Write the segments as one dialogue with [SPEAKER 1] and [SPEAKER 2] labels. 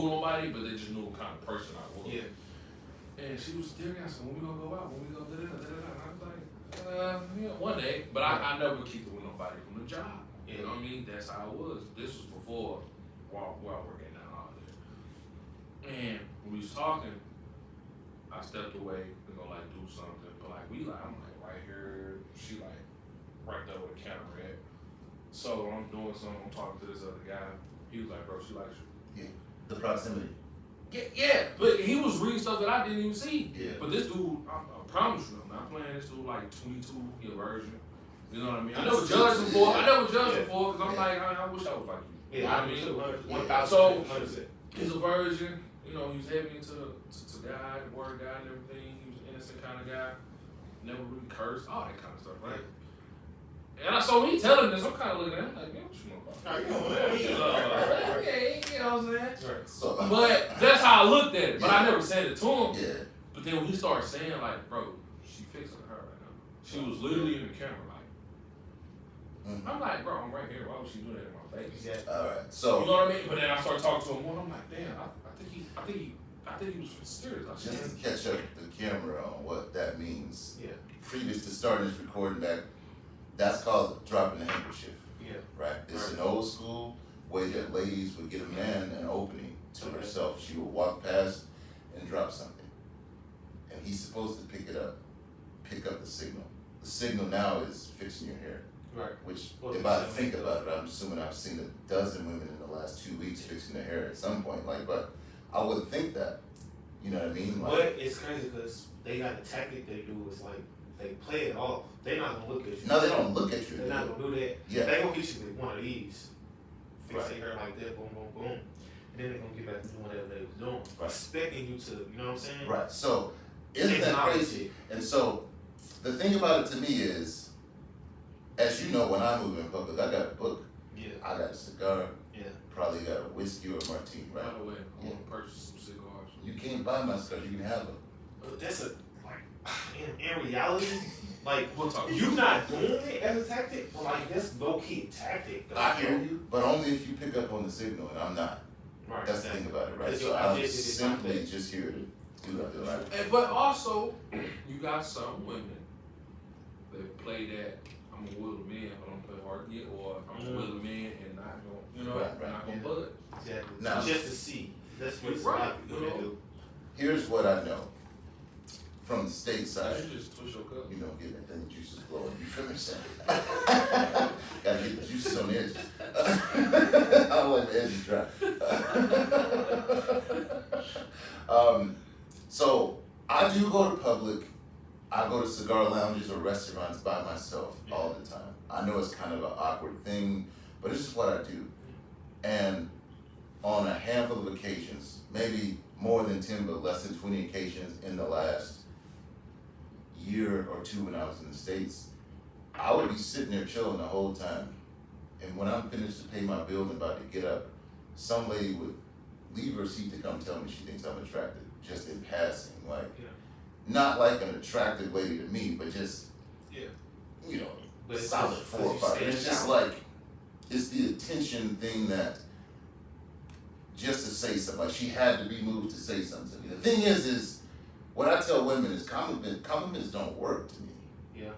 [SPEAKER 1] nobody, but they just knew what kind of person I was.
[SPEAKER 2] Yeah.
[SPEAKER 1] And she was still asking, when we gonna go out? When we gonna da-da-da-da-da? And I was like, one day. But I never keep it with nobody from the job. You know what I mean? That's how it was. This was before where I work at now. All this. And when we was talking, I stepped away to go like do something. But like I'm like right here. She like right there with the camera at. So I'm doing something. I'm talking to this other guy. He was like, bro, she likes you.
[SPEAKER 3] Yeah. The proximity.
[SPEAKER 1] Yeah, but he was reading stuff that I didn't even see.
[SPEAKER 3] Yeah.
[SPEAKER 1] But this dude, I promise you, I'm not playing this dude like 22, he a virgin. You know what I mean? I never judged him for it because I'm like, I wish I was like you. You know what I mean?
[SPEAKER 2] 1,000%.
[SPEAKER 1] So, he's a virgin. You know, he was heavy into God, word God and everything. He was an innocent kind of guy. Never really cursed, all that kind of stuff, right? And so when he telling this, I'm kind of looking at him like, man, what you know about? Yeah, you know what I'm saying?
[SPEAKER 3] So,
[SPEAKER 1] But that's how I looked at it. But I never said it to him.
[SPEAKER 3] yeah.
[SPEAKER 1] But then when he started saying, like, bro, she fixing her right now. She was literally in the camera, like, I'm like, bro, I'm right here. Why would she do that in my face?
[SPEAKER 2] Yeah.
[SPEAKER 3] All right. So
[SPEAKER 1] You know what I mean? But then I started talking to him more. I'm like, damn, I think he was serious.
[SPEAKER 3] just to catch up the camera on what that means.
[SPEAKER 2] Yeah.
[SPEAKER 3] Previous to starting this recording, that's called dropping the handkerchief.
[SPEAKER 2] Yeah.
[SPEAKER 3] Right. It's an old school way that ladies would get a man an opening to herself. She would walk past and drop something, and he's supposed to pick up the signal. The signal now is fixing your hair.
[SPEAKER 2] Right.
[SPEAKER 3] Which, if I think about it, I'm assuming I've seen a dozen women in the last 2 weeks fixing their hair at some point. Like, but I wouldn't think that. You know what I mean? Like,
[SPEAKER 2] but it's crazy because they got the tactic they do is like they play it off. They're not gonna look at you.
[SPEAKER 3] no, they don't look at you.
[SPEAKER 2] They're not gonna do that.
[SPEAKER 3] Yeah.
[SPEAKER 2] They gonna get you with one of these. Fix their hair like that, boom, boom, boom. And then they're gonna get back to doing whatever they was doing.
[SPEAKER 3] Right.
[SPEAKER 2] Expecting you to, you know what I'm saying?
[SPEAKER 3] Right. So, isn't that crazy? And so, the thing about it to me is, as you know, when I move in public, I got a book.
[SPEAKER 2] Yeah.
[SPEAKER 3] I got a cigar.
[SPEAKER 2] Yeah.
[SPEAKER 3] Probably got a whiskey or a martini, right?
[SPEAKER 1] By the way, I want to purchase some cigars.
[SPEAKER 3] You can't buy my cigars. You can have them.
[SPEAKER 2] But that's in reality, like,
[SPEAKER 1] We'll talk.
[SPEAKER 2] you not doing it as a tactic, but like that's low key tactic. Though.
[SPEAKER 3] I hear you, but only if you pick up on the signal, and I'm not.
[SPEAKER 2] Right.
[SPEAKER 3] That's the thing about it, right?
[SPEAKER 2] Because
[SPEAKER 3] So
[SPEAKER 2] your
[SPEAKER 3] I'm
[SPEAKER 2] objective is not
[SPEAKER 3] simply
[SPEAKER 2] that.
[SPEAKER 3] just here to do that, right?
[SPEAKER 1] But also, you got some women that play that I'm a willing man, but I'm play hard to get, or I'm a willing man and not gonna, you know, not gonna budge.
[SPEAKER 2] Exactly.
[SPEAKER 3] Now-
[SPEAKER 2] Just to see. That's what
[SPEAKER 1] Right,
[SPEAKER 2] you do.
[SPEAKER 3] Here's what I know from the state
[SPEAKER 1] You
[SPEAKER 3] side.
[SPEAKER 1] should just twist your cup.
[SPEAKER 3] You know, get that thing juices flowing. You feel me saying? Gotta get the juices on the edges. I don't let the edges dry. So I do go to public. I go to cigar lounges or restaurants by myself all the time. I know it's kind of an awkward thing, but it's just what I do. And on a handful of occasions, maybe more than 10, but less than 20 occasions in the last year or two when I was in the States, I would be sitting there chilling the whole time. And when I'm finished to pay my bill and about to get up, some lady would leave her seat to come tell me she thinks I'm attractive, just in passing. Like, not like an attractive lady to me, but just, you know,
[SPEAKER 2] But it's
[SPEAKER 3] solid
[SPEAKER 2] just-
[SPEAKER 3] 4 or 5.
[SPEAKER 2] you
[SPEAKER 3] It's
[SPEAKER 2] stand
[SPEAKER 3] just
[SPEAKER 2] out.
[SPEAKER 3] like, it's the attention thing that, just to say something, like she had to be moved to say something to me. The thing is what I tell women is compliments don't work to me.
[SPEAKER 2] Yeah.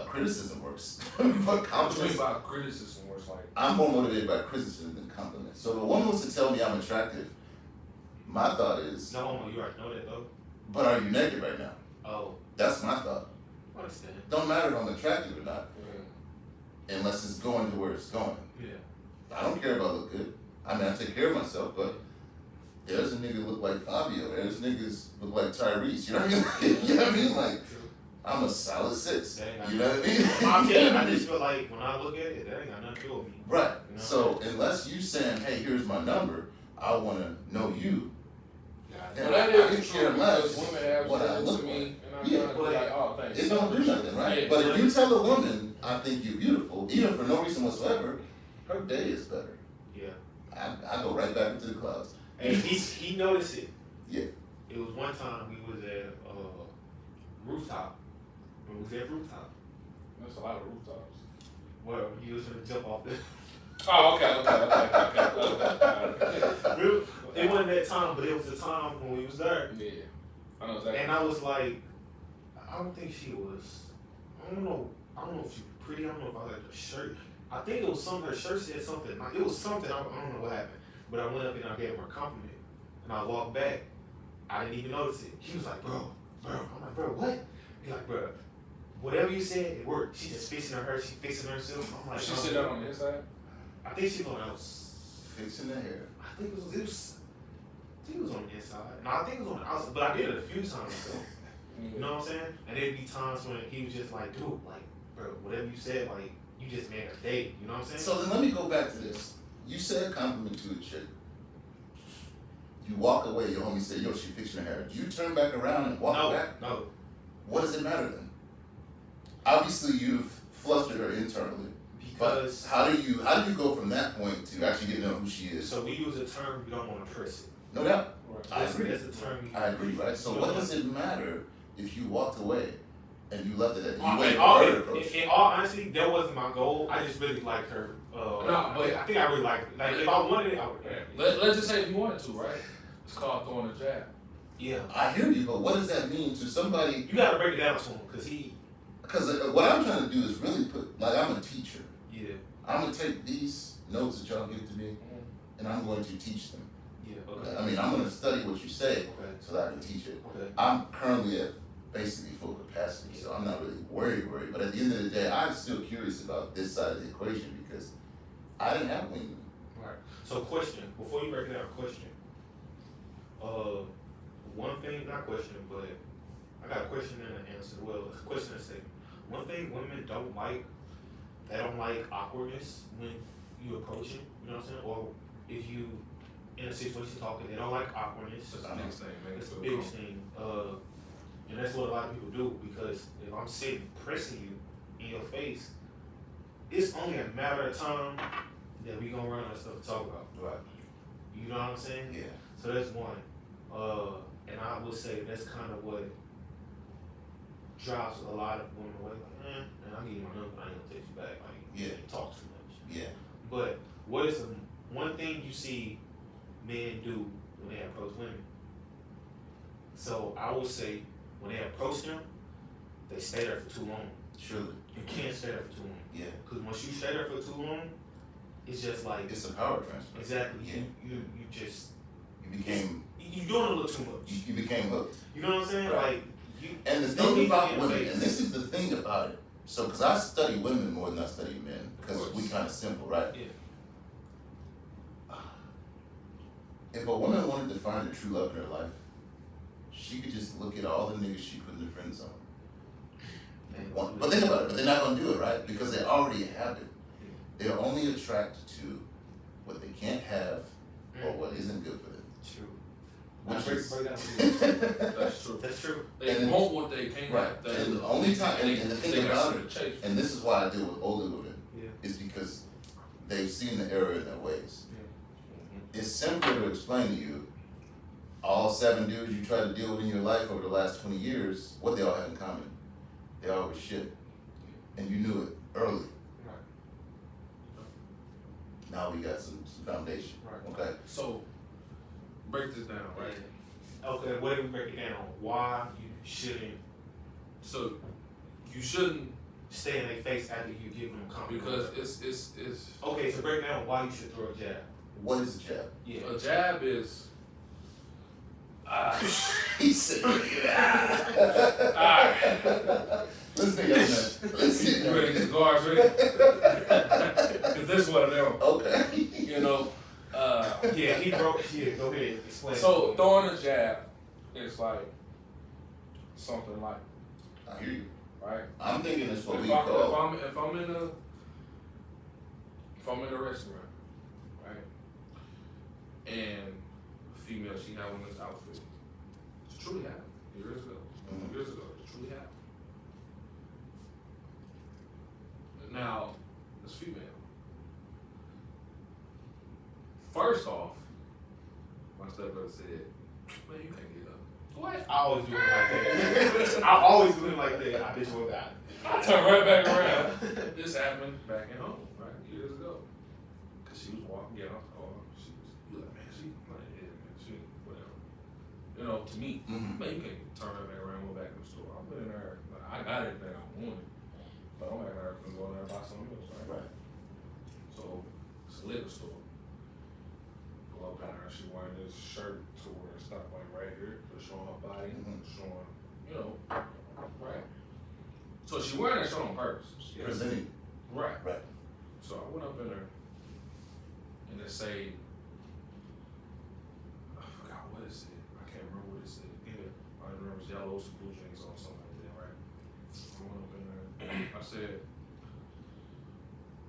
[SPEAKER 3] Criticism works. But
[SPEAKER 1] What you mean
[SPEAKER 3] compliments,
[SPEAKER 1] by criticism where it's like,
[SPEAKER 3] I'm more motivated by criticism than compliments. So if a woman wants to tell me I'm attractive, my thought is,
[SPEAKER 2] No homo, you already know that though.
[SPEAKER 3] but are you naked right now?
[SPEAKER 2] Oh,
[SPEAKER 3] That's my thought.
[SPEAKER 2] I understand.
[SPEAKER 3] Don't matter if I'm attractive or not, unless it's going to where it's going.
[SPEAKER 2] Yeah.
[SPEAKER 3] I don't care if I look good. I mean, I take care of myself, but there's a nigga look like Fabio. There's niggas look like Tyrese. You know what I mean? You know what I mean? Like, I'm a solid 6. You know what I mean?
[SPEAKER 2] I just feel like when I look at it, that ain't got nothing to do with me.
[SPEAKER 3] Right.
[SPEAKER 2] You know?
[SPEAKER 3] So unless you saying, hey, here's my number, I want to know you.
[SPEAKER 1] well, that is
[SPEAKER 3] I care
[SPEAKER 1] true
[SPEAKER 3] much
[SPEAKER 1] because women have
[SPEAKER 3] what I
[SPEAKER 1] said
[SPEAKER 3] look
[SPEAKER 1] to me,
[SPEAKER 3] like.
[SPEAKER 1] and I'm
[SPEAKER 3] Yeah.
[SPEAKER 1] trying to be like, oh, thanks.
[SPEAKER 3] It don't do nothing, right?
[SPEAKER 1] Yeah.
[SPEAKER 3] But if you tell a woman, I think you're beautiful, even for no reason whatsoever, her day is better.
[SPEAKER 2] Yeah.
[SPEAKER 3] I go right back into the clouds.
[SPEAKER 2] And he noticed it.
[SPEAKER 3] Yeah.
[SPEAKER 2] It was one time we was at rooftop. We was at rooftop.
[SPEAKER 1] That's a lot of rooftops.
[SPEAKER 2] Well, he was gonna jump off the
[SPEAKER 1] Oh, okay.
[SPEAKER 2] we It wasn't that time, but it was the time when we was there.
[SPEAKER 1] Yeah, I know exactly.
[SPEAKER 2] And I was like, I don't think she was. I don't know if she was pretty. I don't know if I liked her shirt. I think it was something. Her shirt said something. Like, it was something. I don't know what happened. But I went up and I gave her a compliment. And I walked back. I didn't even notice it. He was like, bro. I'm like, bro, what? He's like, bro, whatever you said, it worked. She just fixing her. She fixing herself. I'm like,
[SPEAKER 1] She sit down on the inside.
[SPEAKER 2] I think she was
[SPEAKER 3] Fixing the hair.
[SPEAKER 2] I think it was on the inside. No, I think it was on the outside. But I did it a few times though. You know what I'm saying? And there'd be times when he was just like, dude, like, bro, whatever you said, like, you just made her day. You know what I'm saying?
[SPEAKER 3] So then let me go back to this. You said a compliment to a chick. You walk away, your homie said, yo, she fixing her hair. Do you turn back around and walk back?
[SPEAKER 2] No.
[SPEAKER 3] What does it matter then? Obviously you've flustered her internally.
[SPEAKER 2] Because
[SPEAKER 3] But how do you go from that point to actually getting to know who she is?
[SPEAKER 2] so we use a term we don't want to press it.
[SPEAKER 3] No doubt. I
[SPEAKER 2] That's
[SPEAKER 3] agree.
[SPEAKER 2] That's the term we
[SPEAKER 3] I agree, right? So what does it matter if you walked away and you left it at you waited
[SPEAKER 2] In
[SPEAKER 3] for
[SPEAKER 2] all,
[SPEAKER 3] her to approach?
[SPEAKER 2] in all honesty, that wasn't my goal. I just really liked her.
[SPEAKER 1] No, but
[SPEAKER 2] I think I really liked it. Like, if I wanted it, I would.
[SPEAKER 1] Let's just say if you wanted to, right? It's called throwing a jab.
[SPEAKER 2] Yeah.
[SPEAKER 3] I hear you, but what does that mean to somebody?
[SPEAKER 2] You gotta break it down to him,
[SPEAKER 3] Because what I'm trying to do is really put, like, I'm a teacher.
[SPEAKER 2] Yeah.
[SPEAKER 3] I'm going to take these notes that y'all give to me, and I'm going to teach them.
[SPEAKER 2] Yeah. Okay.
[SPEAKER 3] I mean, I'm going to study what you say
[SPEAKER 2] Okay.
[SPEAKER 3] so that I can teach it.
[SPEAKER 2] Okay.
[SPEAKER 3] I'm currently at basically full capacity, so I'm not really worried. But at the end of the day, I'm still curious about this side of the equation because I didn't have wingmen.
[SPEAKER 2] Right. So, question before you break it down. Question. One thing, not question, but I got a question and an answer. Well, it's a question and a statement. One thing women don't like, they don't like awkwardness when you approach it. You know what I'm saying? Or if you in a situation talking, they don't like awkwardness.
[SPEAKER 1] That's the biggest thing, man.
[SPEAKER 2] That's the biggest thing. And that's what a lot of people do, because if I'm sitting pressing you in your face, it's only a matter of time that we gonna run out of stuff to talk about.
[SPEAKER 3] Right.
[SPEAKER 2] You know what I'm saying?
[SPEAKER 3] Yeah.
[SPEAKER 2] So that's one. And I would say that's kind of what drives a lot of women away. Like, and I'll give you my number, but I ain't gonna text you back. Like, you
[SPEAKER 3] Yeah.
[SPEAKER 2] can't talk too much.
[SPEAKER 3] Yeah.
[SPEAKER 2] But what is the one thing you see men do when they approach women? So I would say when they approach them, they stay there for too long.
[SPEAKER 3] Surely.
[SPEAKER 2] You can't stay there for too long.
[SPEAKER 3] Yeah.
[SPEAKER 2] Because once you stay there for too long, it's just like
[SPEAKER 3] It's a power transfer.
[SPEAKER 2] exactly.
[SPEAKER 3] Yeah.
[SPEAKER 2] You just
[SPEAKER 3] You became
[SPEAKER 2] you doing a little too much.
[SPEAKER 3] you became hooked.
[SPEAKER 2] You know what I'm saying?
[SPEAKER 3] Right.
[SPEAKER 2] Like you.
[SPEAKER 3] And the
[SPEAKER 2] no need
[SPEAKER 3] thing
[SPEAKER 2] to
[SPEAKER 3] about
[SPEAKER 2] get
[SPEAKER 3] women,
[SPEAKER 2] face.
[SPEAKER 3] and this is the thing about it. So, because I study women more than I study men, because we kind of simple, right?
[SPEAKER 2] Yeah.
[SPEAKER 3] If a woman wanted to find a true love in her life, she could just look at all the niggas she put in the friend zone. But think about it, but they're not gonna do it, right? Because they already have it. They're only attracted to what they can't have or what isn't good for them.
[SPEAKER 2] True.
[SPEAKER 3] Which is
[SPEAKER 1] That's true.
[SPEAKER 2] That's true.
[SPEAKER 1] They
[SPEAKER 3] And-
[SPEAKER 1] want what they can't
[SPEAKER 3] right.
[SPEAKER 1] have.
[SPEAKER 3] And the only time, and the
[SPEAKER 1] they
[SPEAKER 3] thing
[SPEAKER 1] got
[SPEAKER 3] about
[SPEAKER 1] something
[SPEAKER 3] it,
[SPEAKER 1] to chase.
[SPEAKER 3] and this is why I deal with older women,
[SPEAKER 2] Yeah.
[SPEAKER 3] is because they've seen the error in their ways.
[SPEAKER 2] Yeah.
[SPEAKER 3] It's simpler to explain to you all 7 dudes you tried to deal with in your life over the last 20 years, what they all have in common. They all was shit. And you knew it early.
[SPEAKER 2] Right.
[SPEAKER 3] Now we got some foundation.
[SPEAKER 2] Right.
[SPEAKER 3] Okay.
[SPEAKER 1] So, break this down, right?
[SPEAKER 2] Okay. What if we break it down? Why you shouldn't
[SPEAKER 1] So, you shouldn't,
[SPEAKER 2] stay in their face after you give them a compliment?
[SPEAKER 1] because it's
[SPEAKER 2] Okay. So break down why you should throw a jab.
[SPEAKER 3] What is a jab?
[SPEAKER 2] Yeah.
[SPEAKER 1] a jab is.
[SPEAKER 3] He said,
[SPEAKER 1] Alright.
[SPEAKER 3] Listen to him, man. Listen
[SPEAKER 1] You ready to
[SPEAKER 3] to
[SPEAKER 1] get the
[SPEAKER 3] him.
[SPEAKER 1] guards ready? Cause this one of them.
[SPEAKER 3] Okay.
[SPEAKER 1] You know.
[SPEAKER 2] Yeah. He broke. Yeah. Go ahead. Explain.
[SPEAKER 1] So throwing a jab is like something like,
[SPEAKER 3] I hear you.
[SPEAKER 1] right?
[SPEAKER 3] I'm thinking it's what
[SPEAKER 1] If
[SPEAKER 3] we
[SPEAKER 1] I'm
[SPEAKER 3] call.
[SPEAKER 1] in a restaurant, right? And a female, she had on this outfit. She truly happened years ago.
[SPEAKER 3] Mhm.
[SPEAKER 1] Years ago, it truly happened. Now, this female. First off, my stepbrother said, "Man, you can't get up." What?
[SPEAKER 2] I always do him like that. I always do him like that. I just want that.
[SPEAKER 1] I turned right back around. This happened back at home, right, years ago. Cause she was walking, getting off the car. She was, you like, man, she, I'm like, yeah, man, whatever. You know, to me,
[SPEAKER 3] Mm-hmm.
[SPEAKER 1] man, you can't turn that thing around and go back in the store. I've been in there, like, I got everything I wanted, but I'm like, I can go in there and buy something else, right?
[SPEAKER 3] Right.
[SPEAKER 1] So, it's a liquor store. Go up in there, she wearing this shirt to where it's not like right here, but showing her body,
[SPEAKER 3] Mhm.
[SPEAKER 1] showing, you know, right? So she wearing that shirt on purpose.
[SPEAKER 3] Presenting.
[SPEAKER 1] Right.
[SPEAKER 3] Right.
[SPEAKER 1] So I went up in there, and it say, I forgot what it said. I can't remember what it said. Yeah, I remember it was yellow, some blue jeans or something like that, right? I went up in there. I said,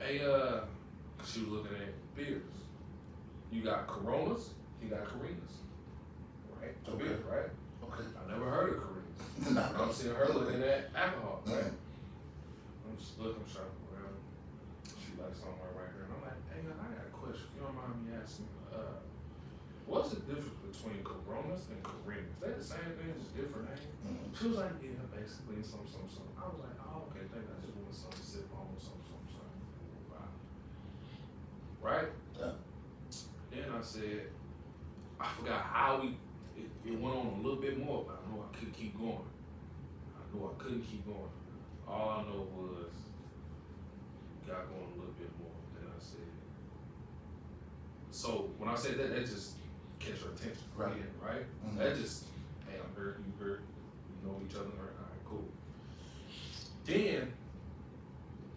[SPEAKER 1] hey, she was looking at beers. You got Coronas, you got Carinas, right?
[SPEAKER 3] Okay.
[SPEAKER 1] Beer, right?
[SPEAKER 3] Okay.
[SPEAKER 1] I never heard of Carinas.
[SPEAKER 3] Not
[SPEAKER 1] I'm seeing her looking at alcohol.
[SPEAKER 3] Right.
[SPEAKER 1] I'm just looking, shopping around. She like somewhere right here, and I'm like, hey, I got a question. If you don't mind me asking, what's the difference between Coronas and Carinas? They the same thing, just different names?
[SPEAKER 3] Mhm.
[SPEAKER 1] She was like, yeah, basically, some. I was like, oh, okay, thank you. I just want something to sip on, some. Wow. Right?
[SPEAKER 3] Yeah.
[SPEAKER 1] Then I said, I forgot how it went on a little bit more, but I know I couldn't keep going. All I know was got going a little bit more. Then I said, so when I said that, that just catch her attention.
[SPEAKER 3] Right.
[SPEAKER 1] Right?
[SPEAKER 3] Mhm.
[SPEAKER 1] That just, hey, I'm heard, you heard, we know each other, all right, cool. Then,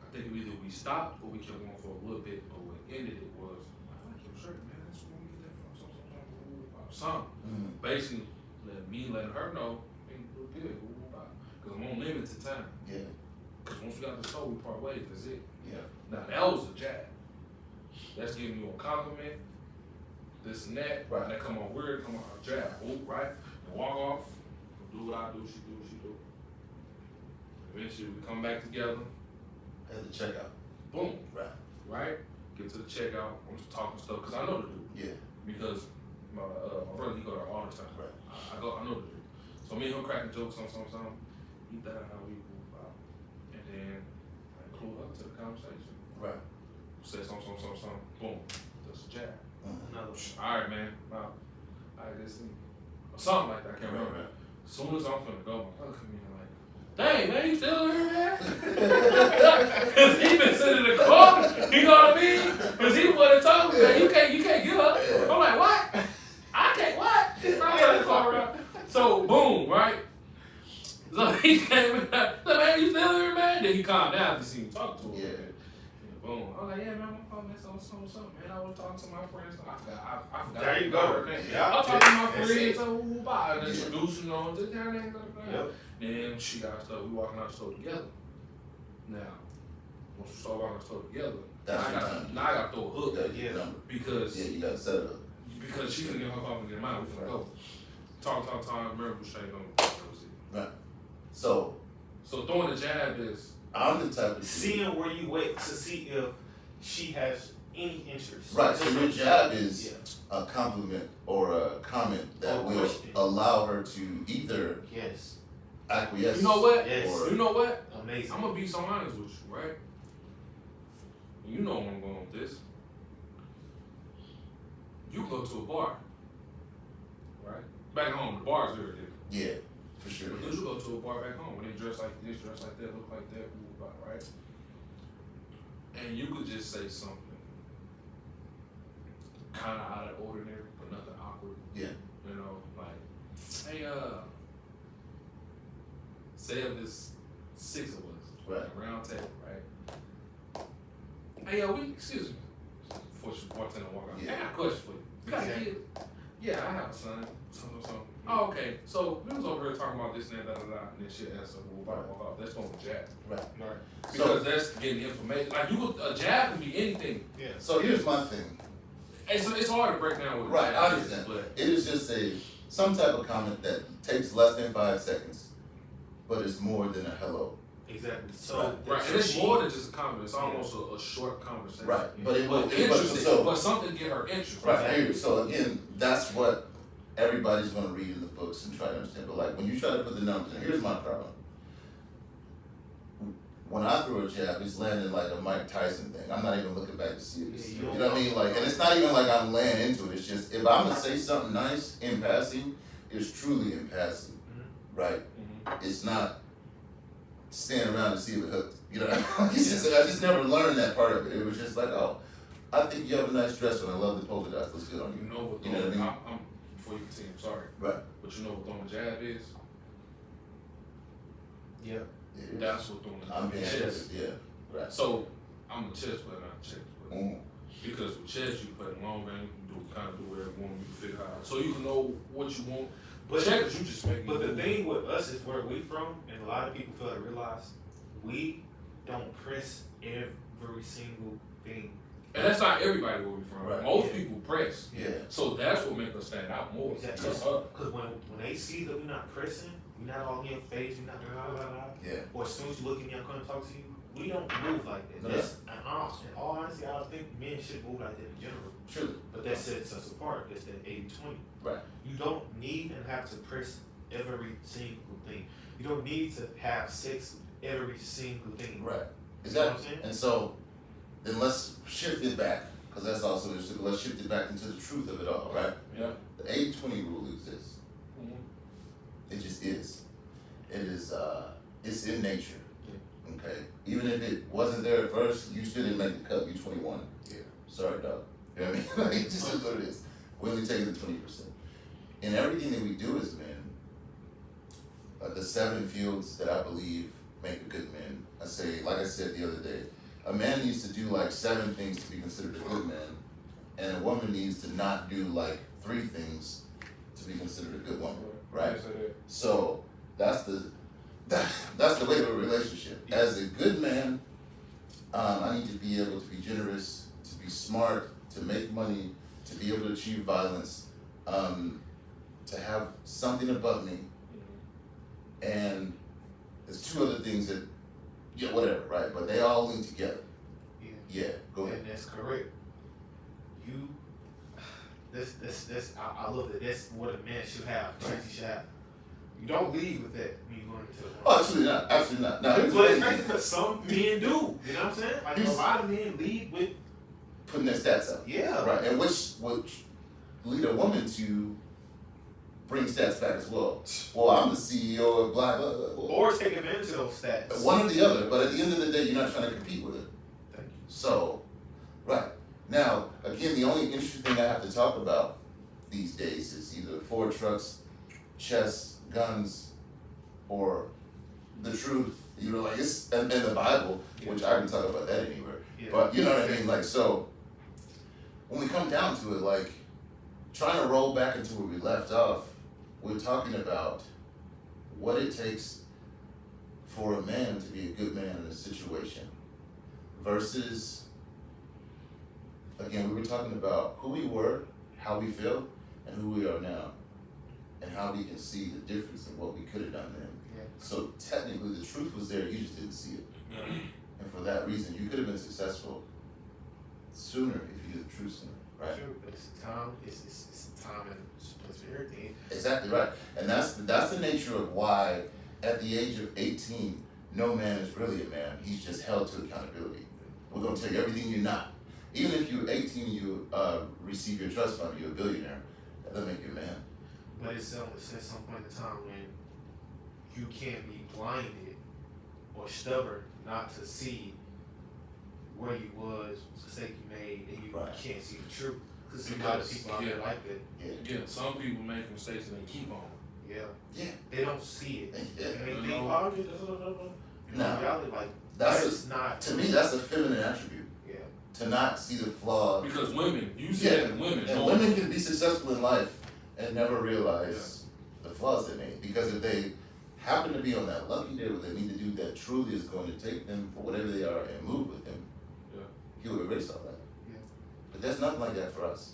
[SPEAKER 1] I think either we stopped or we kept going for a little bit, but what ended it was, I like your shirt, man, that's where we get that from, something.
[SPEAKER 3] Mhm.
[SPEAKER 1] Basically, letting her know, hey, you look good, because I'm on limited time.
[SPEAKER 3] Yeah.
[SPEAKER 1] Because once we got the store, we part ways, that's it.
[SPEAKER 3] Yeah.
[SPEAKER 1] Now, that was a jab. That's giving you a compliment, this and that.
[SPEAKER 3] Right.
[SPEAKER 1] And that come on weird, come on a jab. Oh, right? And walk off, do what I do, she do what she do. Eventually, we come back together,
[SPEAKER 3] At the checkout.
[SPEAKER 1] boom,
[SPEAKER 3] Right.
[SPEAKER 1] right? Get to the checkout, I'm just talking stuff, because I know the dude.
[SPEAKER 3] Yeah.
[SPEAKER 1] Because my brother, he go there all the time.
[SPEAKER 3] Right.
[SPEAKER 1] I know the dude. So me and him cracking jokes on something. He thought how we move out. And then I include her to the conversation.
[SPEAKER 3] Right.
[SPEAKER 1] Said something. Boom. That's a jab.
[SPEAKER 3] Mhm.
[SPEAKER 2] Another.
[SPEAKER 1] All right, man. Now, I this thing. Or something like that. I can't remember.
[SPEAKER 3] Right.
[SPEAKER 1] As soon as I'm finna go, my brother come in like, dang, man, you still here, man? Because he been sitting in the car. You know what I mean? Because he would have told me, man, you can't get up. I'm like, what? I can't what? I turn the car around. So, boom, right? So he came in there, said, man, you still here, man? Then he calmed down to see me talk to him.
[SPEAKER 3] Yeah.
[SPEAKER 1] Boom. I was like, yeah, man, my phone, man, something, man. I was talking to my friends. I forgot.
[SPEAKER 2] There you go.
[SPEAKER 1] her name.
[SPEAKER 2] Yeah.
[SPEAKER 1] I was talking to my
[SPEAKER 2] That's
[SPEAKER 1] friends,
[SPEAKER 2] it.
[SPEAKER 1] so bye, and introducing them to kind of.
[SPEAKER 2] Yep.
[SPEAKER 1] Then she got stuff. We walking out the store together. Now, once we start walking out the store together,
[SPEAKER 3] That's
[SPEAKER 1] now I got to throw a hook
[SPEAKER 3] Gotta get
[SPEAKER 2] Yeah.
[SPEAKER 3] the number.
[SPEAKER 1] because
[SPEAKER 3] Yeah, you gotta set it up.
[SPEAKER 1] she couldn't get her phone and get mine. We was like, go. Talk. Remember, we straight on. That was it.
[SPEAKER 3] Right. So
[SPEAKER 1] So throwing the jab is.
[SPEAKER 3] I'm the type of
[SPEAKER 2] Seeing where you wait to see if she has any interest.
[SPEAKER 3] Right, so your jab is
[SPEAKER 2] Yeah.
[SPEAKER 3] a compliment or a comment that
[SPEAKER 2] Or
[SPEAKER 3] will
[SPEAKER 2] question.
[SPEAKER 3] allow her to either
[SPEAKER 2] Yes.
[SPEAKER 3] acquiesce.
[SPEAKER 1] You know what?
[SPEAKER 2] Yes.
[SPEAKER 3] Or,
[SPEAKER 1] You know what?
[SPEAKER 2] Amazing.
[SPEAKER 1] I'm gonna be so honest with you, right? You know where I'm going with this. You go to a bar, right? Back home, the bars are different.
[SPEAKER 3] yeah, for sure.
[SPEAKER 1] But you go to a bar back home when they dress like this, dress like that, look like that, move about, right? And you could just say something kind of out of the ordinary, but nothing awkward.
[SPEAKER 3] Yeah.
[SPEAKER 1] You know, like, hey, say if there's 6 of us,
[SPEAKER 3] Right.
[SPEAKER 1] round table, right? Hey, excuse me. Before she walked in and walked out,
[SPEAKER 3] Yeah.
[SPEAKER 1] I got a question for you. You got
[SPEAKER 2] Exactly.
[SPEAKER 1] kids? Yeah, I have a son. Something. Oh, okay. So we was over here talking about this and that, and then she asked us, well, walk off. That's going to jab.
[SPEAKER 3] Right.
[SPEAKER 2] Right.
[SPEAKER 1] Because that's getting information. Like, a jab can be anything.
[SPEAKER 2] Yeah.
[SPEAKER 3] So here's my thing.
[SPEAKER 1] It's hard to break down what a
[SPEAKER 3] Right,
[SPEAKER 1] jab
[SPEAKER 3] I
[SPEAKER 1] is,
[SPEAKER 3] understand.
[SPEAKER 1] but
[SPEAKER 3] It is just some type of comment that takes less than 5 seconds, but it's more than a hello.
[SPEAKER 2] Exactly. So
[SPEAKER 1] right,
[SPEAKER 2] so
[SPEAKER 1] and it's
[SPEAKER 2] she-
[SPEAKER 1] more than just a comment. It's almost a short conversation.
[SPEAKER 3] Right, but it will.
[SPEAKER 1] But interesting,
[SPEAKER 3] So
[SPEAKER 1] but something to get her interest.
[SPEAKER 3] right here. So again, that's what everybody's going to read in the books and try to understand. But like when you try to put the numbers in, here's my problem. when I throw a jab, it's landing like a Mike Tyson thing. I'm not even looking back to see if it's,
[SPEAKER 2] Yeah,
[SPEAKER 3] you
[SPEAKER 2] you
[SPEAKER 3] know what I mean? Like, and it's not even like I'm laying into it. It's just, if I'm gonna say something nice in passing, it's truly in passing, right? It's not staying around to see if it hooked. You know, it's just, I just never learned that part of it. It was just like, oh, I think you have a nice dress on. I love the polka dots. Looks good on
[SPEAKER 1] You
[SPEAKER 3] you.
[SPEAKER 1] know what
[SPEAKER 3] You know what I mean?
[SPEAKER 1] I'm before you continue, sorry.
[SPEAKER 3] Right.
[SPEAKER 1] But you know what throwing a jab is?
[SPEAKER 2] Yeah.
[SPEAKER 3] It is.
[SPEAKER 1] That's what throwing
[SPEAKER 3] I'm
[SPEAKER 1] a
[SPEAKER 3] being
[SPEAKER 1] chess.
[SPEAKER 3] serious. Yeah. Right.
[SPEAKER 1] So I'm a chess player, not a chess player.
[SPEAKER 3] Mm.
[SPEAKER 1] Because with chess you play the long game, you can kind of do whatever you want, you can figure out. So you can know what you want.
[SPEAKER 2] But
[SPEAKER 1] Checkers, you just make
[SPEAKER 2] But the thing with us is where we from, and a lot of people fail to realize, we don't press every single thing.
[SPEAKER 1] And that's not everybody where we from.
[SPEAKER 3] Right.
[SPEAKER 1] Most
[SPEAKER 2] Yeah.
[SPEAKER 1] people press.
[SPEAKER 3] Yeah.
[SPEAKER 1] So that's what makes us stand out more.
[SPEAKER 2] Exactly.
[SPEAKER 1] To us.
[SPEAKER 2] Because when they see that we're not pressing, we're not all in your face, we're not blah, blah, blah,
[SPEAKER 3] Yeah.
[SPEAKER 2] or as soon as you look at me, I'm going to talk to you, we don't move like that.
[SPEAKER 3] No.
[SPEAKER 2] That's, in all honesty, I don't think men should move like that in general.
[SPEAKER 3] Truly.
[SPEAKER 2] But that sets us apart. That's that 80-20.
[SPEAKER 3] Right.
[SPEAKER 2] You don't need and have to press every single thing. You don't need to have sex with every single thing.
[SPEAKER 3] Right.
[SPEAKER 2] You know what I'm
[SPEAKER 3] Exactly.
[SPEAKER 2] saying?
[SPEAKER 3] And so then let's shift it back, because that's also interesting. Let's shift it back into the truth of it all, right?
[SPEAKER 1] Yeah.
[SPEAKER 3] The 80-20 rule exists.
[SPEAKER 1] Mhm.
[SPEAKER 3] It just is. It is it's in nature. Okay? Even if it wasn't there at first, you still didn't make the cut, you 21.
[SPEAKER 2] Yeah.
[SPEAKER 3] Sorry, dog. You know what I mean? Like, it just is what it is. We only take the 20%. In everything that we do as men, the 7 fields that I believe make a good man, I say, like I said the other day, a man needs to do like 7 things to be considered a good man, and a woman needs to not do like 3 things to be considered a good woman, right? So that's the way of a relationship. As a good man, I need to be able to be generous, to be smart, to make money, to be able to achieve violence, to have something above me, and there's 2 other things that, yeah, whatever, right? But they all link together.
[SPEAKER 2] Yeah.
[SPEAKER 3] Yeah, go ahead.
[SPEAKER 2] And that's correct. You, I love that. That's what a man should have. Tracy should have. You don't lead with that when you go into it.
[SPEAKER 3] Oh, absolutely not. Absolutely not. No,
[SPEAKER 2] But it's crazy because some men do. You know what I'm saying? Like a
[SPEAKER 3] He's-
[SPEAKER 2] lot of men lead with,
[SPEAKER 3] putting their stats up.
[SPEAKER 2] yeah.
[SPEAKER 3] Right, and which lead a woman to bring stats back as well. Well, I'm the CEO of blah, blah, blah, blah.
[SPEAKER 2] Or take advantage of those stats.
[SPEAKER 3] One or the other, but at the end of the day, you're not trying to compete with it.
[SPEAKER 2] Thank you.
[SPEAKER 3] So, right. Now, again, the only interesting thing I have to talk about these days is either Ford trucks, chess, guns, or the truth. You know, like it's and the Bible, which I can talk about that anywhere.
[SPEAKER 2] Yeah.
[SPEAKER 3] But you know what I mean? Like, so when we come down to it, like trying to roll back into where we left off, we're talking about what it takes for a man to be a good man in a situation versus, again, we were talking about who we were, how we feel, and who we are now, and how we can see the difference in what we could have done then.
[SPEAKER 2] Yeah.
[SPEAKER 3] So technically the truth was there, you just didn't see it. And for that reason, you could have been successful sooner if you did the truth sooner, right?
[SPEAKER 2] Sure, but it's time. It's time and place for everything.
[SPEAKER 3] Exactly right. And that's the nature of why at the age of 18, no man is really a man. He's just held to accountability. We're gonna tell you everything you're not. Even if you're 18 and you receive your trust fund, you're a billionaire. That doesn't make you a man.
[SPEAKER 2] But it's at some point in time when you can't be blinded or stubborn not to see where you was, mistake you made, and you
[SPEAKER 3] Right.
[SPEAKER 2] can't see the truth. Because a lot of people out there like that.
[SPEAKER 3] Yeah.
[SPEAKER 1] Again, some people make mistakes and they keep on.
[SPEAKER 2] Yeah.
[SPEAKER 3] Yeah.
[SPEAKER 2] They don't see it.
[SPEAKER 3] Yeah.
[SPEAKER 2] And they think,
[SPEAKER 1] No.
[SPEAKER 2] oh, yeah, blah, blah, blah, blah. In
[SPEAKER 3] No.
[SPEAKER 2] reality, like,
[SPEAKER 3] That's
[SPEAKER 2] that's not.
[SPEAKER 3] To me, that's a feminine attribute.
[SPEAKER 2] Yeah.
[SPEAKER 3] To not see the flaw.
[SPEAKER 1] Because women, you see
[SPEAKER 3] Yeah.
[SPEAKER 1] that in women.
[SPEAKER 3] And
[SPEAKER 1] no
[SPEAKER 3] women can be successful in life and never realize the flaws they made. Because if they happen to be on that lucky day where they need to do that truly is going to take them for whatever they are and move with them,
[SPEAKER 1] Yeah.
[SPEAKER 3] he will erase all that.
[SPEAKER 2] Yeah.
[SPEAKER 3] But there's nothing like that for us.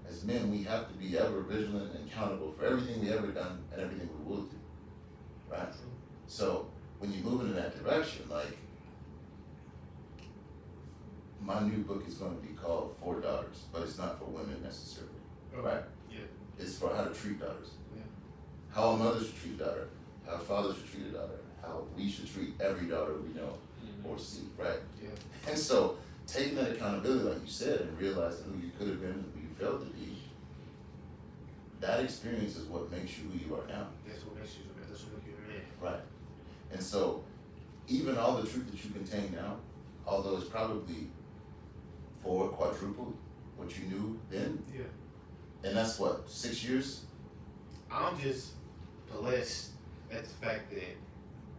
[SPEAKER 3] As men, we have to be ever vigilant and accountable for everything we ever done and everything we will do. Right? So when you move in that direction, like my new book is going to be called For Daughters, but it's not for women necessarily. Right?
[SPEAKER 2] Yeah.
[SPEAKER 3] It's for how to treat daughters.
[SPEAKER 2] Yeah.
[SPEAKER 3] How a mother should treat a daughter, how a father should treat a daughter, how we should treat every daughter we know. or see, right?
[SPEAKER 2] Yeah.
[SPEAKER 3] And so taking that accountability, like you said, and realizing who you could have been and who you failed to be, that experience is what makes you who you are now.
[SPEAKER 2] That's what makes you a man. That's what makes you a man.
[SPEAKER 3] Right. And so even all the truth that you contain now, although it's probably quadrupled what you knew then,
[SPEAKER 2] Yeah.
[SPEAKER 3] and that's what, 6 years?
[SPEAKER 2] I'm just blessed at the fact that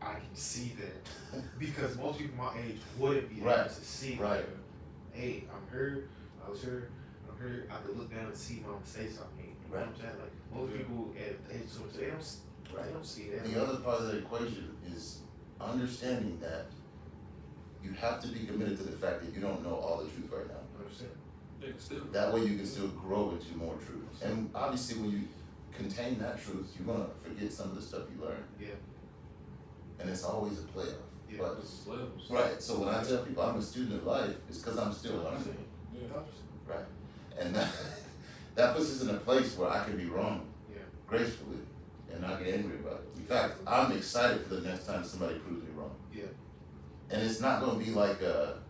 [SPEAKER 2] I can see that because most people my age wouldn't be
[SPEAKER 3] Right.
[SPEAKER 2] able to see.
[SPEAKER 3] Right.
[SPEAKER 2] Like, hey, I'm here. I was here. I'm here. I could look down and see my mistakes I made. You know what I'm saying? Like most people at the age of 20, they don't see that.
[SPEAKER 3] The other part of the equation is understanding that you have to be committed to the fact that you don't know all the truth right now.
[SPEAKER 1] Yeah, still.
[SPEAKER 3] That way you can still grow into more truth. And obviously when you contain that truth, you're gonna forget some of the stuff you learned.
[SPEAKER 2] Yeah.
[SPEAKER 3] And it's always a playoff.
[SPEAKER 2] Yeah.
[SPEAKER 3] But
[SPEAKER 1] This is levels.
[SPEAKER 3] right, so when I tell people I'm a student of life, it's because I'm still learning.
[SPEAKER 1] Yeah.
[SPEAKER 3] Right. And that puts us in a place where I can be wrong
[SPEAKER 2] Yeah.
[SPEAKER 3] gracefully and not get angry about it. In fact, I'm excited for the next time somebody proves me wrong.
[SPEAKER 2] Yeah.
[SPEAKER 3] And it's not gonna be like a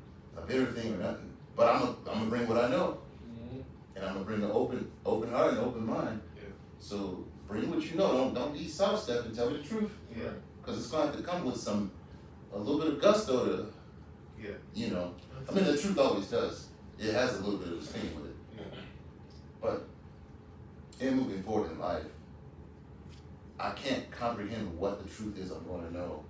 [SPEAKER 3] bitter thing or nothing. But I'm gonna bring what I know.
[SPEAKER 1] Mm-hmm.
[SPEAKER 3] And I'm gonna bring an open heart and open mind.
[SPEAKER 2] Yeah.
[SPEAKER 3] So bring what you know. Don't be soft step and tell me the truth.
[SPEAKER 2] Yeah.
[SPEAKER 3] Because it's gonna have to come with a little bit of gusto to,
[SPEAKER 2] Yeah.
[SPEAKER 3] you know. I mean, the truth always does. It has a little bit of a sting with it.
[SPEAKER 2] Yeah.
[SPEAKER 3] But in moving forward in life, I can't comprehend what the truth is I'm going to know,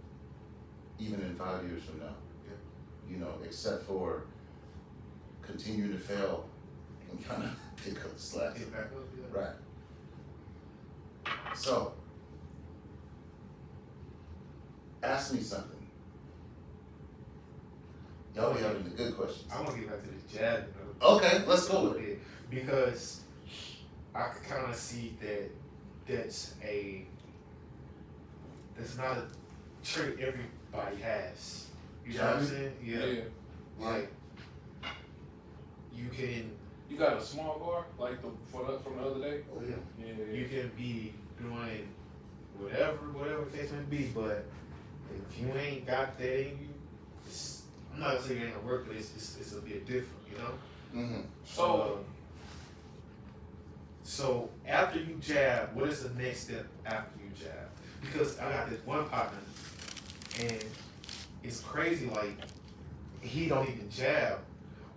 [SPEAKER 3] even in 5 years from now.
[SPEAKER 2] Yeah.
[SPEAKER 3] You know, except for continuing to fail and kind of pick up the slack.
[SPEAKER 2] Get back up. Yeah.
[SPEAKER 3] Right. So, ask me something. Y'all be having the good questions.
[SPEAKER 2] I want to get back to the jab. You know?
[SPEAKER 3] Okay, let's go with it.
[SPEAKER 2] Because I can kind of see that that's not a trait everybody has. You know what I'm saying? Yeah. Like you can.
[SPEAKER 1] You got a small bar like from the other day.
[SPEAKER 3] Oh yeah.
[SPEAKER 1] Yeah.
[SPEAKER 2] You can be doing whatever the case may be, but if you ain't got that in you, I'm not gonna say it ain't gonna work, but it's a bit different, you know.
[SPEAKER 3] Mm-hmm.
[SPEAKER 2] So after you jab, what is the next step after you jab? Because I got this one partner, and it's crazy. Like he don't even jab,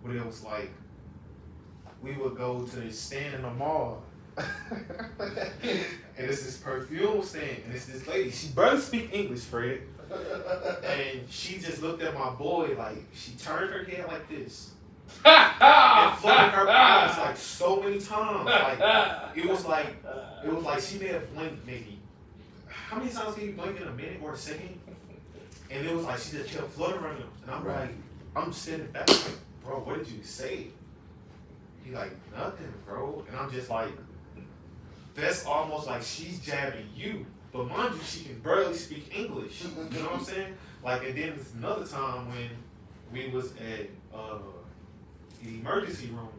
[SPEAKER 2] but it was like we would go to this stand in the mall. And it's this perfume stand, and it's this lady. She barely speak English, Fred. And she just looked at my boy like she turned her head like this and flooded her eyes like so many times. Like it was like she made a blink maybe. How many times can you blink in a minute or a second? And it was like she just kept fluttering him, and I'm like, I'm sitting back like, bro, what did you say? He like, nothing, bro. And I'm just like, that's almost like she's jabbing you. But mind you, she can barely speak English. You know what I'm saying? Like, and then there's another time when we was at the emergency room.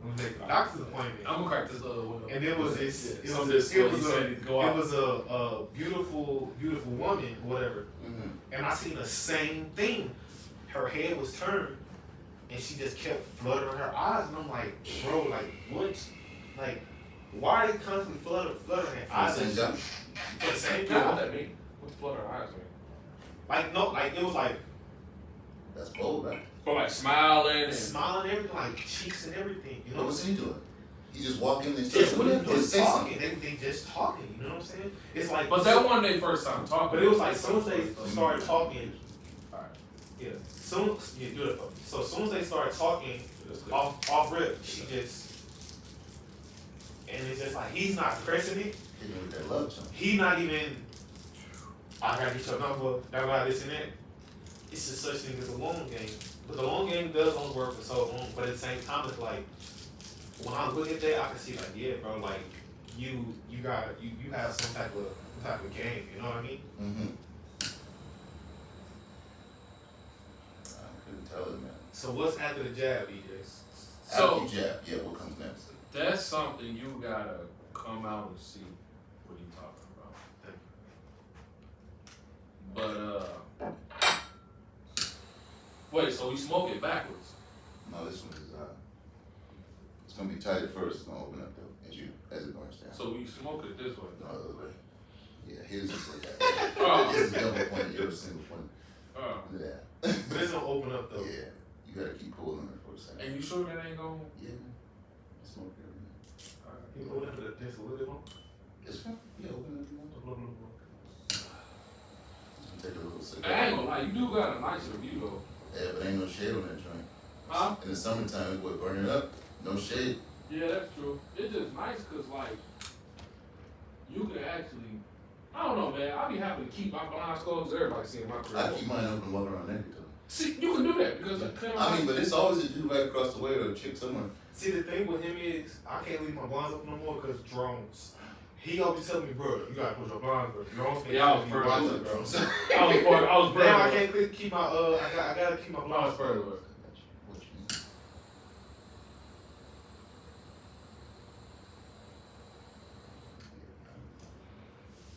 [SPEAKER 2] We was at the doctor's appointment.
[SPEAKER 1] I'm gonna crack this other window.
[SPEAKER 2] And it was this, it
[SPEAKER 1] Some of
[SPEAKER 2] was
[SPEAKER 1] this he said he'd go out.
[SPEAKER 2] a beautiful woman, whatever.
[SPEAKER 3] Mm-hmm.
[SPEAKER 2] And I seen the same thing. Her head was turned, and she just kept fluttering her eyes. And I'm like, bro, like what? Like, why are they constantly fluttering her eyes?
[SPEAKER 3] Same job.
[SPEAKER 2] For the same
[SPEAKER 1] Yeah, what
[SPEAKER 2] job.
[SPEAKER 1] that mean? What the flutter eyes mean?
[SPEAKER 2] Like no, like it was like
[SPEAKER 3] That's bold, right?
[SPEAKER 1] But like smiling and
[SPEAKER 2] smiling, everything, like cheeks and everything. You know
[SPEAKER 3] What was he doing? He just walked in and
[SPEAKER 2] Just
[SPEAKER 3] started
[SPEAKER 2] just
[SPEAKER 3] say
[SPEAKER 2] talking.
[SPEAKER 3] something.
[SPEAKER 2] They just talking. You know what I'm saying? It's like,
[SPEAKER 1] But that wasn't their first time talking.
[SPEAKER 2] but it was like as soon as they started talking.
[SPEAKER 1] Alright.
[SPEAKER 2] Yeah. Soon as they started talking off rip, she just, and it's just like he's not pressing it.
[SPEAKER 3] Hitting with that love charm.
[SPEAKER 2] He not even. I gotta get your number. I got this and that. It's just such thing as a long game, but the long game does only work for so long. But at the same time, it's like when I look at that, I can see like, yeah, bro, like you have some type of game. You know what I mean?
[SPEAKER 3] Mm-hmm. I couldn't tell it, man.
[SPEAKER 2] So what's after the jab, EJ?
[SPEAKER 1] So-
[SPEAKER 3] After you jab, yeah, what comes next?
[SPEAKER 1] That's something you gotta come out and see what you talking about.
[SPEAKER 2] Thank
[SPEAKER 1] But Wait, so we smoke it backwards?
[SPEAKER 3] No, this one is it's gonna be tight at first. It's gonna open up though as it burns down.
[SPEAKER 1] So we smoke it this way.
[SPEAKER 3] No other way. Yeah, his is like that.
[SPEAKER 1] Oh.
[SPEAKER 3] His is double pointed. Yours is single pointed. Yeah.
[SPEAKER 2] But it's gonna open up though.
[SPEAKER 3] Yeah. You gotta keep pulling it for a second.
[SPEAKER 1] And you sure that ain't going?
[SPEAKER 3] Yeah. Smoke everything.
[SPEAKER 2] You go down to the just a little bit more.
[SPEAKER 3] It's fine. Yeah, open it if you want.
[SPEAKER 2] A little more.
[SPEAKER 3] Take a little cigar.
[SPEAKER 1] I ain't gonna lie, you do got a nice view though.
[SPEAKER 3] Yeah, but ain't no shade on that joint.
[SPEAKER 1] Huh?
[SPEAKER 3] In the summertime, it would burn it up. No shade.
[SPEAKER 1] Yeah, that's true. It's just nice cause like, you can actually, I don't know man, I be having to keep my blinds closed, everybody seeing my crib.
[SPEAKER 3] I keep mine open, walking around naked though.
[SPEAKER 1] See, you can do that because
[SPEAKER 3] I mean, but it's always a dude right across the way or a chick somewhere.
[SPEAKER 2] See, the thing with him is, I can't leave my blinds open no more because drones. He always tell me, bro, you gotta close your blinds, bro. Drones can't
[SPEAKER 1] Yeah, I
[SPEAKER 2] keep
[SPEAKER 1] was
[SPEAKER 2] my blinds
[SPEAKER 1] perfect,
[SPEAKER 2] open,
[SPEAKER 1] bro.
[SPEAKER 2] bro.
[SPEAKER 1] I was
[SPEAKER 2] Now I can't keep my, I gotta keep my
[SPEAKER 1] I was
[SPEAKER 2] blinds
[SPEAKER 1] further.
[SPEAKER 2] open.
[SPEAKER 3] What you mean?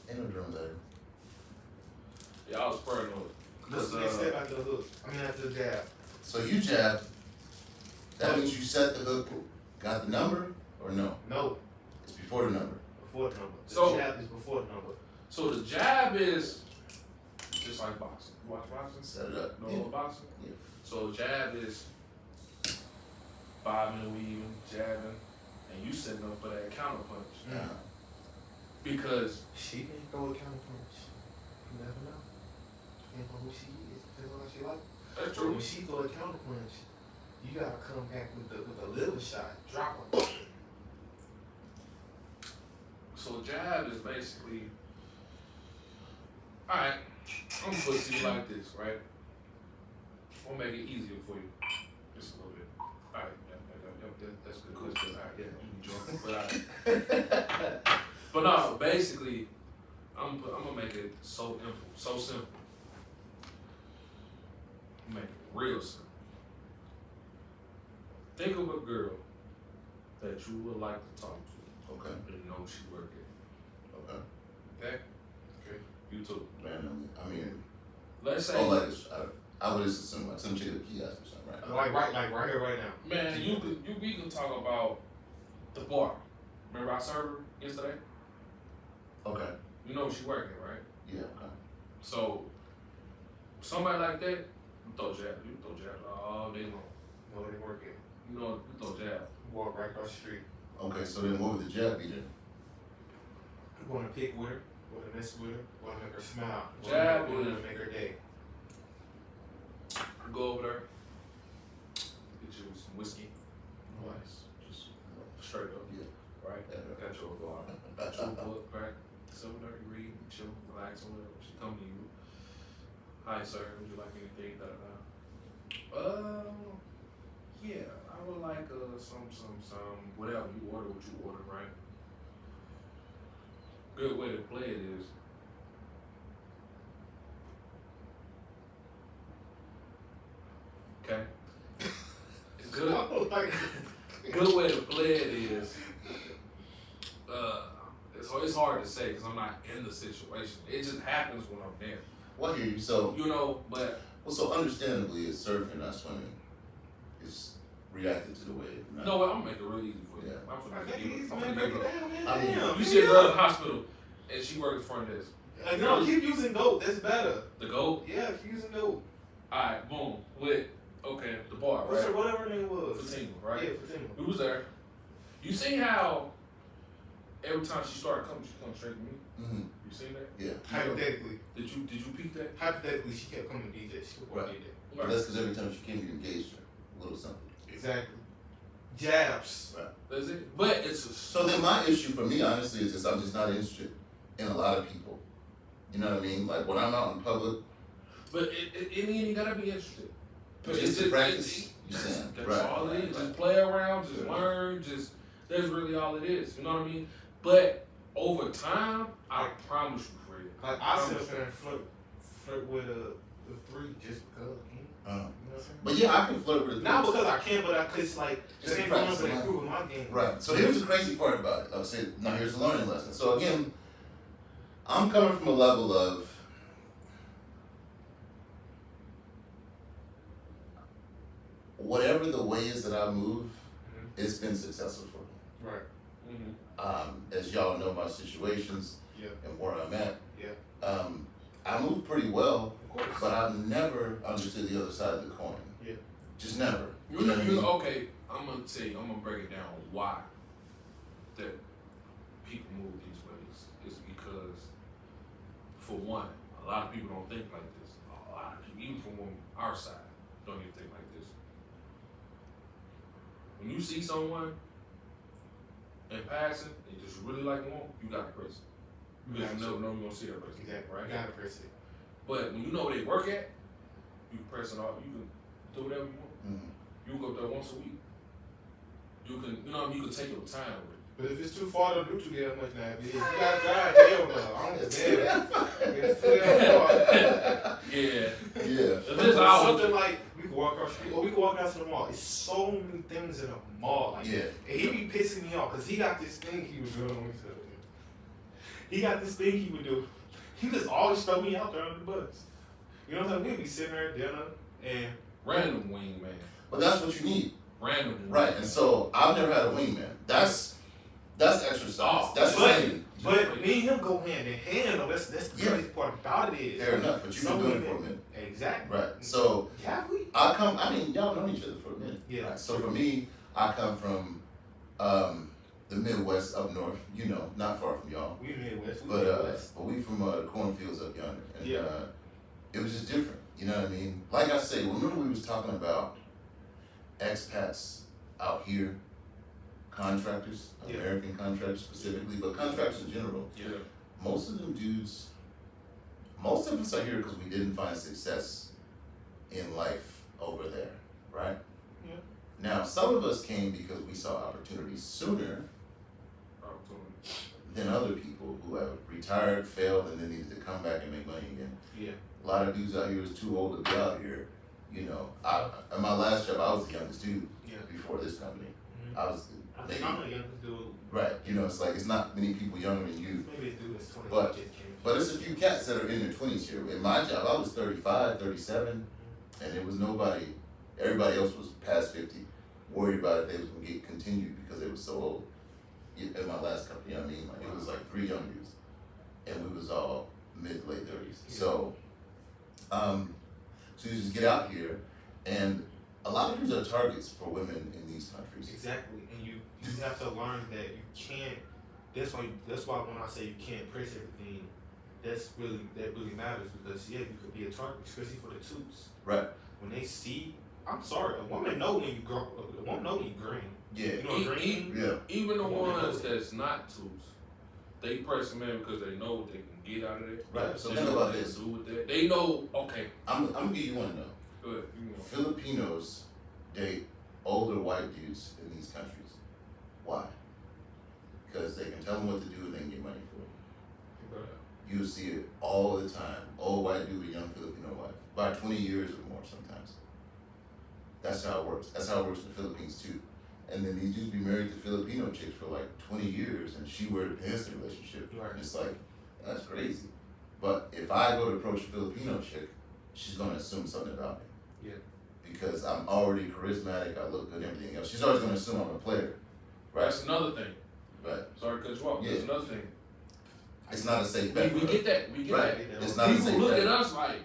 [SPEAKER 3] Ain't no drums out here.
[SPEAKER 1] Yeah, I was paranoid.
[SPEAKER 2] What's the next step after the hook? I mean, after the jab.
[SPEAKER 3] So you jab. That means you set the hook. Got the number or no?
[SPEAKER 2] No,
[SPEAKER 3] It's before the number.
[SPEAKER 2] before the number. The
[SPEAKER 1] So-
[SPEAKER 2] jab is before the number.
[SPEAKER 1] So the jab is just like boxing. You watch boxing?
[SPEAKER 3] Set it up.
[SPEAKER 1] No
[SPEAKER 3] Yeah.
[SPEAKER 1] boxing?
[SPEAKER 3] Yeah.
[SPEAKER 1] So jab is 5-minute weaving, jabbing, and you setting up for that counter punch.
[SPEAKER 3] Uh,
[SPEAKER 1] Because
[SPEAKER 2] She can throw a counter punch. You never know. Depends on who she is. Depends on what she like.
[SPEAKER 1] that's
[SPEAKER 2] But
[SPEAKER 1] true.
[SPEAKER 2] when she throw a counter punch, you gotta come back with a liver shot. Drop her.
[SPEAKER 1] So jab is basically, alright, I'm gonna put it to you like this, right? I'm gonna make it easier for you. Just a little bit. Alright, that's good question. Alright, yeah, I'm gonna be drunk. But alright. But no, basically, I'm gonna make it so simple. Make it real simple. Think of a girl that you would like to talk to.
[SPEAKER 3] okay.
[SPEAKER 1] And know she work at.
[SPEAKER 3] Okay.
[SPEAKER 1] Okay? Okay. You too.
[SPEAKER 3] Man, I mean,
[SPEAKER 1] Let's say,
[SPEAKER 3] oh, like I would just assume like some chick at a kiosk or something, right?
[SPEAKER 2] Like right here, right now.
[SPEAKER 1] man, we can talk about the bar. Remember I served her yesterday?
[SPEAKER 3] Okay.
[SPEAKER 1] You know she working, right?
[SPEAKER 3] Yeah. Okay.
[SPEAKER 1] So somebody like that, you throw jab all day long.
[SPEAKER 2] No, they working.
[SPEAKER 1] You know, you throw jab.
[SPEAKER 2] Walk right across the street.
[SPEAKER 3] Okay. So then, what would the jab be then?
[SPEAKER 2] I'm gonna pick with her. Wanna mess with her. Wanna make her smile.
[SPEAKER 1] Jab
[SPEAKER 2] Wanna
[SPEAKER 1] is-
[SPEAKER 2] make her day.
[SPEAKER 1] Go over there, get you some whiskey, nice, just straight up,
[SPEAKER 3] Yeah.
[SPEAKER 1] right? Got your book, right? Sit there, you read, chill, relax, or whatever. She come to you. Hi, sir. Would you like anything? Da da da. Yeah. I would like some whatever you order. What you order, right? Good way to play it is. Okay. Good. Good way to play it is. It's hard to say because I'm not in the situation. It just happens when I'm there.
[SPEAKER 3] Well, I hear you. So,
[SPEAKER 1] You know, but
[SPEAKER 3] so understandably, it's surfing, not swimming. It's reacted to the wave.
[SPEAKER 1] you know what? I'm gonna make it real easy for you.
[SPEAKER 3] Yeah.
[SPEAKER 1] I'm gonna
[SPEAKER 2] Make it
[SPEAKER 1] give
[SPEAKER 2] easy,
[SPEAKER 1] her. I'm
[SPEAKER 2] man.
[SPEAKER 1] gonna
[SPEAKER 2] Break
[SPEAKER 1] give
[SPEAKER 2] it
[SPEAKER 1] her.
[SPEAKER 2] down, man.
[SPEAKER 3] I mean,
[SPEAKER 2] Damn,
[SPEAKER 1] You see a girl in the hospital and she working front desk.
[SPEAKER 2] No, keep using goat. That's better.
[SPEAKER 1] The goat.
[SPEAKER 2] Yeah, keep using goat.
[SPEAKER 1] Alright, boom. With the bar,
[SPEAKER 2] What's her,
[SPEAKER 1] right?
[SPEAKER 2] whatever her name was.
[SPEAKER 1] Fatima, right?
[SPEAKER 2] Yeah, Fatima.
[SPEAKER 1] We was there. You seen how every time she started coming, she come straight to me.
[SPEAKER 3] Mm-hmm.
[SPEAKER 1] You seen that?
[SPEAKER 3] Yeah.
[SPEAKER 2] Hypothetically.
[SPEAKER 1] Did you peek that?
[SPEAKER 2] Hypothetically, she kept coming to DJ. She kept
[SPEAKER 3] Right.
[SPEAKER 2] DJ.
[SPEAKER 3] But that's because every time she came, you engaged her. A little something.
[SPEAKER 2] Exactly. Jabs.
[SPEAKER 1] That's it. But it's a
[SPEAKER 3] So then my issue for me, honestly, is just I'm just not interested in a lot of people. You know what I mean? Like when I'm out in public,
[SPEAKER 1] But it ain't gotta be interested. But
[SPEAKER 3] just to practice, you
[SPEAKER 1] that's
[SPEAKER 3] saying.
[SPEAKER 1] that's all it is.
[SPEAKER 3] right.
[SPEAKER 1] Just play around, just
[SPEAKER 3] Yeah.
[SPEAKER 1] learn, that's really all it is. You know what I mean? But over time, I promise you, Fred.
[SPEAKER 2] Like I sit up there and flirt with a three just because I can.
[SPEAKER 3] Uh,
[SPEAKER 2] You know what I'm saying?
[SPEAKER 3] but yeah, I can flirt with a
[SPEAKER 2] Not because I can, but I cause like
[SPEAKER 3] Just
[SPEAKER 2] just ain't
[SPEAKER 3] practice
[SPEAKER 2] going to
[SPEAKER 3] a lot.
[SPEAKER 2] improve my game.
[SPEAKER 3] Right. So here's the crazy part about it. Like I said, now here's the learning lesson. So again, I'm coming from a level of whatever the way is that I move, it's been successful for me.
[SPEAKER 2] Right.
[SPEAKER 3] As y'all know my situations
[SPEAKER 2] Yeah.
[SPEAKER 3] and where I'm at.
[SPEAKER 2] Yeah.
[SPEAKER 3] I move pretty well,
[SPEAKER 2] Of course.
[SPEAKER 3] but I've never understood the other side of the coin.
[SPEAKER 2] Yeah.
[SPEAKER 3] Just never.
[SPEAKER 1] You know, okay, I'm gonna tell you, I'm gonna break it down why that people move these ways. Is because, for one, a lot of people don't think like this. A lot of people, even from our side, don't even think like this. When you see someone in passing, and you just really like them, you gotta press it. Because you never know you're gonna see that person.
[SPEAKER 2] Exactly.
[SPEAKER 1] Right?
[SPEAKER 2] You gotta press it.
[SPEAKER 1] But when you know where they work at, you can press it off. You can do whatever you want. You can go there once a week. You can, you know what I mean? You can take your time with it.
[SPEAKER 2] But if it's too far, don't do too damn much now. If you gotta drive, hell no. I don't understand. It's too damn far.
[SPEAKER 1] Yeah.
[SPEAKER 3] Yeah.
[SPEAKER 1] If it's hours,
[SPEAKER 2] Something like we can walk across the street or we can walk out to the mall. It's so many things in a mall. Like,
[SPEAKER 3] Yeah.
[SPEAKER 2] and he be pissing me off because he got this thing he was doing. He got this thing he would do. He just always throw me out there on the bus. You know what I'm saying? We'd be sitting there at dinner and
[SPEAKER 1] random wingman.
[SPEAKER 3] But that's what you need.
[SPEAKER 1] Random wingman.
[SPEAKER 3] Right. And so I've never had a wingman. That's exercise.
[SPEAKER 1] Oh,
[SPEAKER 3] That's training.
[SPEAKER 2] but me and him go hand in hand though. That's the crazy part about it is.
[SPEAKER 3] Fair enough, but you've been doing it for a minute.
[SPEAKER 2] Exactly.
[SPEAKER 3] Right. So
[SPEAKER 2] Have we?
[SPEAKER 3] y'all known each other for a minute.
[SPEAKER 2] Yeah.
[SPEAKER 3] Right? So for me, I come from the Midwest up north, you know, not far from y'all.
[SPEAKER 2] We Midwest. We
[SPEAKER 3] But
[SPEAKER 2] Midwest.
[SPEAKER 3] we from the cornfields up yonder. And
[SPEAKER 2] Yeah.
[SPEAKER 3] it was just different. You know what I mean? Like I say, remember we was talking about expats out here, contractors,
[SPEAKER 2] Yeah.
[SPEAKER 3] American contractors specifically, but contractors in general.
[SPEAKER 1] Yeah.
[SPEAKER 3] Most of them dudes, most of us are here because we didn't find success in life over there, right?
[SPEAKER 2] Yeah.
[SPEAKER 3] Now, some of us came because we saw opportunities sooner than other people who have retired, failed, and then needed to come back and make money again.
[SPEAKER 2] Yeah.
[SPEAKER 3] A lot of dudes out here is too old to be out here. You know, at my last job, I was the youngest dude
[SPEAKER 2] Yeah.
[SPEAKER 3] before this company.
[SPEAKER 2] Mhm.
[SPEAKER 3] I was
[SPEAKER 2] I think I'm the youngest dude.
[SPEAKER 3] right. You know, it's like it's not many people younger than you.
[SPEAKER 2] Maybe this dude is 20.
[SPEAKER 3] But-
[SPEAKER 2] just came.
[SPEAKER 3] But it's a few cats that are in their 20s here. In my job, I was 35, 37, and there was nobody, everybody else was past 50, worried about if they was going to get continued because they were so old. In my last company, I mean, like, it was like 3 young dudes, and we was all mid, late 30s. So you just get out here, and a lot of dudes are targets for women in these countries.
[SPEAKER 2] Exactly, and you have to learn that you can't. That's why when I say you can't press everything, that really matters because you could be a target, especially for the tubes.
[SPEAKER 3] Right.
[SPEAKER 2] When they see, I'm sorry, a woman know when you grow. A woman know when you green.
[SPEAKER 3] Yeah.
[SPEAKER 2] You know what green?
[SPEAKER 3] Yeah.
[SPEAKER 1] Even the
[SPEAKER 2] Woman
[SPEAKER 1] ones
[SPEAKER 2] knows.
[SPEAKER 1] that's not tools, they press them in because they know what they can get out of it.
[SPEAKER 3] Right. So
[SPEAKER 1] They
[SPEAKER 3] think
[SPEAKER 1] know
[SPEAKER 3] about
[SPEAKER 1] what they
[SPEAKER 3] this.
[SPEAKER 1] do with that. They know. Okay,
[SPEAKER 3] I'm gonna give you one though.
[SPEAKER 1] good. You know.
[SPEAKER 3] Filipinos date older white dudes in these countries. Why? Because they can tell them what to do and they can get money for it. You see it all the time. Old white dude with young Filipino wife. By 20 years or more sometimes. That's how it works. That's how it works in the Philippines too. And then these dudes be married to Filipino chicks for like 20 years and she wear the pants in the relationship.
[SPEAKER 2] Right.
[SPEAKER 3] It's like, that's crazy. But if I go to approach a Filipino chick, she's gonna assume something about me.
[SPEAKER 2] Yeah.
[SPEAKER 3] Because I'm already charismatic, I look good, everything else. She's always gonna assume I'm a player. Right?
[SPEAKER 1] That's another thing.
[SPEAKER 3] Right.
[SPEAKER 1] Sorry to cut you off.
[SPEAKER 3] Yeah.
[SPEAKER 1] That's another thing.
[SPEAKER 3] It's not a safe bet.
[SPEAKER 1] We
[SPEAKER 3] for her.
[SPEAKER 1] get that. We get
[SPEAKER 3] Right.
[SPEAKER 1] that.
[SPEAKER 3] It's not a
[SPEAKER 1] People
[SPEAKER 3] safe
[SPEAKER 1] look
[SPEAKER 3] bet.
[SPEAKER 1] at us like,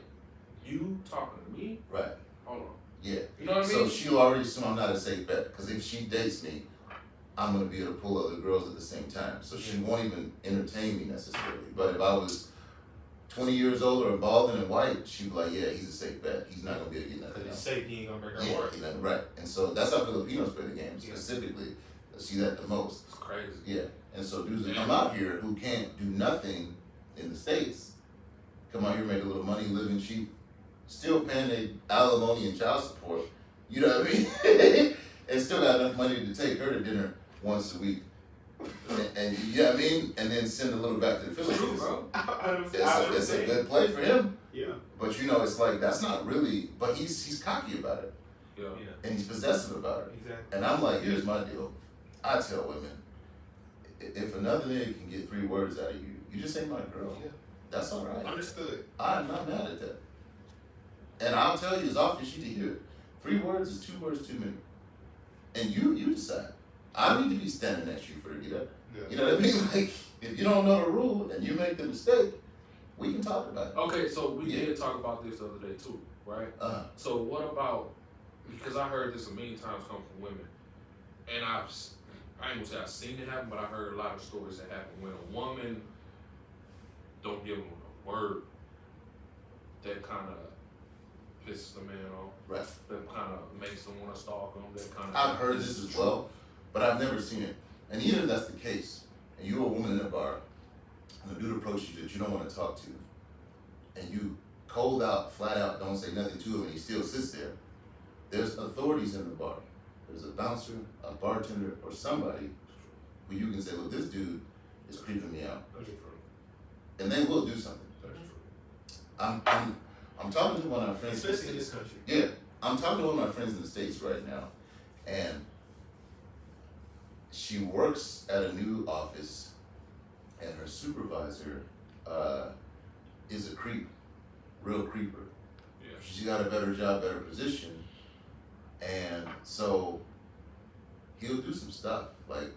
[SPEAKER 1] you talking to me?
[SPEAKER 3] Right.
[SPEAKER 1] Hold on.
[SPEAKER 3] Yeah.
[SPEAKER 1] You know what I
[SPEAKER 3] So
[SPEAKER 1] mean?
[SPEAKER 3] she'll already assume I'm not a safe bet. Because if she dates me, I'm gonna be able to pull other girls at the same time. So she won't even entertain me necessarily. But if I was 20 years older and balding and white, she'd be like, yeah, he's a safe bet. He's not gonna be able to get nothing
[SPEAKER 2] Because it's
[SPEAKER 3] else.
[SPEAKER 2] safe, he ain't gonna break her
[SPEAKER 3] Yeah,
[SPEAKER 2] heart.
[SPEAKER 3] he doesn't, right. And so that's how Filipinos play the game
[SPEAKER 2] Yeah.
[SPEAKER 3] specifically. I see that the most.
[SPEAKER 1] It's crazy.
[SPEAKER 3] Yeah. And so dudes that come out here who can't do nothing in the States, come out here, make a little money, living cheap, still paying their alimony and child support, you know what I mean? And still got enough money to take her to dinner once a week. And you know what I mean? And then send a little back to the
[SPEAKER 1] It's true,
[SPEAKER 3] Philippines.
[SPEAKER 1] bro.
[SPEAKER 3] It's a good play for him.
[SPEAKER 2] Yeah.
[SPEAKER 3] But you know, it's like, that's not really, but he's cocky about it.
[SPEAKER 1] Yeah.
[SPEAKER 2] Yeah.
[SPEAKER 3] And he's possessive about it.
[SPEAKER 2] Exactly.
[SPEAKER 3] And I'm like, here's my deal. I tell women, if another nigga can get 3 words out of you, you just ain't my girl.
[SPEAKER 2] Yeah.
[SPEAKER 3] That's all right.
[SPEAKER 2] Understood.
[SPEAKER 3] I'm not mad at that. And I'll tell you as often as you hear it. 3 words is 2 words too many. And you decide. I need to be standing next to you for it to get up.
[SPEAKER 2] Yeah.
[SPEAKER 3] You know what I mean? Like, if you don't know the rule and you make the mistake, we can talk about it.
[SPEAKER 1] Okay, so we
[SPEAKER 3] Yeah.
[SPEAKER 1] did talk about this the other day too, right? So what about, because I heard this a million times come from women, and I ain't gonna say I've seen it happen, but I heard a lot of stories that happen when a woman don't give them a word, that kind of pisses the man off.
[SPEAKER 3] Right.
[SPEAKER 1] That kind of makes them want to stalk them. That kind of.
[SPEAKER 3] I've heard this as well, but I've never seen it. And even if that's the case, and you're a woman in a bar, and a dude approaches you that you don't want to talk to, and you cold out, flat out, don't say nothing to him, and he still sits there, there's authorities in the bar. There's a bouncer, a bartender, or somebody who you can say, look, this dude is creeping me out.
[SPEAKER 1] That's true.
[SPEAKER 3] And they will do something.
[SPEAKER 1] That's true.
[SPEAKER 3] I'm talking to one of my friends.
[SPEAKER 2] Especially in this country.
[SPEAKER 3] Yeah, I'm talking to one of my friends in the States right now, and she works at a new office, and her supervisor is a creep, real creeper.
[SPEAKER 1] Yeah.
[SPEAKER 3] She got a better job, better position, and so he'll do some stuff like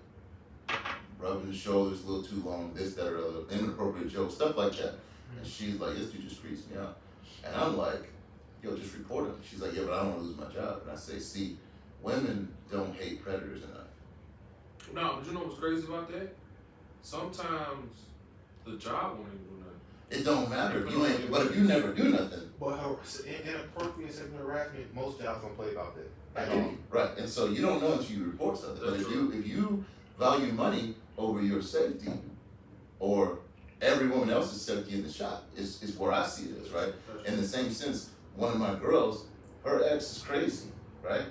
[SPEAKER 3] rubbing his shoulders a little too long, this, that, or other, inappropriate jokes, stuff like that. And she's like, this dude just creeps me out. And I'm like, yo, just report him. She's like, yeah, but I don't want to lose my job. And I say, see, women don't hate predators enough.
[SPEAKER 1] No, but you know what's crazy about that? Sometimes the job won't even do nothing.
[SPEAKER 3] It don't matter if you ain't, but if you never do nothing.
[SPEAKER 2] But inappropriate sexual harassment, most jobs don't play about that.
[SPEAKER 3] At all. Right, and so you don't know until you report something. But
[SPEAKER 1] That's
[SPEAKER 3] if you value money over your safety, or every woman else's safety in the shop, is where I see it as, right? In the same sense, one of my girls, her ex is crazy, right?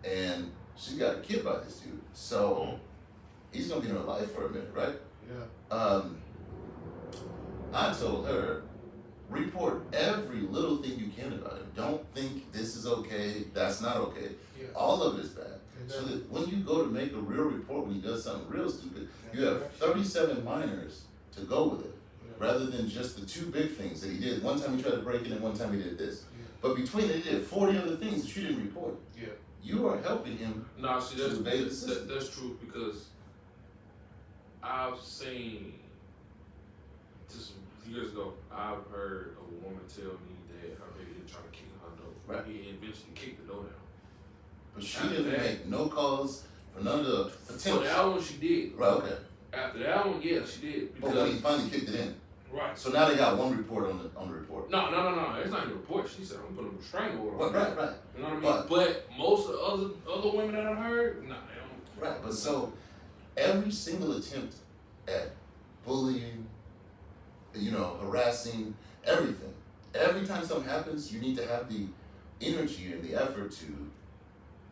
[SPEAKER 3] And she got a kid by this dude, so he's gonna be in her life for a minute, right?
[SPEAKER 2] Yeah.
[SPEAKER 3] I told her, report every little thing you can about it. Don't think this is okay, that's not okay.
[SPEAKER 2] Yeah.
[SPEAKER 3] All of it is bad.
[SPEAKER 2] Exactly.
[SPEAKER 3] So that when you go to make a real report when he does something real stupid, you have 37 minors to go with it, rather than just the 2 big things that he did. One time he tried to break in and one time he did this.
[SPEAKER 2] Yeah.
[SPEAKER 3] But between it, he did 40 other things that you didn't report.
[SPEAKER 2] Yeah.
[SPEAKER 3] You are helping him.
[SPEAKER 1] No, see,
[SPEAKER 3] To evade the system.
[SPEAKER 1] that's true, because I've seen, just years ago, I've heard a woman tell me that her baby didn't try to kick her door.
[SPEAKER 3] Right.
[SPEAKER 1] He eventually kicked the door down.
[SPEAKER 3] But she
[SPEAKER 1] After
[SPEAKER 3] didn't
[SPEAKER 1] that-
[SPEAKER 3] make no calls for none of the
[SPEAKER 1] So
[SPEAKER 3] attempts.
[SPEAKER 1] that one she did.
[SPEAKER 3] Right, okay.
[SPEAKER 1] After that one, yeah, she did.
[SPEAKER 3] But when he finally kicked it in.
[SPEAKER 1] Right.
[SPEAKER 3] So now they got 1 report on the report.
[SPEAKER 1] No. It's not even a report. She said, I'm putting a restraining order on
[SPEAKER 3] Right,
[SPEAKER 1] her.
[SPEAKER 3] right.
[SPEAKER 1] You know what I mean? But most of the other women that I've heard, nah, they don't.
[SPEAKER 3] Right, but so every single attempt at bullying, harassing, everything, every time something happens, you need to have the energy and the effort to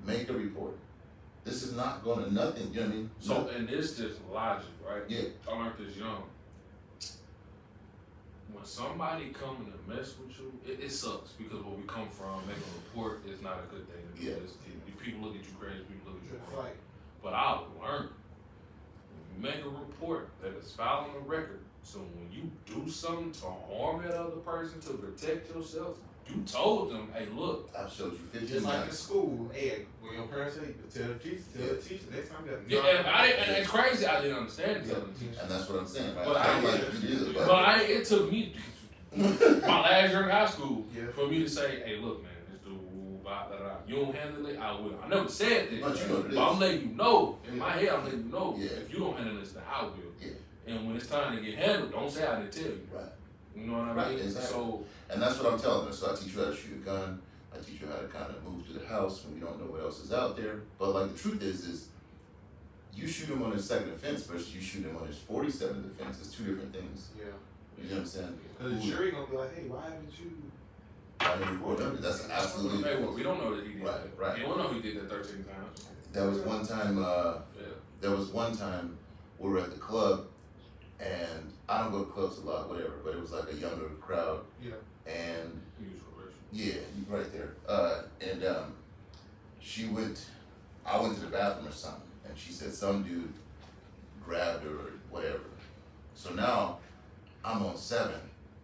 [SPEAKER 3] make a report. This is not going to nothing, you know what I mean?
[SPEAKER 1] So, and this just logic, right?
[SPEAKER 3] Yeah.
[SPEAKER 1] I learned this young. When somebody coming to mess with you, it sucks, because where we come from, making a report is not a good thing to do.
[SPEAKER 3] Yeah.
[SPEAKER 1] People look at you crazy, people look at you
[SPEAKER 2] Good
[SPEAKER 1] wrong.
[SPEAKER 2] fight.
[SPEAKER 1] But I learned, make a report that is filed on the record. So when you do something to harm that other person, to protect yourself, you told them, hey, look.
[SPEAKER 3] I've showed you 15
[SPEAKER 2] Just like in
[SPEAKER 3] times.
[SPEAKER 2] school, hey, when your parents say, tell the teacher, next time you
[SPEAKER 1] Yeah, and it's crazy, I didn't understand it.
[SPEAKER 3] Yeah.
[SPEAKER 1] Telling the teacher.
[SPEAKER 3] And that's what I'm saying.
[SPEAKER 1] But
[SPEAKER 3] I don't
[SPEAKER 1] I-
[SPEAKER 3] like you either,
[SPEAKER 1] But it took me my last year in high school
[SPEAKER 2] Yeah.
[SPEAKER 1] for me to say, hey, look, man, this dude, blah, blah, blah. You don't handle it, I will. I never said that.
[SPEAKER 3] But you know what it
[SPEAKER 1] But I'm
[SPEAKER 3] is.
[SPEAKER 1] letting you know. In
[SPEAKER 2] Yeah.
[SPEAKER 1] my head, I'm letting you know.
[SPEAKER 3] Yeah.
[SPEAKER 1] If you don't handle this, then I will.
[SPEAKER 3] Yeah.
[SPEAKER 1] And when it's time to get handled, don't say I didn't tell you.
[SPEAKER 3] Right.
[SPEAKER 1] You know what I
[SPEAKER 3] Right,
[SPEAKER 1] mean?
[SPEAKER 3] exactly.
[SPEAKER 1] So,
[SPEAKER 3] And that's what I'm telling her. So I teach you how to shoot a gun. I teach you how to kind of move through the house when you don't know what else is out there. But like the truth is you shoot him on his second offense versus you shoot him on his 47th offense. It's 2 different things.
[SPEAKER 2] Yeah.
[SPEAKER 3] You know what I'm saying?
[SPEAKER 2] Because the jury gonna be like, hey, why haven't you?
[SPEAKER 3] I didn't report him. That's absolutely.
[SPEAKER 1] hey, well, we don't know that he did
[SPEAKER 3] Right,
[SPEAKER 1] that.
[SPEAKER 3] right.
[SPEAKER 1] You don't know he did that 13 times.
[SPEAKER 3] There was one time.
[SPEAKER 1] Yeah.
[SPEAKER 3] There was one time we were at the club, and I don't go to clubs a lot, whatever. But it was like a younger crowd,
[SPEAKER 2] Yeah.
[SPEAKER 3] and
[SPEAKER 1] He was probation.
[SPEAKER 3] yeah, right there. And she went. I went to the bathroom or something, and she said some dude grabbed her or whatever. So now I'm on 7,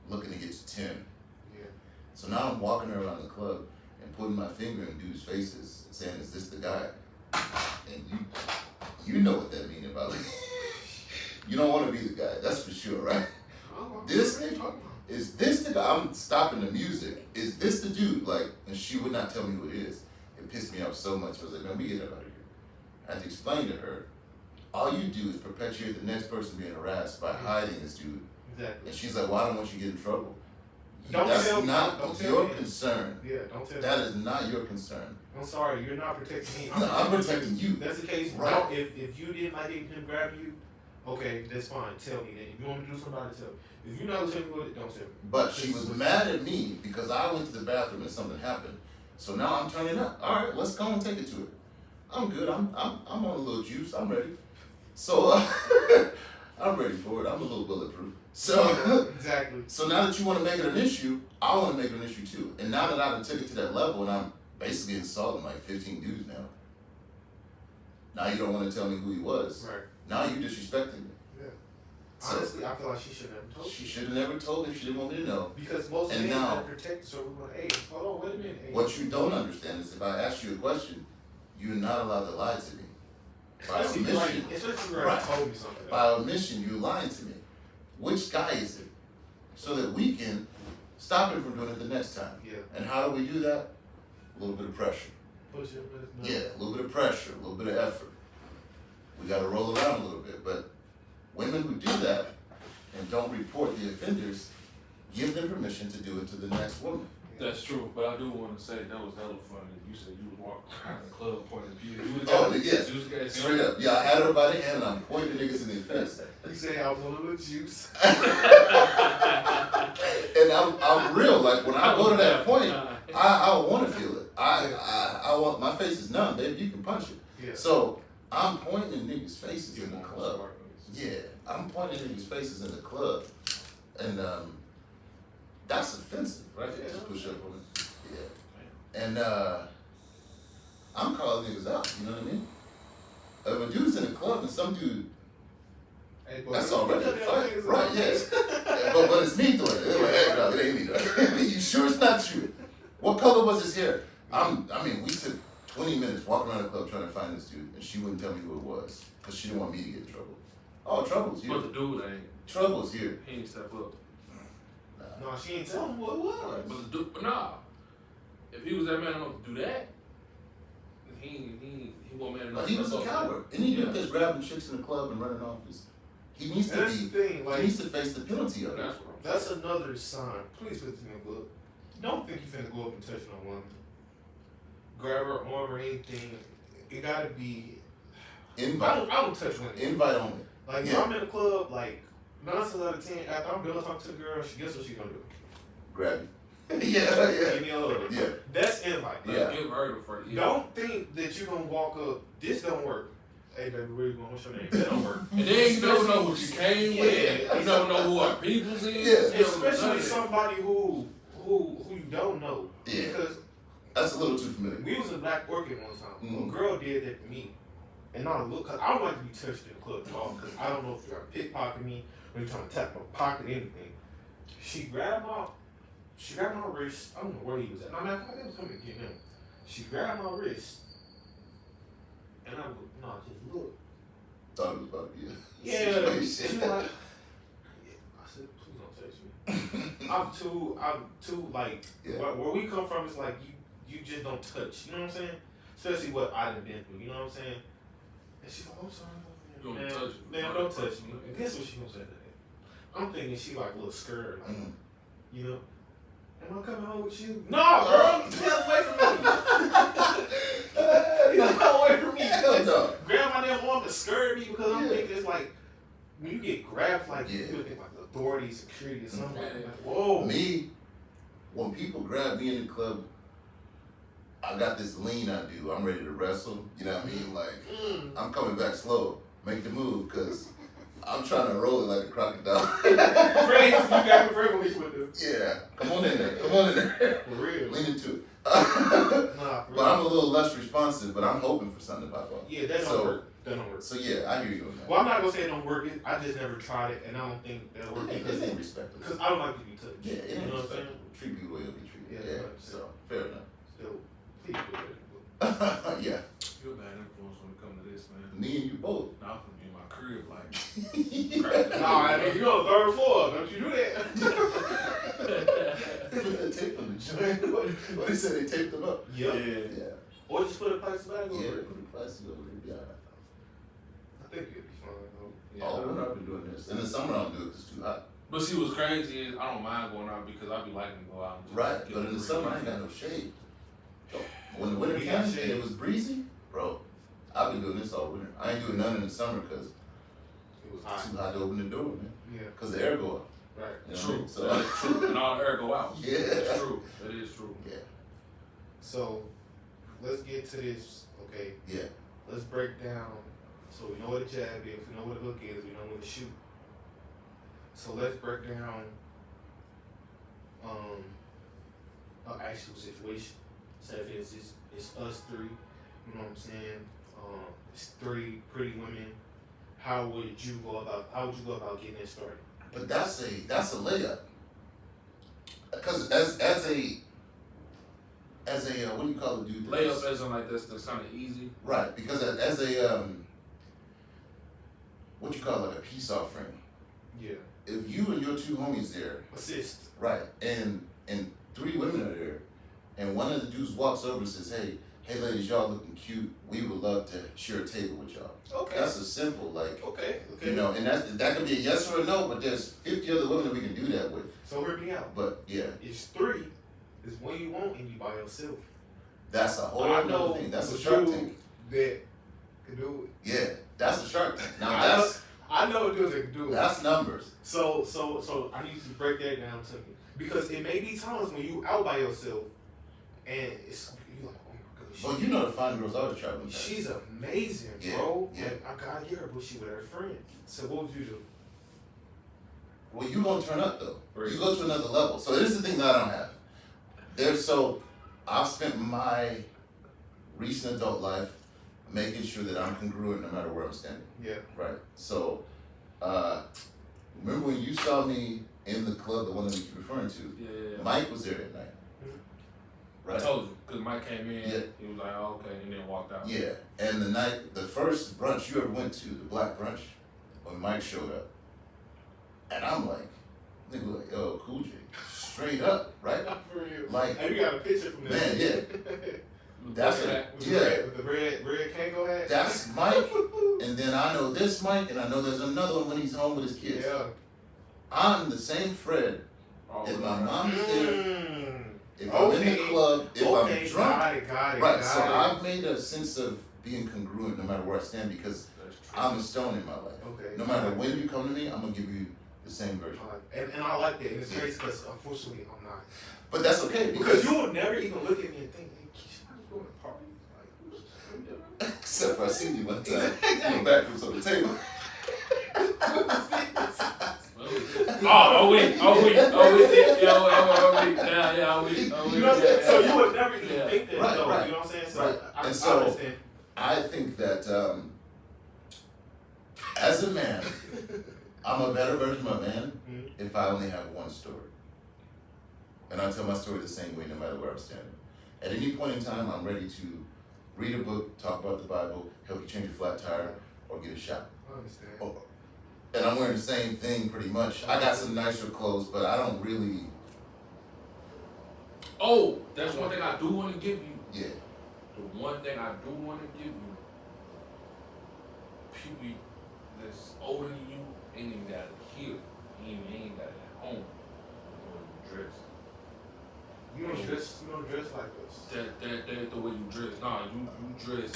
[SPEAKER 3] looking to get to 10.
[SPEAKER 2] Yeah.
[SPEAKER 3] So now I'm walking her around the club, and putting my finger in dudes' faces and saying, "Is this the guy?" And you know what that means about it. You don't want to be the guy, that's for sure, right? This is this the guy? I'm stopping the music. Is this the dude? Like, and she would not tell me who it is. It pissed me off so much. I was like, man, we get out of here. I had to explain to her, all you do is perpetuate the next person being harassed by hiding this dude.
[SPEAKER 2] Exactly.
[SPEAKER 3] And she's like, well, I don't want you to get in trouble.
[SPEAKER 2] Don't
[SPEAKER 3] That's
[SPEAKER 2] tell me.
[SPEAKER 3] not
[SPEAKER 2] Don't tell
[SPEAKER 3] your
[SPEAKER 2] me.
[SPEAKER 3] concern.
[SPEAKER 2] Yeah, don't tell
[SPEAKER 3] That
[SPEAKER 2] me.
[SPEAKER 3] is not your concern.
[SPEAKER 2] I'm sorry, you're not protecting me.
[SPEAKER 3] No, I'm protecting you.
[SPEAKER 2] That's the case.
[SPEAKER 3] Right.
[SPEAKER 2] Now, if you didn't like him grab you, okay, that's fine. Tell me that. If you want to do somebody, tell me. If you're not gonna tell me what, don't tell me.
[SPEAKER 3] But she was mad at me because I went to the bathroom and something happened. So now I'm turning up. All right, let's go and take it to it. I'm good. I'm on a little juice. I'm ready. So I'm ready for it. I'm a little bulletproof. So
[SPEAKER 2] Exactly.
[SPEAKER 3] so now that you want to make it an issue, I want to make it an issue too. And now that I've took it to that level and I'm basically insulting like 15 dudes now. Now you don't want to tell me who he was.
[SPEAKER 2] Right.
[SPEAKER 3] Now you're disrespecting me.
[SPEAKER 2] Yeah.
[SPEAKER 3] So
[SPEAKER 2] Honestly, I feel like she should have told you.
[SPEAKER 3] she should have never told me if she didn't want me to know.
[SPEAKER 2] Because most
[SPEAKER 3] And
[SPEAKER 2] men
[SPEAKER 3] now-
[SPEAKER 2] are protected, so we're like, hey, hold on, wait a minute. Hey.
[SPEAKER 3] What you don't understand is if I ask you a question, you're not allowed to lie to me. By
[SPEAKER 2] Especially if
[SPEAKER 3] omission,
[SPEAKER 2] you
[SPEAKER 3] Right.
[SPEAKER 2] told me something.
[SPEAKER 3] by omission, you're lying to me. Which guy is it? So that we can stop him from doing it the next time.
[SPEAKER 2] Yeah.
[SPEAKER 3] And how do we do that? A little bit of pressure.
[SPEAKER 2] Push it, but it's
[SPEAKER 3] Yeah, a little bit of pressure, a little bit of effort. We gotta roll around a little bit. But women who do that and don't report the offenders, give them permission to do it to the next woman.
[SPEAKER 1] That's true, but I do want to say that was hella funny. You said you was walking around the club pointing views.
[SPEAKER 3] Oh, yes.
[SPEAKER 1] You was the guy-
[SPEAKER 3] Straight up. Yeah, I had her by the hand and I'm pointing niggas in their face.
[SPEAKER 2] You say I was on a little juice.
[SPEAKER 3] And I'm real. Like when I go to that point, I want to feel it. I want, my face is numb, baby. You can punch it.
[SPEAKER 2] Yeah.
[SPEAKER 3] So I'm pointing in niggas' faces in the club.
[SPEAKER 1] Yeah.
[SPEAKER 3] Yeah, I'm pointing in niggas' faces in the club, and that's offensive, right?
[SPEAKER 2] Yeah.
[SPEAKER 3] Just push up on it. Yeah. And I'm calling niggas out. You know what I mean? If a dude's in the club and some dude,
[SPEAKER 2] Hey, boy,
[SPEAKER 3] that's
[SPEAKER 2] you
[SPEAKER 3] already a
[SPEAKER 2] tell me
[SPEAKER 3] fight,
[SPEAKER 2] niggas
[SPEAKER 3] right?
[SPEAKER 2] out.
[SPEAKER 3] Yes. but it's me doing it. They're like, hey, dog, it ain't me. Dog. You sure it's not you? What color was his hair? I mean, we took 20 minutes walking around the club trying to find this dude, and she wouldn't tell me who it was because she didn't want me to get in trouble. Oh, trouble's here.
[SPEAKER 1] But the dude ain't.
[SPEAKER 3] Trouble's here.
[SPEAKER 1] He ain't step up.
[SPEAKER 2] No, she ain't telling him what it was.
[SPEAKER 1] But the dude, but nah. If he was that man enough to do that, he wasn't man enough.
[SPEAKER 3] But he
[SPEAKER 1] to
[SPEAKER 3] was a
[SPEAKER 1] step up.
[SPEAKER 3] coward. Any dude
[SPEAKER 1] Yeah.
[SPEAKER 3] that's grabbing chicks in the club and running off he needs to
[SPEAKER 2] That's
[SPEAKER 3] be.
[SPEAKER 2] the thing,
[SPEAKER 3] He
[SPEAKER 2] like,
[SPEAKER 3] needs to face the penalty of it.
[SPEAKER 1] That's what I'm
[SPEAKER 2] that's another sign. Please put this in your book. Don't think you finna go up and touch no woman. Grab her arm or anything. It gotta be.
[SPEAKER 3] Invite.
[SPEAKER 2] I don't touch women.
[SPEAKER 3] Invite only.
[SPEAKER 2] Like, if
[SPEAKER 3] Yeah.
[SPEAKER 2] I'm in a club, like, 9 times out of 10, after I'm done talking to the girl, guess what she gonna do?
[SPEAKER 3] Grab you. yeah,
[SPEAKER 2] Give me a hug.
[SPEAKER 3] yeah.
[SPEAKER 2] That's invite.
[SPEAKER 1] saying.
[SPEAKER 3] Yeah.
[SPEAKER 1] Give her the first. Yeah.
[SPEAKER 2] Don't think that you're gonna walk up, this don't work. Hey, baby, where you going? What's your name? That don't work.
[SPEAKER 1] And then you never know what you came with.
[SPEAKER 2] Yeah.
[SPEAKER 1] You never know who our people's is.
[SPEAKER 3] Yeah.
[SPEAKER 1] You never know
[SPEAKER 2] Especially
[SPEAKER 1] none of that.
[SPEAKER 2] somebody who you don't know.
[SPEAKER 3] Yeah.
[SPEAKER 2] Because
[SPEAKER 3] That's a little too familiar.
[SPEAKER 2] we was in Black Orchid one time.
[SPEAKER 3] Mhm.
[SPEAKER 2] A girl did that to me. And I look, cause I don't like to be touched in the club at all. Cause I don't know if you're trying to pickpocket me or you're trying to tap my pocket, anything. She grabbed my wrist. I don't know where he was at. No, man, I think it was coming to get him. She grabbed my wrist. And I looked, no, just look.
[SPEAKER 3] Thought it was about to be a
[SPEAKER 2] Yeah,
[SPEAKER 3] situation.
[SPEAKER 2] she was like, I said, please don't touch me. I'm too like,
[SPEAKER 3] Yeah.
[SPEAKER 2] where we come from, it's like you just don't touch. You know what I'm saying? Especially what I done been through. You know what I'm saying? And she's like, oh, sorry,
[SPEAKER 1] You
[SPEAKER 2] man,
[SPEAKER 1] don't touch me.
[SPEAKER 2] man, don't touch me. And guess what she gonna say to that? I'm thinking she like a little scared, like,
[SPEAKER 3] Mhm.
[SPEAKER 2] you know. Am I coming home with you? No, girl, get away from me. Get away from me.
[SPEAKER 3] Hell no.
[SPEAKER 2] Grab my damn arm to scare me because I'm
[SPEAKER 3] Yeah.
[SPEAKER 2] thinking it's like when you get grabbed, like
[SPEAKER 3] Yeah.
[SPEAKER 2] you would think like the authority, security, or something.
[SPEAKER 1] Mhm.
[SPEAKER 2] Like, whoa.
[SPEAKER 3] Me, when people grab me in the club, I got this lean I do. I'm ready to wrestle. You know what I mean? Like,
[SPEAKER 2] Mm.
[SPEAKER 3] I'm coming back slow. Make the move, because I'm trying to roll it like a crocodile.
[SPEAKER 2] Crazy, you got me afraid when you with them.
[SPEAKER 3] Yeah. Come on in there. Come on in there.
[SPEAKER 2] For real.
[SPEAKER 3] Lean into it.
[SPEAKER 2] Nah, for
[SPEAKER 3] But I'm a
[SPEAKER 2] real.
[SPEAKER 3] little less responsive, but I'm hoping for something to pop up.
[SPEAKER 2] Yeah, that don't
[SPEAKER 3] So-
[SPEAKER 2] work. That don't work.
[SPEAKER 3] So yeah, I hear you on that.
[SPEAKER 2] Well, I'm not gonna say it don't work. I just never tried it, and I don't think that'll work
[SPEAKER 3] It ain't respectful.
[SPEAKER 2] because I don't like to be touched.
[SPEAKER 3] Yeah, it
[SPEAKER 2] you
[SPEAKER 3] ain't
[SPEAKER 2] know what I'm saying?
[SPEAKER 3] respectful. Treat people the way you'll be treated.
[SPEAKER 2] Yeah,
[SPEAKER 3] Yeah.
[SPEAKER 2] 100%.
[SPEAKER 3] So fair enough.
[SPEAKER 2] Dope. Please do it.
[SPEAKER 3] Yeah,
[SPEAKER 1] You're a bad influence when it comes to this, man.
[SPEAKER 3] me and you both.
[SPEAKER 1] Now I'm gonna be in my crib like.
[SPEAKER 2] Nah, I mean, you're on the 3rd floor. Don't you do that?
[SPEAKER 3] Put that tape on the joint. What they said, they taped them up.
[SPEAKER 2] Yep.
[SPEAKER 1] Yeah.
[SPEAKER 3] Yeah.
[SPEAKER 2] Or just put a plastic bag over
[SPEAKER 3] Yeah,
[SPEAKER 2] it.
[SPEAKER 3] put the plastic over it. Yeah.
[SPEAKER 2] I think it'd be fun though.
[SPEAKER 1] Yeah.
[SPEAKER 3] All winter I've been doing this. In the summer I don't do it because it's too hot.
[SPEAKER 1] But see, what's crazy is I don't mind going out because I be liking to go out. And just
[SPEAKER 3] Right,
[SPEAKER 1] get
[SPEAKER 3] but in the
[SPEAKER 1] free
[SPEAKER 3] summer I
[SPEAKER 1] heat.
[SPEAKER 3] ain't got no shade. When the winter
[SPEAKER 2] We
[SPEAKER 3] came
[SPEAKER 2] got
[SPEAKER 3] and
[SPEAKER 2] shade.
[SPEAKER 3] it was breezy, bro, I've been doing this all winter. I ain't doing none in the summer because
[SPEAKER 2] It was
[SPEAKER 3] it's
[SPEAKER 2] hot.
[SPEAKER 3] too hot to open the door, man.
[SPEAKER 2] Yeah.
[SPEAKER 3] Because the air go up.
[SPEAKER 2] Right.
[SPEAKER 3] You know what I
[SPEAKER 1] True.
[SPEAKER 3] mean? So,
[SPEAKER 1] That is true. And all the air go out.
[SPEAKER 3] Yeah.
[SPEAKER 1] That's true. That is true.
[SPEAKER 3] yeah,
[SPEAKER 2] So let's get to this. Okay.
[SPEAKER 3] yeah.
[SPEAKER 2] Let's break down. So we know what a jab is. We know what a hook is. We know what a shoot. So let's break down an actual situation. Say if it's us three, you know what I'm saying? It's 3 pretty women. How would you go about getting it started?
[SPEAKER 3] But that's a layup. Because as a what do you call it, dude?
[SPEAKER 1] Layup as in like that's kind of easy.
[SPEAKER 3] Right, because as a what you call it, like a peace offering.
[SPEAKER 2] Yeah.
[SPEAKER 3] If you and your 2 homies there,
[SPEAKER 2] Assist.
[SPEAKER 3] right, and 3 women are there, and one of the dudes walks over and says, hey ladies, y'all looking cute. We would love to share a table with y'all.
[SPEAKER 2] Okay.
[SPEAKER 3] That's a simple, like,
[SPEAKER 2] Okay.
[SPEAKER 3] you know, and that can be a yes or a no, but there's 50 other women that we can do that with.
[SPEAKER 2] So hear me out.
[SPEAKER 3] But yeah,
[SPEAKER 2] It's 3. It's one you want and you by yourself.
[SPEAKER 3] that's a whole
[SPEAKER 2] I
[SPEAKER 3] other
[SPEAKER 2] know
[SPEAKER 3] thing. That's a
[SPEAKER 2] the
[SPEAKER 3] Shark
[SPEAKER 2] dude
[SPEAKER 3] Tank.
[SPEAKER 2] that can do it.
[SPEAKER 3] Yeah, that's a Shark Tank. Now
[SPEAKER 2] I know dudes that can do it.
[SPEAKER 3] that's numbers.
[SPEAKER 2] So I need you to break that down to me. Because it may be times when you out by yourself and it's you like, oh my goodness.
[SPEAKER 3] Well, you know the fine girls are traveling.
[SPEAKER 2] She's amazing,
[SPEAKER 3] Yeah,
[SPEAKER 2] bro.
[SPEAKER 3] yeah.
[SPEAKER 2] Like, I gotta get her, but she with her friend. So what would you do?
[SPEAKER 3] Well, you gonna turn up though.
[SPEAKER 1] Right.
[SPEAKER 3] You go to another level. So this is the thing that I don't have. I've spent my recent adult life making sure that I'm congruent no matter where I'm standing.
[SPEAKER 2] Yeah.
[SPEAKER 3] Right. So, remember when you saw me in the club, the one that we keep referring to?
[SPEAKER 1] Yeah.
[SPEAKER 3] Mike was there that night.
[SPEAKER 1] I
[SPEAKER 3] Right.
[SPEAKER 1] told you because Mike came in.
[SPEAKER 3] Yeah.
[SPEAKER 1] He was like, oh, okay, and then walked out.
[SPEAKER 3] Yeah. And the first brunch you ever went to, the black brunch, when Mike showed up, and I'm like, nigga, like, yo, Cool J, straight up, right?
[SPEAKER 2] For real.
[SPEAKER 3] Like,
[SPEAKER 2] And you got a picture from that.
[SPEAKER 3] man, yeah. That's
[SPEAKER 1] Look
[SPEAKER 3] it.
[SPEAKER 1] at
[SPEAKER 2] With
[SPEAKER 3] Yeah.
[SPEAKER 2] the red Kango hat.
[SPEAKER 3] That's Mike, and then I know this Mike, and I know there's another one when he's home with his kids.
[SPEAKER 2] Yeah.
[SPEAKER 3] I'm the same Fred.
[SPEAKER 1] all
[SPEAKER 3] If
[SPEAKER 1] the
[SPEAKER 3] my
[SPEAKER 1] way.
[SPEAKER 3] mom is there,
[SPEAKER 2] Mm.
[SPEAKER 3] if I'm in the
[SPEAKER 2] Okay.
[SPEAKER 3] club, if
[SPEAKER 2] Okay,
[SPEAKER 3] I'm drunk.
[SPEAKER 2] got it.
[SPEAKER 3] Right, so
[SPEAKER 2] got it.
[SPEAKER 3] I've made a sense of being congruent no matter where I stand because
[SPEAKER 1] That's true.
[SPEAKER 3] I'm a stone in my life.
[SPEAKER 2] Okay.
[SPEAKER 3] No matter when you come to me, I'm gonna give you the same version.
[SPEAKER 2] And I like that. And it's crazy because unfortunately I'm not.
[SPEAKER 3] But that's okay
[SPEAKER 2] Because
[SPEAKER 3] because
[SPEAKER 2] you will never even look at me and think, hey, Keisha, I'm going to party. Like, who's
[SPEAKER 3] except for I seen you one time, you back from the table.
[SPEAKER 1] Oh, wait, yeah,
[SPEAKER 2] You know what I'm saying? So you would never even
[SPEAKER 1] Yeah.
[SPEAKER 2] think that,
[SPEAKER 3] Right,
[SPEAKER 2] though.
[SPEAKER 3] right.
[SPEAKER 2] You know what I'm saying? So
[SPEAKER 3] Right.
[SPEAKER 2] I
[SPEAKER 3] And so-
[SPEAKER 2] understand.
[SPEAKER 3] I think that as a man, I'm a better version of a man
[SPEAKER 2] Mhm.
[SPEAKER 3] if I only have one story. And I tell my story the same way no matter where I'm standing. At any point in time, I'm ready to read a book, talk about the Bible, help you change a flat tire, or get a shot.
[SPEAKER 2] I understand.
[SPEAKER 3] Oh, and I'm wearing the same thing pretty much. I got some nicer clothes, but I don't really,
[SPEAKER 1] Oh, that's one thing I do want to give you.
[SPEAKER 3] yeah.
[SPEAKER 1] The one thing I do want to give you, people that's older than you ain't even got it here. Ain't got it at home. The way you dress.
[SPEAKER 2] You don't dress like us.
[SPEAKER 1] That the way you dress. Nah, you dress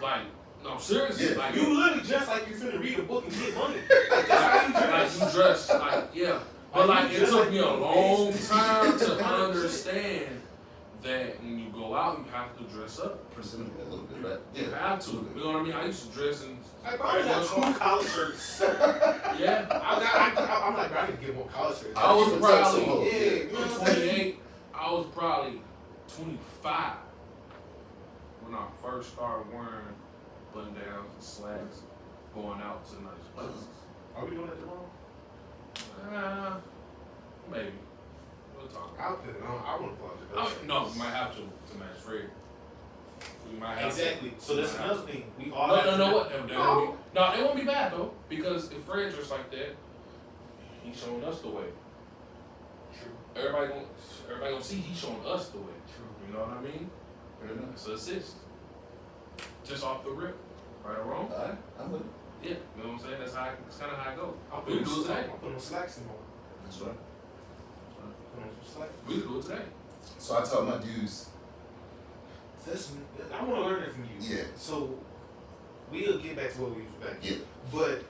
[SPEAKER 1] like no seriously.
[SPEAKER 3] Yeah.
[SPEAKER 1] Like
[SPEAKER 2] You literally dress like you finna read a book and get money. Like, that's how you dress.
[SPEAKER 1] like you dress like yeah. But
[SPEAKER 2] Like,
[SPEAKER 1] like
[SPEAKER 2] you
[SPEAKER 1] it
[SPEAKER 2] dress
[SPEAKER 1] took
[SPEAKER 2] like
[SPEAKER 1] me a
[SPEAKER 2] you
[SPEAKER 1] long
[SPEAKER 2] busy.
[SPEAKER 1] time to understand that when you go out you have to dress up.
[SPEAKER 3] Present a little bit, right?
[SPEAKER 1] You
[SPEAKER 3] Yeah.
[SPEAKER 1] have to. You know what I mean? I used to dress in
[SPEAKER 2] Like, bro, I got 2 collar shirts.
[SPEAKER 1] yeah.
[SPEAKER 2] I'm like, bro, I need to get more collar shirts.
[SPEAKER 1] I was
[SPEAKER 3] keep it
[SPEAKER 1] probably
[SPEAKER 3] tight, so-
[SPEAKER 2] Yeah, you know what I'm saying?
[SPEAKER 1] 28. I was probably 25 when I first started wearing button downs and slacks, going out to nice places.
[SPEAKER 2] Are we doing that tomorrow?
[SPEAKER 1] Maybe. We'll talk.
[SPEAKER 2] I wouldn't apologize.
[SPEAKER 1] No, we might have to match Fred. We might have
[SPEAKER 2] Exactly.
[SPEAKER 1] to.
[SPEAKER 2] So that's
[SPEAKER 1] We might
[SPEAKER 2] another
[SPEAKER 1] have to.
[SPEAKER 2] thing. We all
[SPEAKER 1] No,
[SPEAKER 2] have
[SPEAKER 1] no,
[SPEAKER 2] to
[SPEAKER 1] no,
[SPEAKER 2] do-
[SPEAKER 1] what? They won't be bad though, because if Fred dressed like that, he's showing us the way.
[SPEAKER 2] True.
[SPEAKER 1] Everybody gonna see he's showing us the way.
[SPEAKER 2] True.
[SPEAKER 1] You know what I mean?
[SPEAKER 3] Fair enough.
[SPEAKER 1] It's an assist. Just off the rip. Right or wrong?
[SPEAKER 3] Alright, I'm with it.
[SPEAKER 1] Yeah. You know what I'm saying? That's kind of how it goes.
[SPEAKER 2] I'm
[SPEAKER 1] We can do it today.
[SPEAKER 2] putting slacks in more.
[SPEAKER 3] That's right.
[SPEAKER 2] Put on some slacks.
[SPEAKER 1] We can do it today.
[SPEAKER 3] So I taught my dudes,
[SPEAKER 2] I want to learn it from you.
[SPEAKER 3] yeah,
[SPEAKER 2] So we'll get back to what we was back.
[SPEAKER 3] yeah,
[SPEAKER 2] But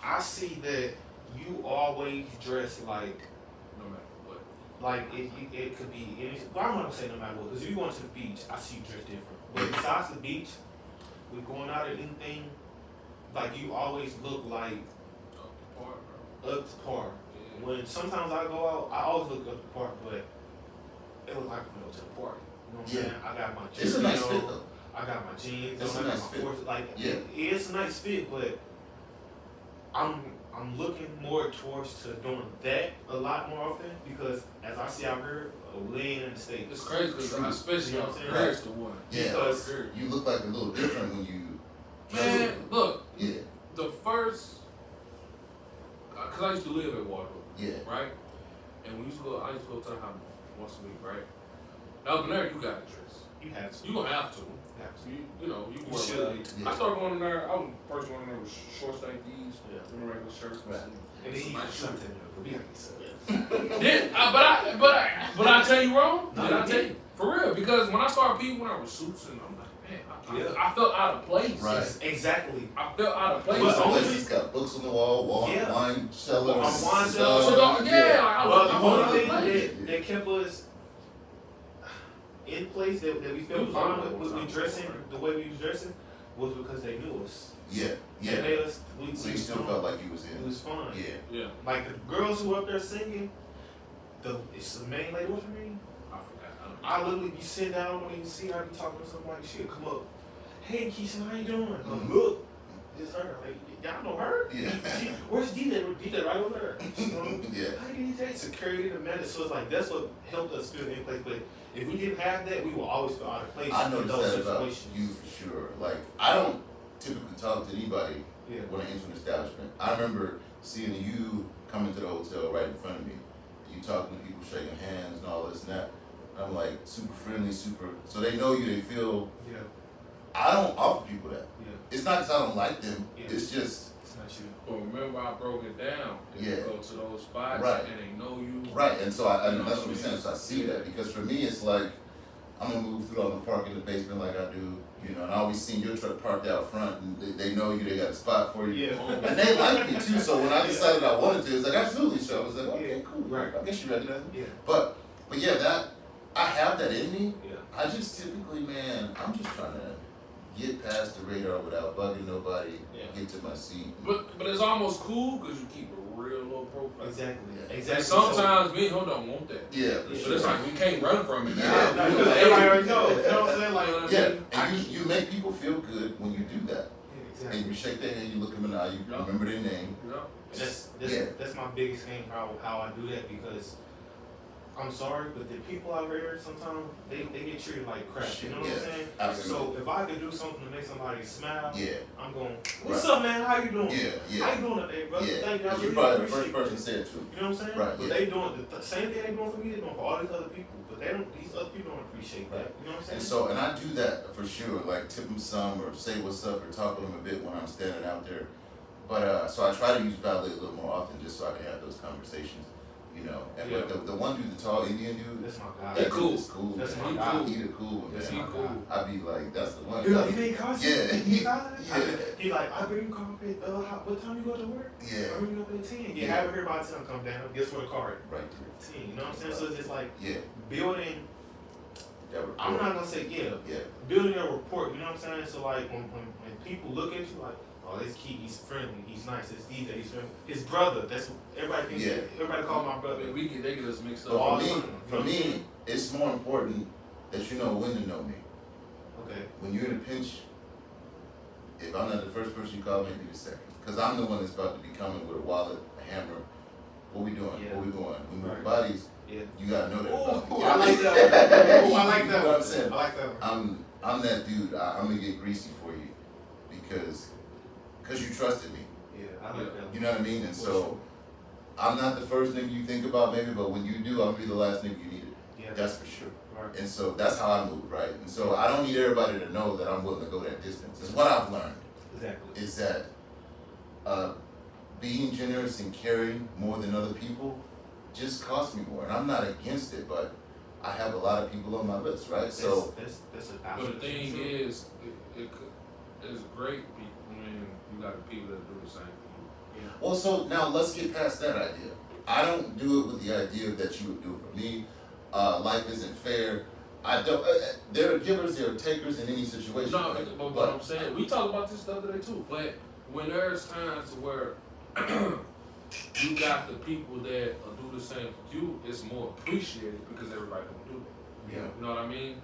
[SPEAKER 2] I see that you always dress like
[SPEAKER 1] No matter what.
[SPEAKER 2] it could be any. Well, I'm not gonna say no matter what, because if you going to the beach, I see you dress different. But besides the beach, we going out at anything, like you always look like
[SPEAKER 1] Up the part, bro.
[SPEAKER 2] up to par.
[SPEAKER 1] Yeah.
[SPEAKER 2] When sometimes I go out, I always look up to par, but it was like when I go to the party. You know what I'm
[SPEAKER 3] Yeah.
[SPEAKER 2] saying? I got my
[SPEAKER 3] it's a nice
[SPEAKER 2] jersey
[SPEAKER 3] fit
[SPEAKER 2] on,
[SPEAKER 3] though.
[SPEAKER 2] I got my jeans,
[SPEAKER 3] It's
[SPEAKER 2] on,
[SPEAKER 3] a
[SPEAKER 2] I got
[SPEAKER 3] nice
[SPEAKER 2] my
[SPEAKER 3] fit.
[SPEAKER 2] forces. Like
[SPEAKER 3] Yeah.
[SPEAKER 2] it's a nice fit, but I'm looking more towards to doing that a lot more often because as I see out here, we ain't in the States.
[SPEAKER 1] It's crazy because
[SPEAKER 3] True.
[SPEAKER 1] especially
[SPEAKER 2] You know
[SPEAKER 1] on
[SPEAKER 2] what I'm saying?
[SPEAKER 1] Paris the one.
[SPEAKER 3] Yeah.
[SPEAKER 2] Because
[SPEAKER 3] You look like a little different when you
[SPEAKER 1] Man, look,
[SPEAKER 3] Yeah,
[SPEAKER 1] the first, cause I used to live at Waterloo,
[SPEAKER 3] yeah,
[SPEAKER 1] right? And when we used to go, I used to go to the house once a week, right? Now there, you got to dress.
[SPEAKER 2] you have to.
[SPEAKER 1] You don't have to.
[SPEAKER 2] You have to.
[SPEAKER 1] So you know, you can
[SPEAKER 2] You
[SPEAKER 1] wear
[SPEAKER 2] should.
[SPEAKER 1] whatever.
[SPEAKER 3] Yeah.
[SPEAKER 1] I started going in there. I was the first one in there with shorts like these,
[SPEAKER 2] Yeah.
[SPEAKER 1] and regular shirts.
[SPEAKER 3] Right.
[SPEAKER 2] And then you
[SPEAKER 1] Nice
[SPEAKER 2] can
[SPEAKER 1] shoes.
[SPEAKER 2] something. We have to say
[SPEAKER 1] But I tell you wrong.
[SPEAKER 2] No,
[SPEAKER 1] Did I
[SPEAKER 2] you
[SPEAKER 1] tell you
[SPEAKER 2] didn't.
[SPEAKER 1] for real? Because when I started peeing when I was suits and I'm like, man,
[SPEAKER 2] Yeah.
[SPEAKER 1] I felt out of place.
[SPEAKER 3] Right.
[SPEAKER 2] Exactly.
[SPEAKER 1] I felt out of place.
[SPEAKER 2] But
[SPEAKER 3] so
[SPEAKER 2] only-
[SPEAKER 3] he's got books on the wall,
[SPEAKER 2] Yeah.
[SPEAKER 3] wine cellars,
[SPEAKER 2] On wine
[SPEAKER 3] stuff.
[SPEAKER 2] cellars.
[SPEAKER 1] Yeah, I
[SPEAKER 2] Well,
[SPEAKER 1] was
[SPEAKER 2] the
[SPEAKER 1] out
[SPEAKER 2] only
[SPEAKER 1] of
[SPEAKER 2] thing
[SPEAKER 1] place.
[SPEAKER 2] that kept us in place that we felt fine with dressing the way we was dressing was because they knew us.
[SPEAKER 3] Yeah,
[SPEAKER 2] They
[SPEAKER 3] yeah.
[SPEAKER 2] made us.
[SPEAKER 3] So you still felt like you was
[SPEAKER 2] it
[SPEAKER 3] in.
[SPEAKER 2] was fun.
[SPEAKER 3] Yeah,
[SPEAKER 1] Yeah,
[SPEAKER 2] Like the girls who were up there singing, it's the main lady. What's her name?
[SPEAKER 1] I forgot.
[SPEAKER 2] I literally be sitting down, don't even see her, be talking to somebody. She'll come up, hey Keisha, how you doing?
[SPEAKER 3] Mhm.
[SPEAKER 2] Look, it's her. Like, y'all know her?
[SPEAKER 3] yeah,
[SPEAKER 2] Where's DJ? DJ right over there. You know?
[SPEAKER 3] yeah.
[SPEAKER 2] Hi DJ. Security, the manager. So it's like that's what helped us feel in place. But if we didn't have that, we will always feel out of place
[SPEAKER 3] I
[SPEAKER 2] in
[SPEAKER 3] noticed
[SPEAKER 2] those
[SPEAKER 3] that about
[SPEAKER 2] situations.
[SPEAKER 3] you for sure. Like, I don't typically talk to anybody
[SPEAKER 2] Yeah.
[SPEAKER 3] when I enter an establishment. I remember seeing you come into the hotel right in front of me. You talking to people, shaking hands and all this and that. I'm like super friendly, super. So they know you. They feel.
[SPEAKER 2] Yeah.
[SPEAKER 3] I don't offer people that.
[SPEAKER 2] Yeah.
[SPEAKER 3] It's not because I don't like them.
[SPEAKER 2] Yeah.
[SPEAKER 3] It's just
[SPEAKER 2] It's not you.
[SPEAKER 1] But remember, I broke it down. If
[SPEAKER 3] Yeah.
[SPEAKER 1] you go to those spots
[SPEAKER 3] Right.
[SPEAKER 1] and they know you.
[SPEAKER 3] right. And so I
[SPEAKER 1] You know
[SPEAKER 3] that's
[SPEAKER 1] what
[SPEAKER 3] what I'm
[SPEAKER 1] I
[SPEAKER 3] saying.
[SPEAKER 1] mean?
[SPEAKER 3] So I see
[SPEAKER 1] Yeah.
[SPEAKER 3] that because for me it's like I'm gonna move through on the park in the basement like I do. You know, and I always seen your truck parked out front, and they know you. They got a spot for you.
[SPEAKER 2] Yeah.
[SPEAKER 3] And they like me too, so when I decided I wanted to, it's like absolutely. So I was like, okay,
[SPEAKER 2] Yeah.
[SPEAKER 3] cool.
[SPEAKER 2] Right.
[SPEAKER 3] I guess you recognize me.
[SPEAKER 2] Yeah.
[SPEAKER 3] But yeah, that I have that in me.
[SPEAKER 2] Yeah.
[SPEAKER 3] I just typically, man, I'm just trying to get past the radar without bugging nobody.
[SPEAKER 2] Yeah.
[SPEAKER 3] Get to my seat.
[SPEAKER 1] But it's almost cool because you keep a real low profile.
[SPEAKER 2] Exactly.
[SPEAKER 3] Yeah.
[SPEAKER 2] Exactly.
[SPEAKER 1] And sometimes me and him don't want that.
[SPEAKER 3] Yeah, for
[SPEAKER 2] Yeah.
[SPEAKER 1] But it's like we can't run from it now.
[SPEAKER 3] Yeah.
[SPEAKER 2] No, because everybody already knows. You know what I'm saying? Like,
[SPEAKER 3] Yeah,
[SPEAKER 2] I
[SPEAKER 3] and you make people feel good when you do that.
[SPEAKER 2] Yeah,
[SPEAKER 3] And
[SPEAKER 2] exactly.
[SPEAKER 3] you shake their hand, you look them in the eye, you
[SPEAKER 1] Yeah.
[SPEAKER 3] remember their name.
[SPEAKER 1] You know?
[SPEAKER 3] Yeah.
[SPEAKER 2] That's my biggest thing how I do that because I'm sorry, but the people out here sometimes they get treated like crap. You know what I'm
[SPEAKER 3] Yeah,
[SPEAKER 2] saying?
[SPEAKER 3] absolutely.
[SPEAKER 2] So if I could do something to make somebody smile,
[SPEAKER 3] Yeah,
[SPEAKER 2] I'm going, what's
[SPEAKER 3] Right.
[SPEAKER 2] up, man? How you doing?
[SPEAKER 3] yeah,
[SPEAKER 2] How
[SPEAKER 3] yeah.
[SPEAKER 2] you doing today, brother?
[SPEAKER 3] Yeah,
[SPEAKER 2] Thank you. I
[SPEAKER 3] because you're
[SPEAKER 2] really
[SPEAKER 3] probably the
[SPEAKER 2] appreciate
[SPEAKER 3] first person to
[SPEAKER 2] it.
[SPEAKER 3] say it too.
[SPEAKER 2] You know what I'm saying?
[SPEAKER 3] Right,
[SPEAKER 2] But
[SPEAKER 3] yeah.
[SPEAKER 2] they doing the same thing they doing for me. They doing for all these other people. But they don't. These other people don't appreciate that. You know what I'm saying?
[SPEAKER 3] And so, and I do that for sure, like tip them some or say what's up or talk to them a bit when I'm standing out there. But so I try to use valet a little more often just so I can have those conversations, you know. And
[SPEAKER 2] Yeah.
[SPEAKER 3] but the one dude, the tall Indian dude,
[SPEAKER 2] That's my guy.
[SPEAKER 1] He
[SPEAKER 3] that
[SPEAKER 1] cool.
[SPEAKER 3] dude is cool.
[SPEAKER 2] That's
[SPEAKER 3] man.
[SPEAKER 2] my guy.
[SPEAKER 3] He the cool one,
[SPEAKER 2] That's
[SPEAKER 1] He
[SPEAKER 3] man.
[SPEAKER 2] my
[SPEAKER 1] cool.
[SPEAKER 2] guy.
[SPEAKER 3] I be like, that's the one.
[SPEAKER 2] You like, you need coffee?
[SPEAKER 3] Yeah.
[SPEAKER 2] You need coffee?
[SPEAKER 3] Yeah.
[SPEAKER 2] He like, I bring you coffee. What time you go to work? I
[SPEAKER 3] Yeah,
[SPEAKER 2] bring you up at 10. Yeah,
[SPEAKER 3] Yeah.
[SPEAKER 2] have it here by 10. Come down. Guess what? A card.
[SPEAKER 3] right there.
[SPEAKER 2] 10. You know what I'm saying? So it's just like
[SPEAKER 3] Yeah,
[SPEAKER 2] building.
[SPEAKER 3] that rapport.
[SPEAKER 2] I'm not gonna say yeah.
[SPEAKER 3] Yeah,
[SPEAKER 2] Building a rapport. You know what I'm saying? So like when people look at you like, oh, this kid, he's friendly, he's nice. This DJ, he's friendly. His brother. That's what everybody thinks.
[SPEAKER 3] Yeah.
[SPEAKER 2] Everybody call my brother.
[SPEAKER 1] They get us mixed
[SPEAKER 3] but
[SPEAKER 1] up.
[SPEAKER 2] all
[SPEAKER 3] for
[SPEAKER 2] the
[SPEAKER 3] me,
[SPEAKER 2] time, you
[SPEAKER 3] for
[SPEAKER 2] know what I'm
[SPEAKER 3] me,
[SPEAKER 2] saying?
[SPEAKER 3] it's more important that you know when to know me.
[SPEAKER 2] Okay.
[SPEAKER 3] When you're in a pinch, if I'm not the first person you call, maybe the second. Because I'm the one that's about to be coming with a wallet, a hammer. What we doing?
[SPEAKER 2] Yeah.
[SPEAKER 3] Where we going? We move
[SPEAKER 2] Right.
[SPEAKER 3] bodies.
[SPEAKER 2] Yeah.
[SPEAKER 3] You gotta know that about me.
[SPEAKER 2] Ooh, I like that one. Ooh, I like
[SPEAKER 3] You
[SPEAKER 2] that
[SPEAKER 3] know what
[SPEAKER 2] one.
[SPEAKER 3] I'm saying?
[SPEAKER 2] I like that one.
[SPEAKER 3] I'm that dude. I'm gonna get greasy for you because you trusted me.
[SPEAKER 2] Yeah, I like that one.
[SPEAKER 3] You know what I mean? And
[SPEAKER 2] For
[SPEAKER 3] so
[SPEAKER 2] sure.
[SPEAKER 3] I'm not the first nigga you think about, maybe, but when you do, I'm gonna be the last nigga you needed.
[SPEAKER 2] Yeah.
[SPEAKER 3] That's for sure.
[SPEAKER 2] Right.
[SPEAKER 3] And so that's how I move, right? And so I don't need everybody to know that I'm willing to go that distance. It's what I've learned
[SPEAKER 2] Exactly.
[SPEAKER 3] is that being generous and caring more than other people just costs me more. And I'm not against it, but I have a lot of people on my list, right? So
[SPEAKER 2] That's a
[SPEAKER 1] But the thing is, it's great when you got people that do the same thing.
[SPEAKER 3] well, so now let's get past that idea. I don't do it with the idea that you would do it for me. Life isn't fair. I don't. There are givers, there are takers in any situation.
[SPEAKER 1] No,
[SPEAKER 3] right?
[SPEAKER 1] but what I'm saying, we talked about this the other day too. But when there's times where you got the people that do the same for you, it's more appreciated because everybody don't do that.
[SPEAKER 2] Yeah.
[SPEAKER 1] You know what I mean?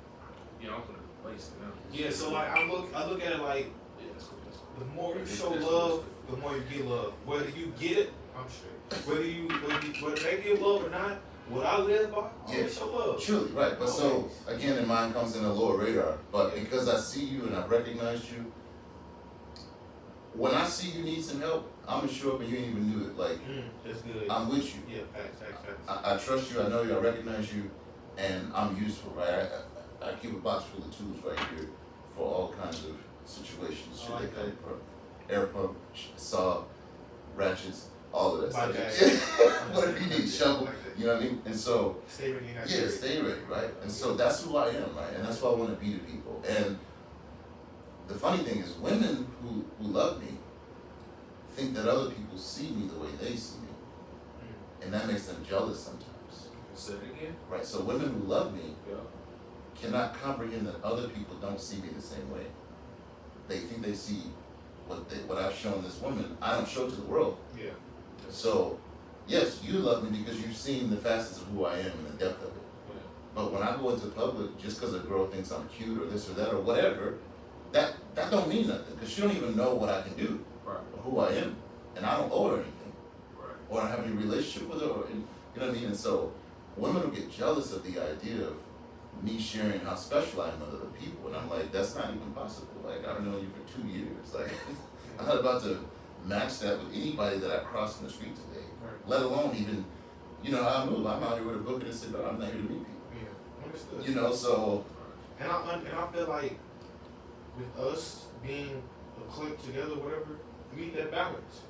[SPEAKER 1] You know, I'm gonna waste it now.
[SPEAKER 2] Yeah. So like I look at it like
[SPEAKER 1] Yeah, that's cool. That's cool.
[SPEAKER 2] the more you
[SPEAKER 1] It's-
[SPEAKER 2] show
[SPEAKER 1] it's
[SPEAKER 2] love,
[SPEAKER 1] respect.
[SPEAKER 2] the more you get love. Whether you get it, I'm straight. Whether they give love or not, what I live by, I always show love.
[SPEAKER 3] Truly, right. But so,
[SPEAKER 2] Always.
[SPEAKER 3] again, in mine comes in a lower radar. But because I see you and I recognize you, when I see you need some help, I'm going to show up and you ain't even knew it. Like,
[SPEAKER 2] That's good.
[SPEAKER 3] I'm with you.
[SPEAKER 2] Yeah, facts.
[SPEAKER 3] I trust you, I know you, I recognize you, and I'm useful, right? I keep a box full of tools right here for all kinds of situations.
[SPEAKER 2] I
[SPEAKER 3] Should
[SPEAKER 2] like
[SPEAKER 3] they come from air pump, saw, ratchets, all of that
[SPEAKER 2] My
[SPEAKER 3] stuff. Whatever you need, shovel,
[SPEAKER 2] Like that.
[SPEAKER 3] you know what I mean? And so,
[SPEAKER 2] Stay ready. You got
[SPEAKER 3] yeah, stay ready, right? And so that's who I am, right? And that's what I want to be to people. And the funny thing is, women who love me think that other people see me the way they see me. And that makes them jealous sometimes.
[SPEAKER 1] Say it again.
[SPEAKER 3] Right, so women who love me
[SPEAKER 1] Yeah.
[SPEAKER 3] cannot comprehend that other people don't see me the same way. They think they see what I've shown this woman, I don't show to the world.
[SPEAKER 2] Yeah.
[SPEAKER 3] So, yes, you love me because you've seen the facets of who I am and the depth of it.
[SPEAKER 1] Yeah.
[SPEAKER 3] But when I go into public, just because a girl thinks I'm cute or this or that or whatever, that don't mean nothing because she don't even know what I can do
[SPEAKER 1] Right.
[SPEAKER 3] or who I am, and I don't owe her anything.
[SPEAKER 1] Right.
[SPEAKER 3] Or I don't have any relationship with her, or, you know what I mean? And so women will get jealous of the idea of me sharing how special I am with other people, and I'm like, that's not even possible. Like, I've known you for 2 years. Like, I'm not about to match that with anybody that I cross in the street today,
[SPEAKER 2] Right.
[SPEAKER 3] let alone even, you know, how I move. I'm out here with a book and a cigar. I'm not here to meet people.
[SPEAKER 2] Yeah. Understood.
[SPEAKER 3] You know, so
[SPEAKER 2] And I feel like with us being a clique together, whatever, we need that balance.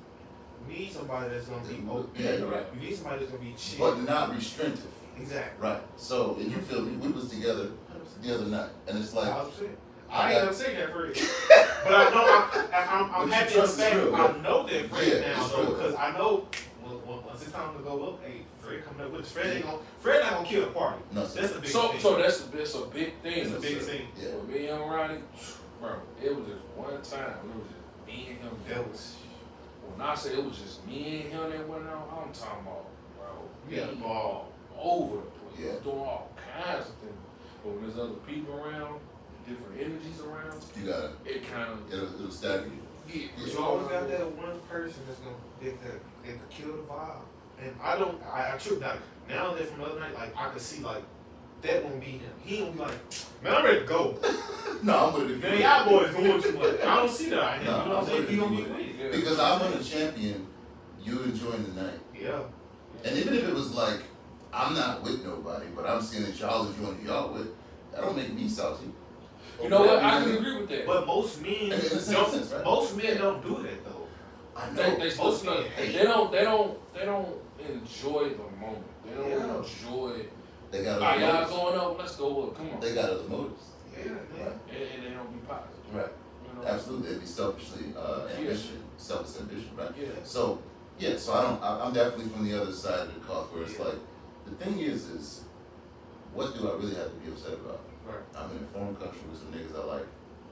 [SPEAKER 2] We need somebody that's gonna be open.
[SPEAKER 3] Yeah, you're right.
[SPEAKER 2] We need somebody that's gonna be chill.
[SPEAKER 3] but not restrictive.
[SPEAKER 2] Exactly.
[SPEAKER 3] Right. So, and you feel me? We was together the other night, and it's like,
[SPEAKER 2] I ain't never seen that Fred. But I know I'm
[SPEAKER 3] But
[SPEAKER 2] happy
[SPEAKER 3] you
[SPEAKER 2] to
[SPEAKER 3] trust
[SPEAKER 2] say
[SPEAKER 3] it's real,
[SPEAKER 2] I
[SPEAKER 3] right?
[SPEAKER 2] know that Fred
[SPEAKER 3] Yeah,
[SPEAKER 2] now
[SPEAKER 3] it's
[SPEAKER 2] though,
[SPEAKER 3] real.
[SPEAKER 2] because I know once it's time to go up, hey, Fred coming up with us. Fred not gonna kill the party.
[SPEAKER 3] no,
[SPEAKER 2] That's a big
[SPEAKER 1] So
[SPEAKER 2] thing.
[SPEAKER 1] that's a big thing.
[SPEAKER 2] It's a big thing.
[SPEAKER 3] yeah.
[SPEAKER 1] With me and Ronnie, bro, it was just one time. It was just me and him.
[SPEAKER 2] That was
[SPEAKER 1] When I say it was just me and him that went out, I'm talking about, bro,
[SPEAKER 2] we had a ball.
[SPEAKER 1] over the place,
[SPEAKER 3] Yeah.
[SPEAKER 1] doing all kinds of things. But when there's other people around, different energies around,
[SPEAKER 3] You gotta,
[SPEAKER 1] it kind of
[SPEAKER 3] it'll stagger you.
[SPEAKER 1] yeah.
[SPEAKER 2] But you always got that one person that's gonna that could kill the vibe. And I trip that now that from the other night, like I could see like that won't be him. He gonna be like, man, I'm ready to go.
[SPEAKER 3] No, I'm with it.
[SPEAKER 2] Man, y'all boys doing too much. I don't see that out here.
[SPEAKER 3] No,
[SPEAKER 2] You know what I'm
[SPEAKER 3] I'm
[SPEAKER 2] saying?
[SPEAKER 3] with
[SPEAKER 2] He
[SPEAKER 3] you,
[SPEAKER 2] gonna be
[SPEAKER 3] with
[SPEAKER 2] with it.
[SPEAKER 1] Yeah.
[SPEAKER 3] Because I want to champion you enjoying the night.
[SPEAKER 2] Yeah.
[SPEAKER 3] And even if it was like, I'm not with nobody, but I'm seeing that y'all enjoying who y'all with, that don't make me salty.
[SPEAKER 1] You know what? I
[SPEAKER 3] You
[SPEAKER 1] can
[SPEAKER 3] know
[SPEAKER 1] agree with that.
[SPEAKER 2] But most men
[SPEAKER 3] In the same
[SPEAKER 2] don't.
[SPEAKER 3] sense, right?
[SPEAKER 2] Most men don't do that though.
[SPEAKER 3] I
[SPEAKER 1] They
[SPEAKER 3] know.
[SPEAKER 1] still
[SPEAKER 2] most
[SPEAKER 1] stuck.
[SPEAKER 2] men hate
[SPEAKER 1] They don't enjoy the moment. They don't
[SPEAKER 2] Yeah.
[SPEAKER 1] enjoy.
[SPEAKER 3] They got
[SPEAKER 1] All right,
[SPEAKER 3] other
[SPEAKER 1] y'all
[SPEAKER 3] motives.
[SPEAKER 1] going up? Let's go up. Come on.
[SPEAKER 3] They got other motives.
[SPEAKER 2] Yeah, man.
[SPEAKER 1] And they don't be positive.
[SPEAKER 3] Right.
[SPEAKER 1] You know?
[SPEAKER 3] Absolutely. It'd be selfishly ambition, selfish ambition, right?
[SPEAKER 1] Yeah.
[SPEAKER 3] So, yeah, so I'm definitely from the other side of the cough where it's
[SPEAKER 2] Yeah.
[SPEAKER 3] like, the thing is, what do I really have to be upset about?
[SPEAKER 2] Right.
[SPEAKER 3] I'm in a foreign country with some niggas I like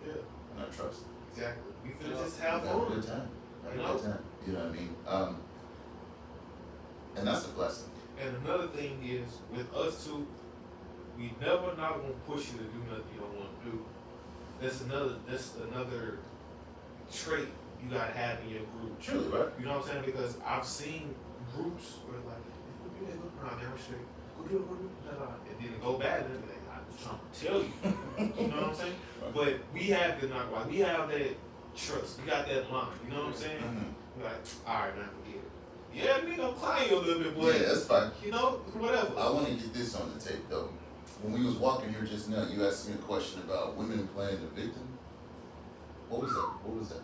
[SPEAKER 2] Yeah.
[SPEAKER 3] and I trust.
[SPEAKER 2] Exactly. We finna
[SPEAKER 1] Yeah.
[SPEAKER 2] just have
[SPEAKER 3] Have a
[SPEAKER 2] fun.
[SPEAKER 3] good time. Have
[SPEAKER 2] You
[SPEAKER 3] a
[SPEAKER 2] know?
[SPEAKER 3] good time. You know what I mean? And that's a blessing.
[SPEAKER 2] And another thing is with us two, we never not gonna push you to do nothing you don't want to do. That's another trait you gotta have in your group.
[SPEAKER 3] Truly, right?
[SPEAKER 2] You know what I'm saying? Because I've seen groups where like, if we do that, look around, man, I'm straight. go get her, and then it go bad, and like, I was trying to tell you. You know what I'm saying? But we have the knock, like we have that trust. We got that line. You know what I'm saying?
[SPEAKER 3] Mhm.
[SPEAKER 2] We're like, all right, now forget it. Yeah, nigga, I'm playing you a little bit, but
[SPEAKER 3] Yeah, that's fine.
[SPEAKER 2] you know, whatever.
[SPEAKER 3] I want to get this on the tape though. When we was walking here just now, you asked me a question about women playing the victim. What was that? What was that?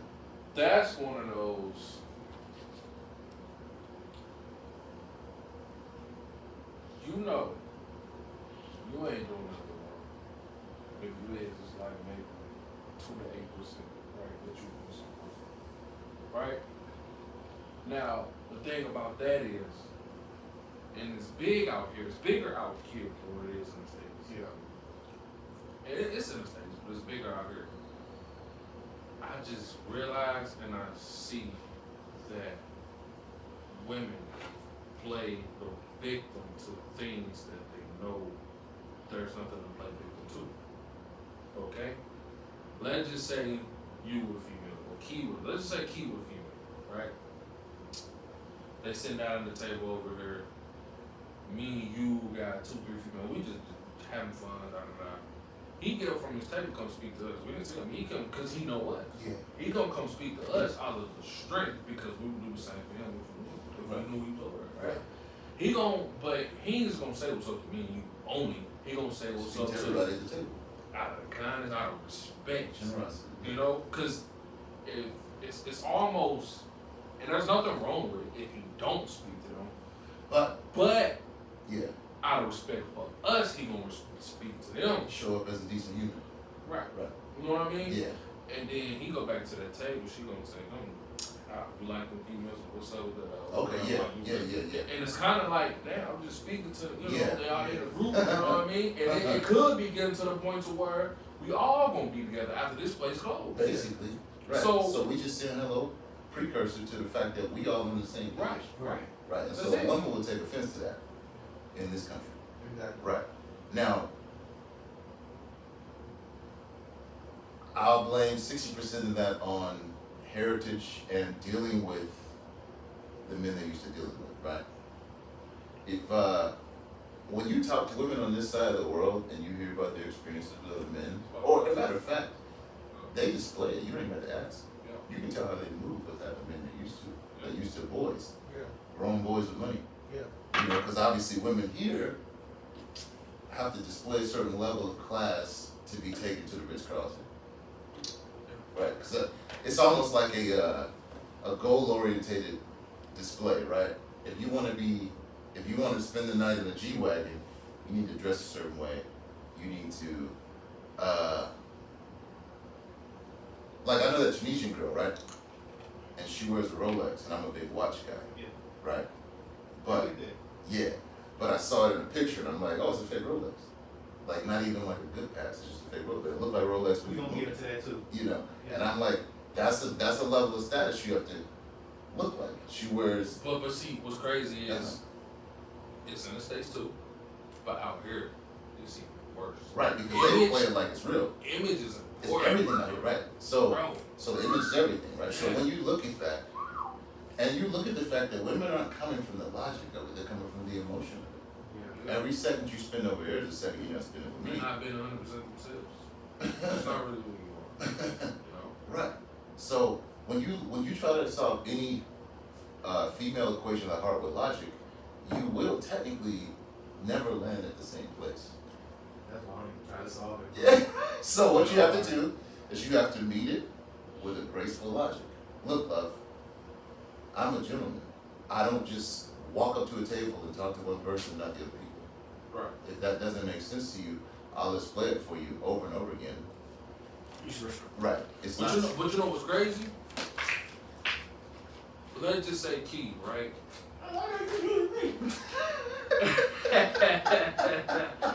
[SPEAKER 1] That's one of those. You know, you ain't doing nothing wrong. If you is, it's like maybe 2 to 8%, right? That you doing something wrong. Right? Now, the thing about that is, and it's big out here, it's bigger out here than what it is in the States.
[SPEAKER 2] Yeah.
[SPEAKER 1] And it's in the States, but it's bigger out here. I just realize and I see that women play the victim to things that they know there's nothing to play victim to. Okay? Let's just say you were female, or Key was, let's just say Key was female, right? They sitting down at the table over here. Me and you got 2, 3 female. We just having fun, da da da. He get up from his table, come speak to us. We didn't tell him. He come because he know us.
[SPEAKER 2] Yeah.
[SPEAKER 1] He gonna come speak to us out of the strength because we would do the same for him if we knew he was over there, right? He gon' but he ain't just gonna say what's up to me and you only. He gonna say what's
[SPEAKER 3] Speak
[SPEAKER 1] up
[SPEAKER 3] to
[SPEAKER 1] to
[SPEAKER 3] everybody at the table.
[SPEAKER 1] out of kindness, out of respect.
[SPEAKER 3] Generosity.
[SPEAKER 1] You know, because if it's almost, and there's nothing wrong with it if you don't speak to them, but
[SPEAKER 3] Yeah,
[SPEAKER 1] out of respect for us, he gonna speak to them.
[SPEAKER 3] show up as a decent human.
[SPEAKER 1] Right.
[SPEAKER 3] Right.
[SPEAKER 1] You know what I mean?
[SPEAKER 3] Yeah.
[SPEAKER 1] And then he go back to that table. She gonna say, "You like them females? What's up with that?"
[SPEAKER 3] Okay. Yeah.
[SPEAKER 1] And it's kind of like, damn, I'm just speaking to
[SPEAKER 3] Yeah.
[SPEAKER 1] they all in a group. You know what I mean? And it could be getting to the point to where we all gonna be together after this place closed.
[SPEAKER 3] Basically. Right.
[SPEAKER 1] So-
[SPEAKER 3] So we just saying hello, precursor to the fact that we all on the same page.
[SPEAKER 1] Right.
[SPEAKER 3] Right. And
[SPEAKER 1] That's
[SPEAKER 3] so
[SPEAKER 1] it.
[SPEAKER 3] a woman will take offense to that in this country.
[SPEAKER 2] Exactly.
[SPEAKER 3] Right. Now, I'll blame 60% of that on heritage and dealing with the men they used to deal with, right? If, when you talk to women on this side of the world and you hear about their experiences with other men, or as a matter of fact, they display it, you don't even have to ask.
[SPEAKER 1] Yeah.
[SPEAKER 3] You can tell how they move with that men they're used to. They're used to boys,
[SPEAKER 2] Yeah.
[SPEAKER 3] grown boys with money.
[SPEAKER 2] Yeah.
[SPEAKER 3] You know, because obviously women here have to display a certain level of class to be taken to the Ritz-Carlton. Right, because it's almost like a goal-orientated display, right? If you want to spend the night in a G-Wagon, you need to dress a certain way. You need to, like I know that Tunisian girl, right? And she wears a Rolex, and I'm a big watch guy,
[SPEAKER 2] Yeah.
[SPEAKER 3] right? But yeah, but I saw it in a picture, and I'm like, oh, it's a fake Rolex. Like not even like a good pass, it's just a fake Rolex. It looked like Rolex.
[SPEAKER 2] We gonna get into that too.
[SPEAKER 3] You know,
[SPEAKER 2] Yeah.
[SPEAKER 3] and I'm like, that's a level of status you have to look like. She wears.
[SPEAKER 1] But see, what's crazy is it's in the States too, but out here it's even worse.
[SPEAKER 3] Right, because they
[SPEAKER 1] Image-
[SPEAKER 3] play it like it's real.
[SPEAKER 1] Image is
[SPEAKER 3] It's
[SPEAKER 1] important.
[SPEAKER 3] everything out here, right? So,
[SPEAKER 1] Bro.
[SPEAKER 3] so the image is everything, right? So when you look at that, and you look at the fact that women aren't coming from the logic of it, they're coming from the emotion of it.
[SPEAKER 2] Yeah.
[SPEAKER 3] Every second you spend over here is a second you're not spending with
[SPEAKER 1] They're
[SPEAKER 3] me.
[SPEAKER 1] not being 100% themselves. That's not really who you are. You know?
[SPEAKER 3] Right. So when you try to solve any female equation of heart with logic, you will technically never land at the same place.
[SPEAKER 2] That's why I'm trying to solve it.
[SPEAKER 3] Yeah. So what you have to do is you have to meet it with a graceful logic. Look, love, I'm a gentleman. I don't just walk up to a table and talk to one person, not the other people.
[SPEAKER 1] Right.
[SPEAKER 3] If that doesn't make sense to you, I'll display it for you over and over again.
[SPEAKER 2] You should.
[SPEAKER 3] Right. It's
[SPEAKER 1] But
[SPEAKER 3] not.
[SPEAKER 1] you know what's crazy? Let's just say Key, right?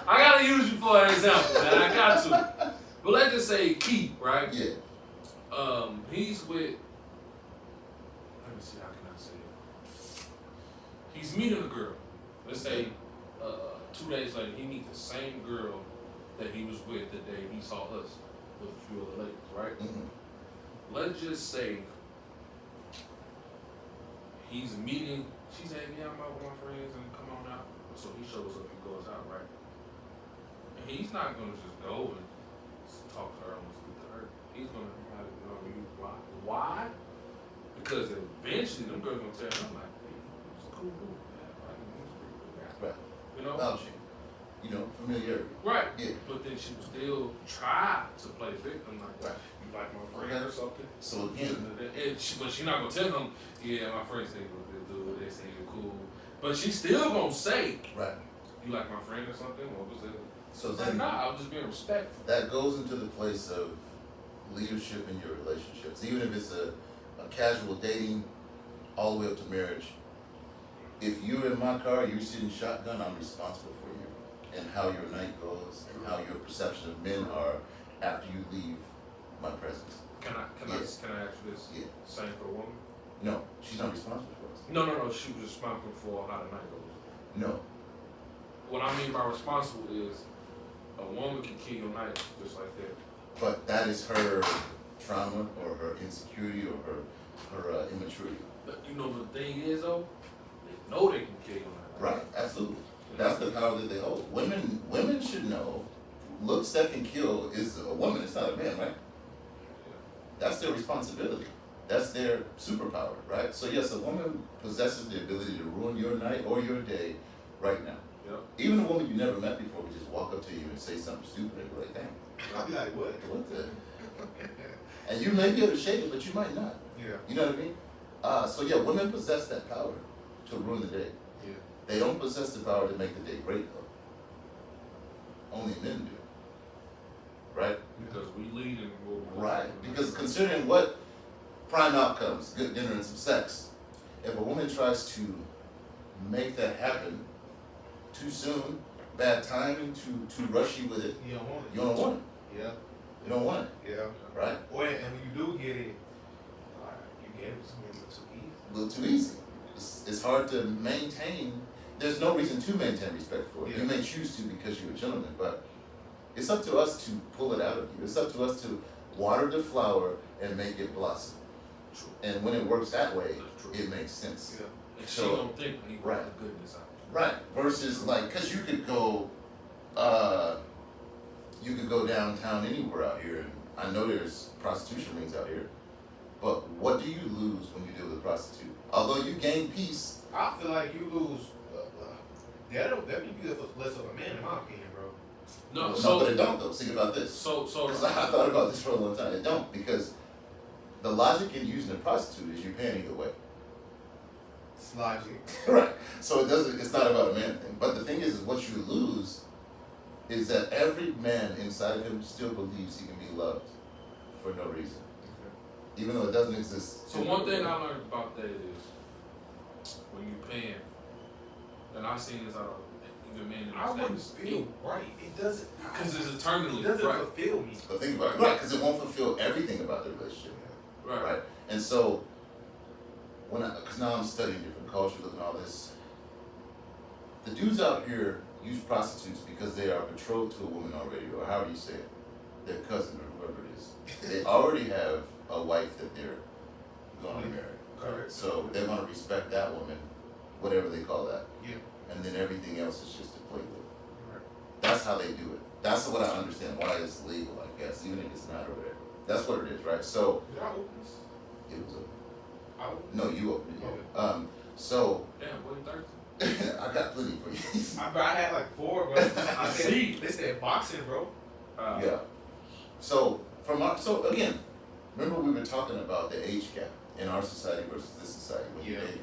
[SPEAKER 1] I gotta use you for an example, man. I got to. But let's just say Key, right?
[SPEAKER 3] Yeah.
[SPEAKER 1] He's with. Let me see. How can I say it? He's meeting a girl. Let's say 2 days later, he meets the same girl that he was with the day he saw us with a few other ladies, right?
[SPEAKER 3] Mhm.
[SPEAKER 1] Let's just say he's meeting. She said, "Yeah, I'm out with my friends, and come on out." So he shows up, he goes out, right? And he's not gonna just go and talk to her and speak to her. He's gonna have, you know, you why? Why? Because eventually them girls gonna tell him like, hey, it's a cool dude, man. Like, he's a pretty good guy.
[SPEAKER 3] Right.
[SPEAKER 1] You know?
[SPEAKER 3] Vouching. You know, familiarity.
[SPEAKER 1] Right.
[SPEAKER 3] Yeah.
[SPEAKER 1] But then she would still try to play victim, like,
[SPEAKER 3] Right.
[SPEAKER 1] you like my friend or something.
[SPEAKER 3] So again,
[SPEAKER 1] But she not gonna tell him, yeah, my friend said you was a good dude, they say you're cool. But she still gonna say,
[SPEAKER 3] right.
[SPEAKER 1] you like my friend or something? What was it?
[SPEAKER 3] So
[SPEAKER 1] It's like,
[SPEAKER 3] then
[SPEAKER 1] nah, I was just being respectful.
[SPEAKER 3] that goes into the place of leadership in your relationships. Even if it's a casual dating all the way up to marriage. If you're in my car, you're sitting shotgun, I'm responsible for you and how your night goes and how your perception of men are after you leave my presence.
[SPEAKER 1] Can I
[SPEAKER 3] Yes.
[SPEAKER 1] ask you this?
[SPEAKER 3] Yeah.
[SPEAKER 1] Same for a woman?
[SPEAKER 3] No, she's not responsible for us.
[SPEAKER 1] No. She was responsible for how the night goes.
[SPEAKER 3] No.
[SPEAKER 1] What I mean by responsible is a woman can kill your night just like that.
[SPEAKER 3] But that is her trauma or her insecurity or her immaturity.
[SPEAKER 1] But you know the thing is though, they know they can kill your night.
[SPEAKER 3] Right, absolutely. That's the power that they hold. Women should know looks that can kill is a woman, it's not a man, right? That's their responsibility. That's their superpower, right? So yes, a woman possesses the ability to ruin your night or your day right now.
[SPEAKER 1] Yep.
[SPEAKER 3] Even a woman you never met before would just walk up to you and say something stupid and be like, damn,
[SPEAKER 2] I'll be like, what?
[SPEAKER 3] what the? And you may be able to shake it, but you might not.
[SPEAKER 2] Yeah.
[SPEAKER 3] You know what I mean? So yeah, women possess that power to ruin the day.
[SPEAKER 2] Yeah.
[SPEAKER 3] They don't possess the power to make the day great though. Only men do. Right?
[SPEAKER 1] Because we lead and we'll
[SPEAKER 3] Right. Because considering what prime outcomes, good dinner and some sex, if a woman tries to make that happen too soon, bad timing, too rushy with it,
[SPEAKER 2] You don't want
[SPEAKER 3] you don't want it.
[SPEAKER 2] Yeah.
[SPEAKER 3] You don't want it,
[SPEAKER 2] Yeah.
[SPEAKER 3] right?
[SPEAKER 2] Or and when you do get it, you gave it to me a little too easy.
[SPEAKER 3] A little too easy. It's hard to maintain. There's no reason to maintain respect for it.
[SPEAKER 2] Yeah.
[SPEAKER 3] You may choose to because you're a gentleman, but it's up to us to pull it out of you. It's up to us to water the flower and make it blossom.
[SPEAKER 1] True.
[SPEAKER 3] And when it works that way,
[SPEAKER 1] That's true.
[SPEAKER 3] it makes sense.
[SPEAKER 2] Yeah.
[SPEAKER 1] And
[SPEAKER 3] So-
[SPEAKER 1] she don't think he
[SPEAKER 3] Right.
[SPEAKER 1] brought the goodness out.
[SPEAKER 3] Right. Versus like, cause you could go downtown anywhere out here, and I know there's prostitution rings out here, but what do you lose when you deal with a prostitute? Although you gain peace,
[SPEAKER 2] I feel like you lose. That make you less of a man, in my opinion, bro.
[SPEAKER 1] No,
[SPEAKER 3] but
[SPEAKER 1] so
[SPEAKER 3] it don't though. Think about this.
[SPEAKER 1] so
[SPEAKER 3] Because I thought about this for a long time. It don't, because the logic in using a prostitute is you're paying either way.
[SPEAKER 2] It's logic.
[SPEAKER 3] Right. So it's not about a man thing. But the thing is what you lose is that every man inside of him still believes he can be loved for no reason. Even though it doesn't exist.
[SPEAKER 1] So one thing I learned about that is when you paying, and I've seen this out of even men in
[SPEAKER 2] I wouldn't
[SPEAKER 1] the
[SPEAKER 2] feel right. It doesn't.
[SPEAKER 1] because it's eternally
[SPEAKER 2] It doesn't
[SPEAKER 1] right.
[SPEAKER 2] fulfill me.
[SPEAKER 3] But think about it. Right, because it won't fulfill everything about the relationship.
[SPEAKER 1] Right.
[SPEAKER 3] Right? And so because now I'm studying different cultures, looking at all this. The dudes out here use prostitutes because they are betrothed to a woman already, or however you say it, their cousin or whoever it is. They already have a wife that they're going to marry.
[SPEAKER 2] Correct.
[SPEAKER 3] So they're going to respect that woman, whatever they call that.
[SPEAKER 2] Yeah.
[SPEAKER 3] And then everything else is just to play with.
[SPEAKER 2] Right.
[SPEAKER 3] That's how they do it. That's what I understand why it's legal, I guess, even if it's not over there. That's what it is, right? So
[SPEAKER 2] Did I open this?
[SPEAKER 3] it was a
[SPEAKER 2] I opened
[SPEAKER 3] no, you opened it.
[SPEAKER 2] Okay.
[SPEAKER 3] So
[SPEAKER 1] Damn, boy, 30.
[SPEAKER 3] I got plenty for you.
[SPEAKER 2] I had like 4, but I said,
[SPEAKER 1] see.
[SPEAKER 2] They said boxing, bro.
[SPEAKER 3] Yeah. So again, remember we were talking about the age gap in our society versus this society when you're
[SPEAKER 2] Yeah.
[SPEAKER 3] dating,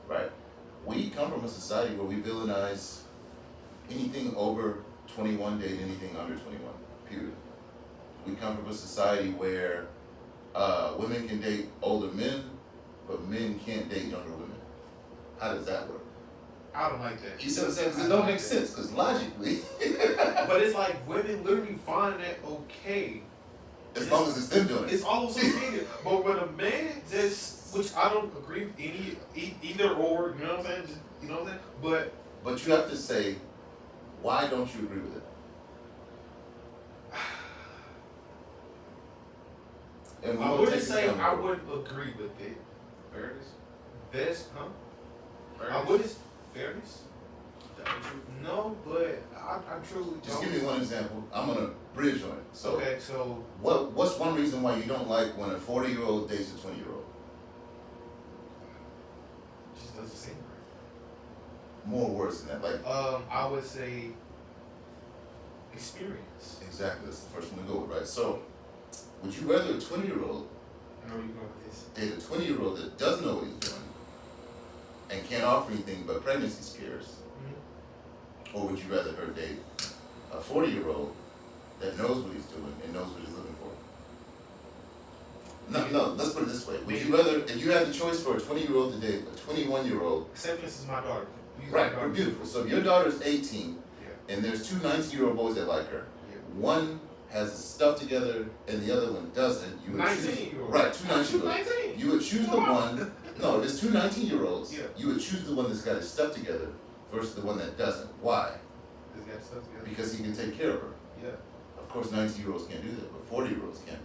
[SPEAKER 3] right? We come from a society where we villainize anything over 21 date anything under 21. Period. We come from a society where women can date older men, but men can't date younger women. How does that work?
[SPEAKER 2] I don't like that.
[SPEAKER 3] You see what I'm saying? 'Cause it don't make sense. Because logically,
[SPEAKER 2] But it's like women literally find that okay.
[SPEAKER 3] as long as it's them doing it.
[SPEAKER 2] It's all social media. But when a man just, which I don't agree with either or, you know what I'm saying? Just, you know what I'm saying?
[SPEAKER 3] But you have to say, why don't you agree with it? And
[SPEAKER 2] I
[SPEAKER 3] we'll
[SPEAKER 2] wouldn't
[SPEAKER 3] take
[SPEAKER 2] say
[SPEAKER 3] it down.
[SPEAKER 2] I wouldn't agree with it.
[SPEAKER 1] Fairness.
[SPEAKER 2] This, huh? I
[SPEAKER 1] Fairness.
[SPEAKER 2] wouldn't fairness. No, but I truly
[SPEAKER 3] Just
[SPEAKER 2] don't.
[SPEAKER 3] give me one example. I'm gonna bridge on it. So,
[SPEAKER 2] Okay, so
[SPEAKER 3] what's one reason why you don't like when a 40-year-old dates a 20-year-old?
[SPEAKER 2] just doesn't seem right.
[SPEAKER 3] More words than that. Like,
[SPEAKER 2] I would say experience.
[SPEAKER 3] exactly. That's the first one to go with, right? So, would you rather a 20-year-old
[SPEAKER 2] I know where you're going with this.
[SPEAKER 3] date a 20-year-old that doesn't know what he's doing and can't offer anything but pregnancy scares? Or would you rather her date a 40-year-old that knows what he's doing and knows what he's looking for? No, let's put it this way. Would you rather, if you had the choice for a 20-year-old to date a 21-year-old,
[SPEAKER 2] Except this is my daughter.
[SPEAKER 3] right, we're beautiful. So if your daughter's 18
[SPEAKER 2] Yeah.
[SPEAKER 3] and there's two 19-year-old boys that like her,
[SPEAKER 2] Yeah.
[SPEAKER 3] one has his stuff together and the other one doesn't, you would choose,
[SPEAKER 2] 19-year-old.
[SPEAKER 3] right, two
[SPEAKER 2] She's
[SPEAKER 3] 19-year-olds.
[SPEAKER 2] 19.
[SPEAKER 3] You would choose the one, no, if it's two 19-year-olds,
[SPEAKER 2] Yeah.
[SPEAKER 3] you would choose the one that's got his stuff together versus the one that doesn't. Why?
[SPEAKER 2] He's got stuff together.
[SPEAKER 3] Because he can take care of her.
[SPEAKER 2] Yeah.
[SPEAKER 3] Of course, 19-year-olds can't do that, but 40-year-olds can.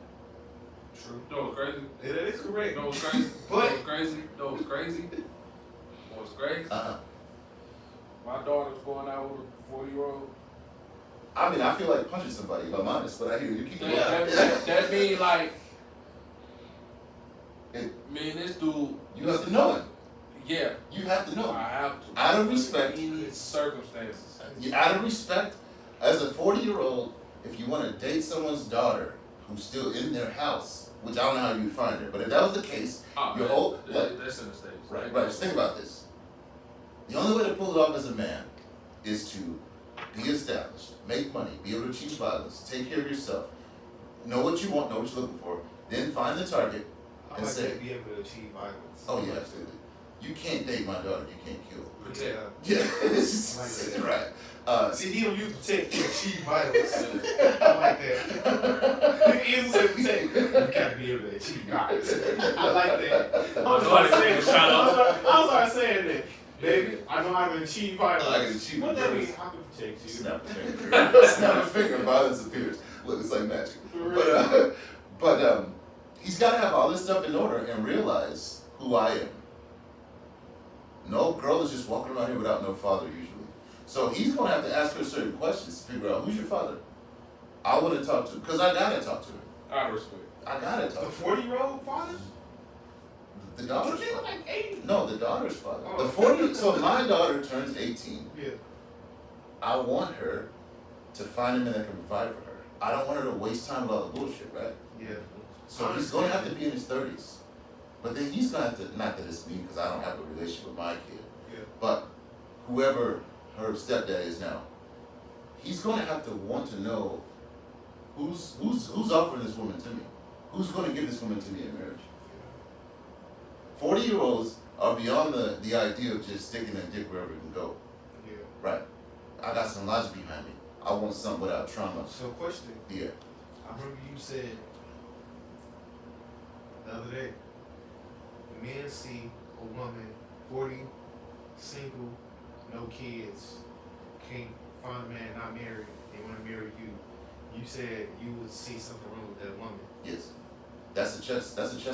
[SPEAKER 2] True.
[SPEAKER 1] You know what's crazy?
[SPEAKER 2] Yeah, that is correct.
[SPEAKER 1] You know what's crazy?
[SPEAKER 2] But-
[SPEAKER 1] You know what's crazy? You know what's crazy? What's crazy? My daughter's going out with a 40-year-old.
[SPEAKER 3] I mean, I feel like punching somebody, if I'm honest, but I hear you. Keep going.
[SPEAKER 1] That mean like,
[SPEAKER 3] It-
[SPEAKER 1] me and this dude.
[SPEAKER 3] You have to know it.
[SPEAKER 1] Yeah,
[SPEAKER 3] You have to know.
[SPEAKER 1] I have to.
[SPEAKER 3] Out of respect.
[SPEAKER 1] Any circumstances.
[SPEAKER 3] Out of respect, as a 40-year-old, if you want to date someone's daughter who's still in their house, which I don't know how you find her, but if that was the case, your whole
[SPEAKER 1] That's in the States.
[SPEAKER 3] right. Just think about this. The only way to pull it off as a man is to be established, make money, be able to achieve violence, take care of yourself, know what you want, know what you're looking for, then find the target.
[SPEAKER 2] I
[SPEAKER 3] And
[SPEAKER 2] like
[SPEAKER 3] say-
[SPEAKER 2] to be able to achieve violence.
[SPEAKER 3] Oh yeah, absolutely. You can't date my daughter. You can't kill.
[SPEAKER 1] Protect.
[SPEAKER 2] Yeah.
[SPEAKER 3] Yeah, it's
[SPEAKER 2] I like
[SPEAKER 3] just,
[SPEAKER 2] that.
[SPEAKER 3] right.
[SPEAKER 2] See, he don't use protect to achieve violence. I like that. He is saying protect. You gotta be able to achieve violence. I like that. I'm sorry saying that. Baby, I know how to achieve violence.
[SPEAKER 3] I can achieve
[SPEAKER 2] What that
[SPEAKER 3] violence.
[SPEAKER 2] mean? I can protect you.
[SPEAKER 3] Snap a finger. Snap a finger. Violence appears. Look, it's like magic. But he's got to have all this stuff in order and realize who I am. No girl is just walking around here without no father usually. So he's going to have to ask her certain questions to figure out who's your father. I want to talk to, because I got to talk to her.
[SPEAKER 1] Out of respect.
[SPEAKER 3] I got to
[SPEAKER 2] The
[SPEAKER 3] talk to
[SPEAKER 2] 40-year-old father?
[SPEAKER 3] the daughter's
[SPEAKER 2] He's
[SPEAKER 3] father.
[SPEAKER 2] like 80.
[SPEAKER 3] No, the daughter's father.
[SPEAKER 2] Oh.
[SPEAKER 3] The 40, so my daughter turns 18.
[SPEAKER 2] Yeah.
[SPEAKER 3] I want her to find a man that can provide for her. I don't want her to waste time with all the bullshit, right?
[SPEAKER 2] Yeah.
[SPEAKER 3] So he's going to have to be in his 30s. But then he's going to have to, not that it's me because I don't have a relationship with my kid,
[SPEAKER 2] Yeah.
[SPEAKER 3] but whoever her stepdad is now, he's going to have to want to know who's offering this woman to me. Who's going to give this woman to me in marriage? 40-year-olds are beyond the idea of just sticking their dick wherever it can go.
[SPEAKER 2] Yeah.
[SPEAKER 3] Right. I got some logic behind me. I want something without trauma.
[SPEAKER 2] So, question.
[SPEAKER 3] Yeah.
[SPEAKER 2] I remember you said the other day, men see a woman 40, single, no kids, can't find a man, not married, they want to marry you. You said you would see something wrong with that woman.
[SPEAKER 3] Yes. That's a chess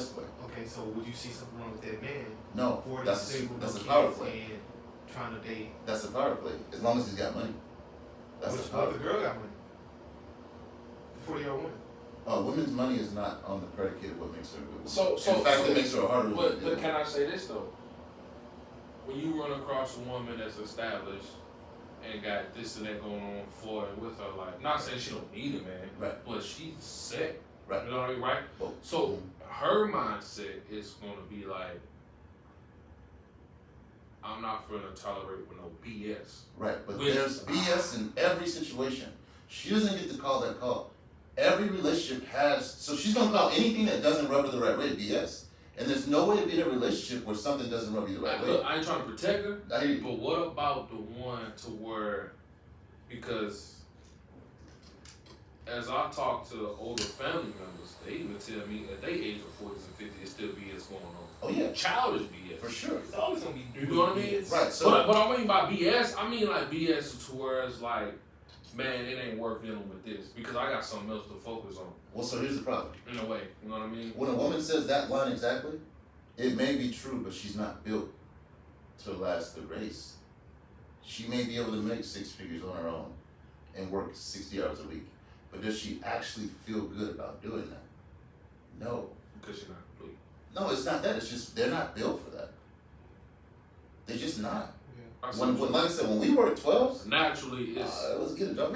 [SPEAKER 3] play.
[SPEAKER 2] Okay, so would you see something wrong with that man?
[SPEAKER 3] No,
[SPEAKER 2] 40,
[SPEAKER 3] that's
[SPEAKER 2] single,
[SPEAKER 3] a
[SPEAKER 2] no
[SPEAKER 3] power
[SPEAKER 2] kids,
[SPEAKER 3] play.
[SPEAKER 2] and trying to date.
[SPEAKER 3] That's a power play. As long as he's got money. That's
[SPEAKER 2] Which
[SPEAKER 3] a power
[SPEAKER 2] the
[SPEAKER 3] play.
[SPEAKER 2] girl got money? The 40-year-old woman.
[SPEAKER 3] Women's money is not on the predicate of what makes her a good woman.
[SPEAKER 1] So
[SPEAKER 3] in fact, it makes her a harder woman to
[SPEAKER 1] But
[SPEAKER 3] deal
[SPEAKER 1] can I say this though? When you run across a woman that's established and got this and that going on for and with her life, not saying she don't need a man,
[SPEAKER 3] Right.
[SPEAKER 1] but she's set.
[SPEAKER 3] Right.
[SPEAKER 1] You know what I mean, right?
[SPEAKER 3] Well,
[SPEAKER 1] So her mindset is gonna be like, I'm not gonna tolerate with no BS.
[SPEAKER 3] right, but
[SPEAKER 1] Which-
[SPEAKER 3] there's BS in every situation. She doesn't get to call that call. Every relationship has, so she's gonna call anything that doesn't rub her the right way BS. And there's no way to be in a relationship where something doesn't rub you the right way.
[SPEAKER 1] Look, I ain't trying to protect her,
[SPEAKER 3] I hear you.
[SPEAKER 1] but what about the one to where, because as I talk to older family members, they even tell me at their age of 40s and 50s, there's still BS going on.
[SPEAKER 3] Oh yeah,
[SPEAKER 1] Childish BS.
[SPEAKER 3] for sure.
[SPEAKER 2] It's always going to be
[SPEAKER 1] You know what I mean?
[SPEAKER 3] Right, so
[SPEAKER 1] But I mean by BS, I mean like BS to where it's like, man, it ain't worth dealing with this because I got something else to focus on.
[SPEAKER 3] well, so here's the problem.
[SPEAKER 1] In a way, you know what I mean?
[SPEAKER 3] When a woman says that line exactly, it may be true, but she's not built to last the race. She may be able to make 6 figures on her own and work 60 hours a week. But does she actually feel good about doing that? No.
[SPEAKER 1] Because you're not complete.
[SPEAKER 3] No, it's not that. It's just they're not built for that. They're just not.
[SPEAKER 1] I see
[SPEAKER 3] When
[SPEAKER 1] what
[SPEAKER 3] like I said, when we worked 12s,
[SPEAKER 1] naturally, it's.
[SPEAKER 3] let's get it done.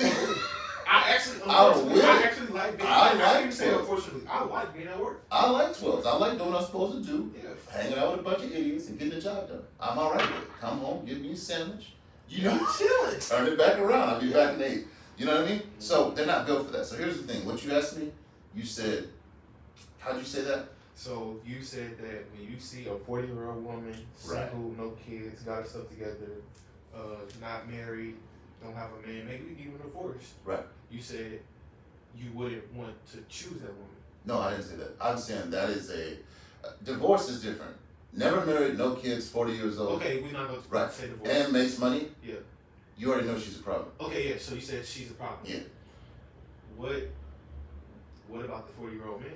[SPEAKER 2] I actually,
[SPEAKER 3] I
[SPEAKER 2] unfortunately,
[SPEAKER 3] will.
[SPEAKER 2] I actually like being.
[SPEAKER 3] I
[SPEAKER 2] I
[SPEAKER 3] like
[SPEAKER 2] didn't say
[SPEAKER 3] work.
[SPEAKER 2] unfortunately. I like being at work.
[SPEAKER 3] I like 12s. I like doing what I'm supposed to do.
[SPEAKER 2] Yeah.
[SPEAKER 3] Hanging out with a bunch of idiots and getting the job done. I'm alright with it. Come home, give me a sandwich. You know,
[SPEAKER 2] chilling.
[SPEAKER 3] turn it back around. I'll be back in 8. You know what I mean? So they're not built for that. So here's the thing. What you asked me, you said, how'd you say that?
[SPEAKER 2] So you said that when you see a 40-year-old woman,
[SPEAKER 3] Right.
[SPEAKER 2] single, no kids, got her stuff together, not married, don't have a man, maybe even divorced.
[SPEAKER 3] Right.
[SPEAKER 2] You said you wouldn't want to choose that woman.
[SPEAKER 3] No, I didn't say that. I'm saying that is divorce is different. Never married, no kids, 40 years old.
[SPEAKER 2] Okay, we're not going to
[SPEAKER 3] Right.
[SPEAKER 2] say divorce.
[SPEAKER 3] And makes money.
[SPEAKER 2] Yeah.
[SPEAKER 3] You already know she's a problem.
[SPEAKER 2] Okay, yeah. So you said she's a problem.
[SPEAKER 3] Yeah.
[SPEAKER 2] What about the 40-year-old man?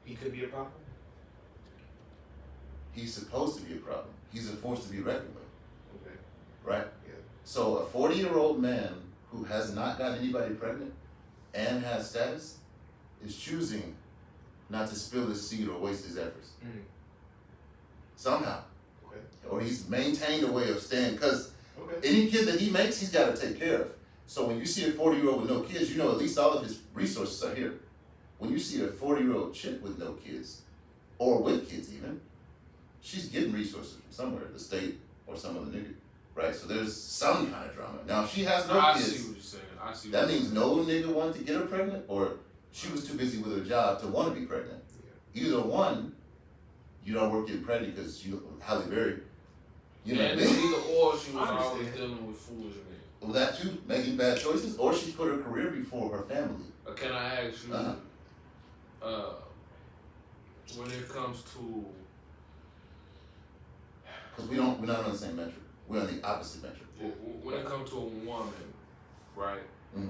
[SPEAKER 2] He could be a problem.
[SPEAKER 3] He's supposed to be a problem. He's a force to be reckoned with.
[SPEAKER 2] Okay.
[SPEAKER 3] Right?
[SPEAKER 2] Yeah.
[SPEAKER 3] So a 40-year-old man who has not got anybody pregnant and has status is choosing not to spill his seed or waste his efforts.
[SPEAKER 2] Mm.
[SPEAKER 3] Somehow.
[SPEAKER 2] Okay.
[SPEAKER 3] Or he's maintained a way of staying, because
[SPEAKER 2] Okay.
[SPEAKER 3] any kid that he makes, he's got to take care of. So when you see a 40-year-old with no kids, you know at least all of his resources are here. When you see a 40-year-old chick with no kids, or with kids even, she's getting resources from somewhere, the state or some other nigga, right? So there's some kind of drama. Now, if she has no
[SPEAKER 1] I
[SPEAKER 3] kids,
[SPEAKER 1] see what you're saying. I see.
[SPEAKER 3] that
[SPEAKER 1] what
[SPEAKER 3] means no nigga wanted to get her pregnant, or she was too busy with her job to want to be pregnant. Either one, you don't work getting pregnant because you Halle Berry. You know
[SPEAKER 1] and
[SPEAKER 3] what I
[SPEAKER 1] it's
[SPEAKER 3] mean?
[SPEAKER 1] either or she was
[SPEAKER 2] I
[SPEAKER 1] always
[SPEAKER 2] understand.
[SPEAKER 1] dealing with foolish men.
[SPEAKER 3] Well, that too, making bad choices, or she's put her career before her family.
[SPEAKER 1] Can I ask you,
[SPEAKER 3] Uh-huh.
[SPEAKER 1] when it comes to
[SPEAKER 3] Because we're not on the same metric. We're on the opposite metric.
[SPEAKER 1] when it comes to a woman, right?
[SPEAKER 3] Mm.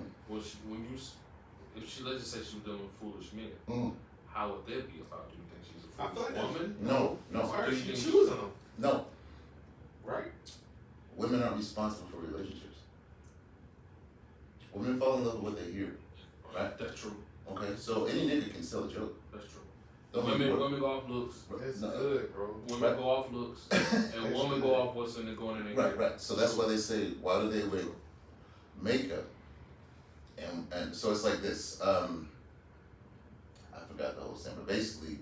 [SPEAKER 1] If she, let's just say she was dealing with foolish men,
[SPEAKER 3] Mm.
[SPEAKER 1] how would that be about? Do you think she's a
[SPEAKER 2] I feel
[SPEAKER 1] foolish
[SPEAKER 2] like
[SPEAKER 1] woman?
[SPEAKER 3] No.
[SPEAKER 2] Sorry,
[SPEAKER 1] Do you
[SPEAKER 2] she
[SPEAKER 1] think-
[SPEAKER 2] choosing them,
[SPEAKER 3] No.
[SPEAKER 2] right?
[SPEAKER 3] Women aren't responsible for relationships. Women fall in love with what they hear. Right.
[SPEAKER 1] That's true.
[SPEAKER 3] Okay? So any nigga can sell a joke.
[SPEAKER 1] That's true.
[SPEAKER 3] Don't get me wrong.
[SPEAKER 1] Women go off looks.
[SPEAKER 2] That's
[SPEAKER 3] No.
[SPEAKER 2] good, bro.
[SPEAKER 1] Women
[SPEAKER 3] Right.
[SPEAKER 1] go off looks, and women go off what's in the going in their
[SPEAKER 3] Right,
[SPEAKER 1] head.
[SPEAKER 3] right. So that's why they say, why do they wear makeup? And so it's like this. I forgot the whole thing, but basically,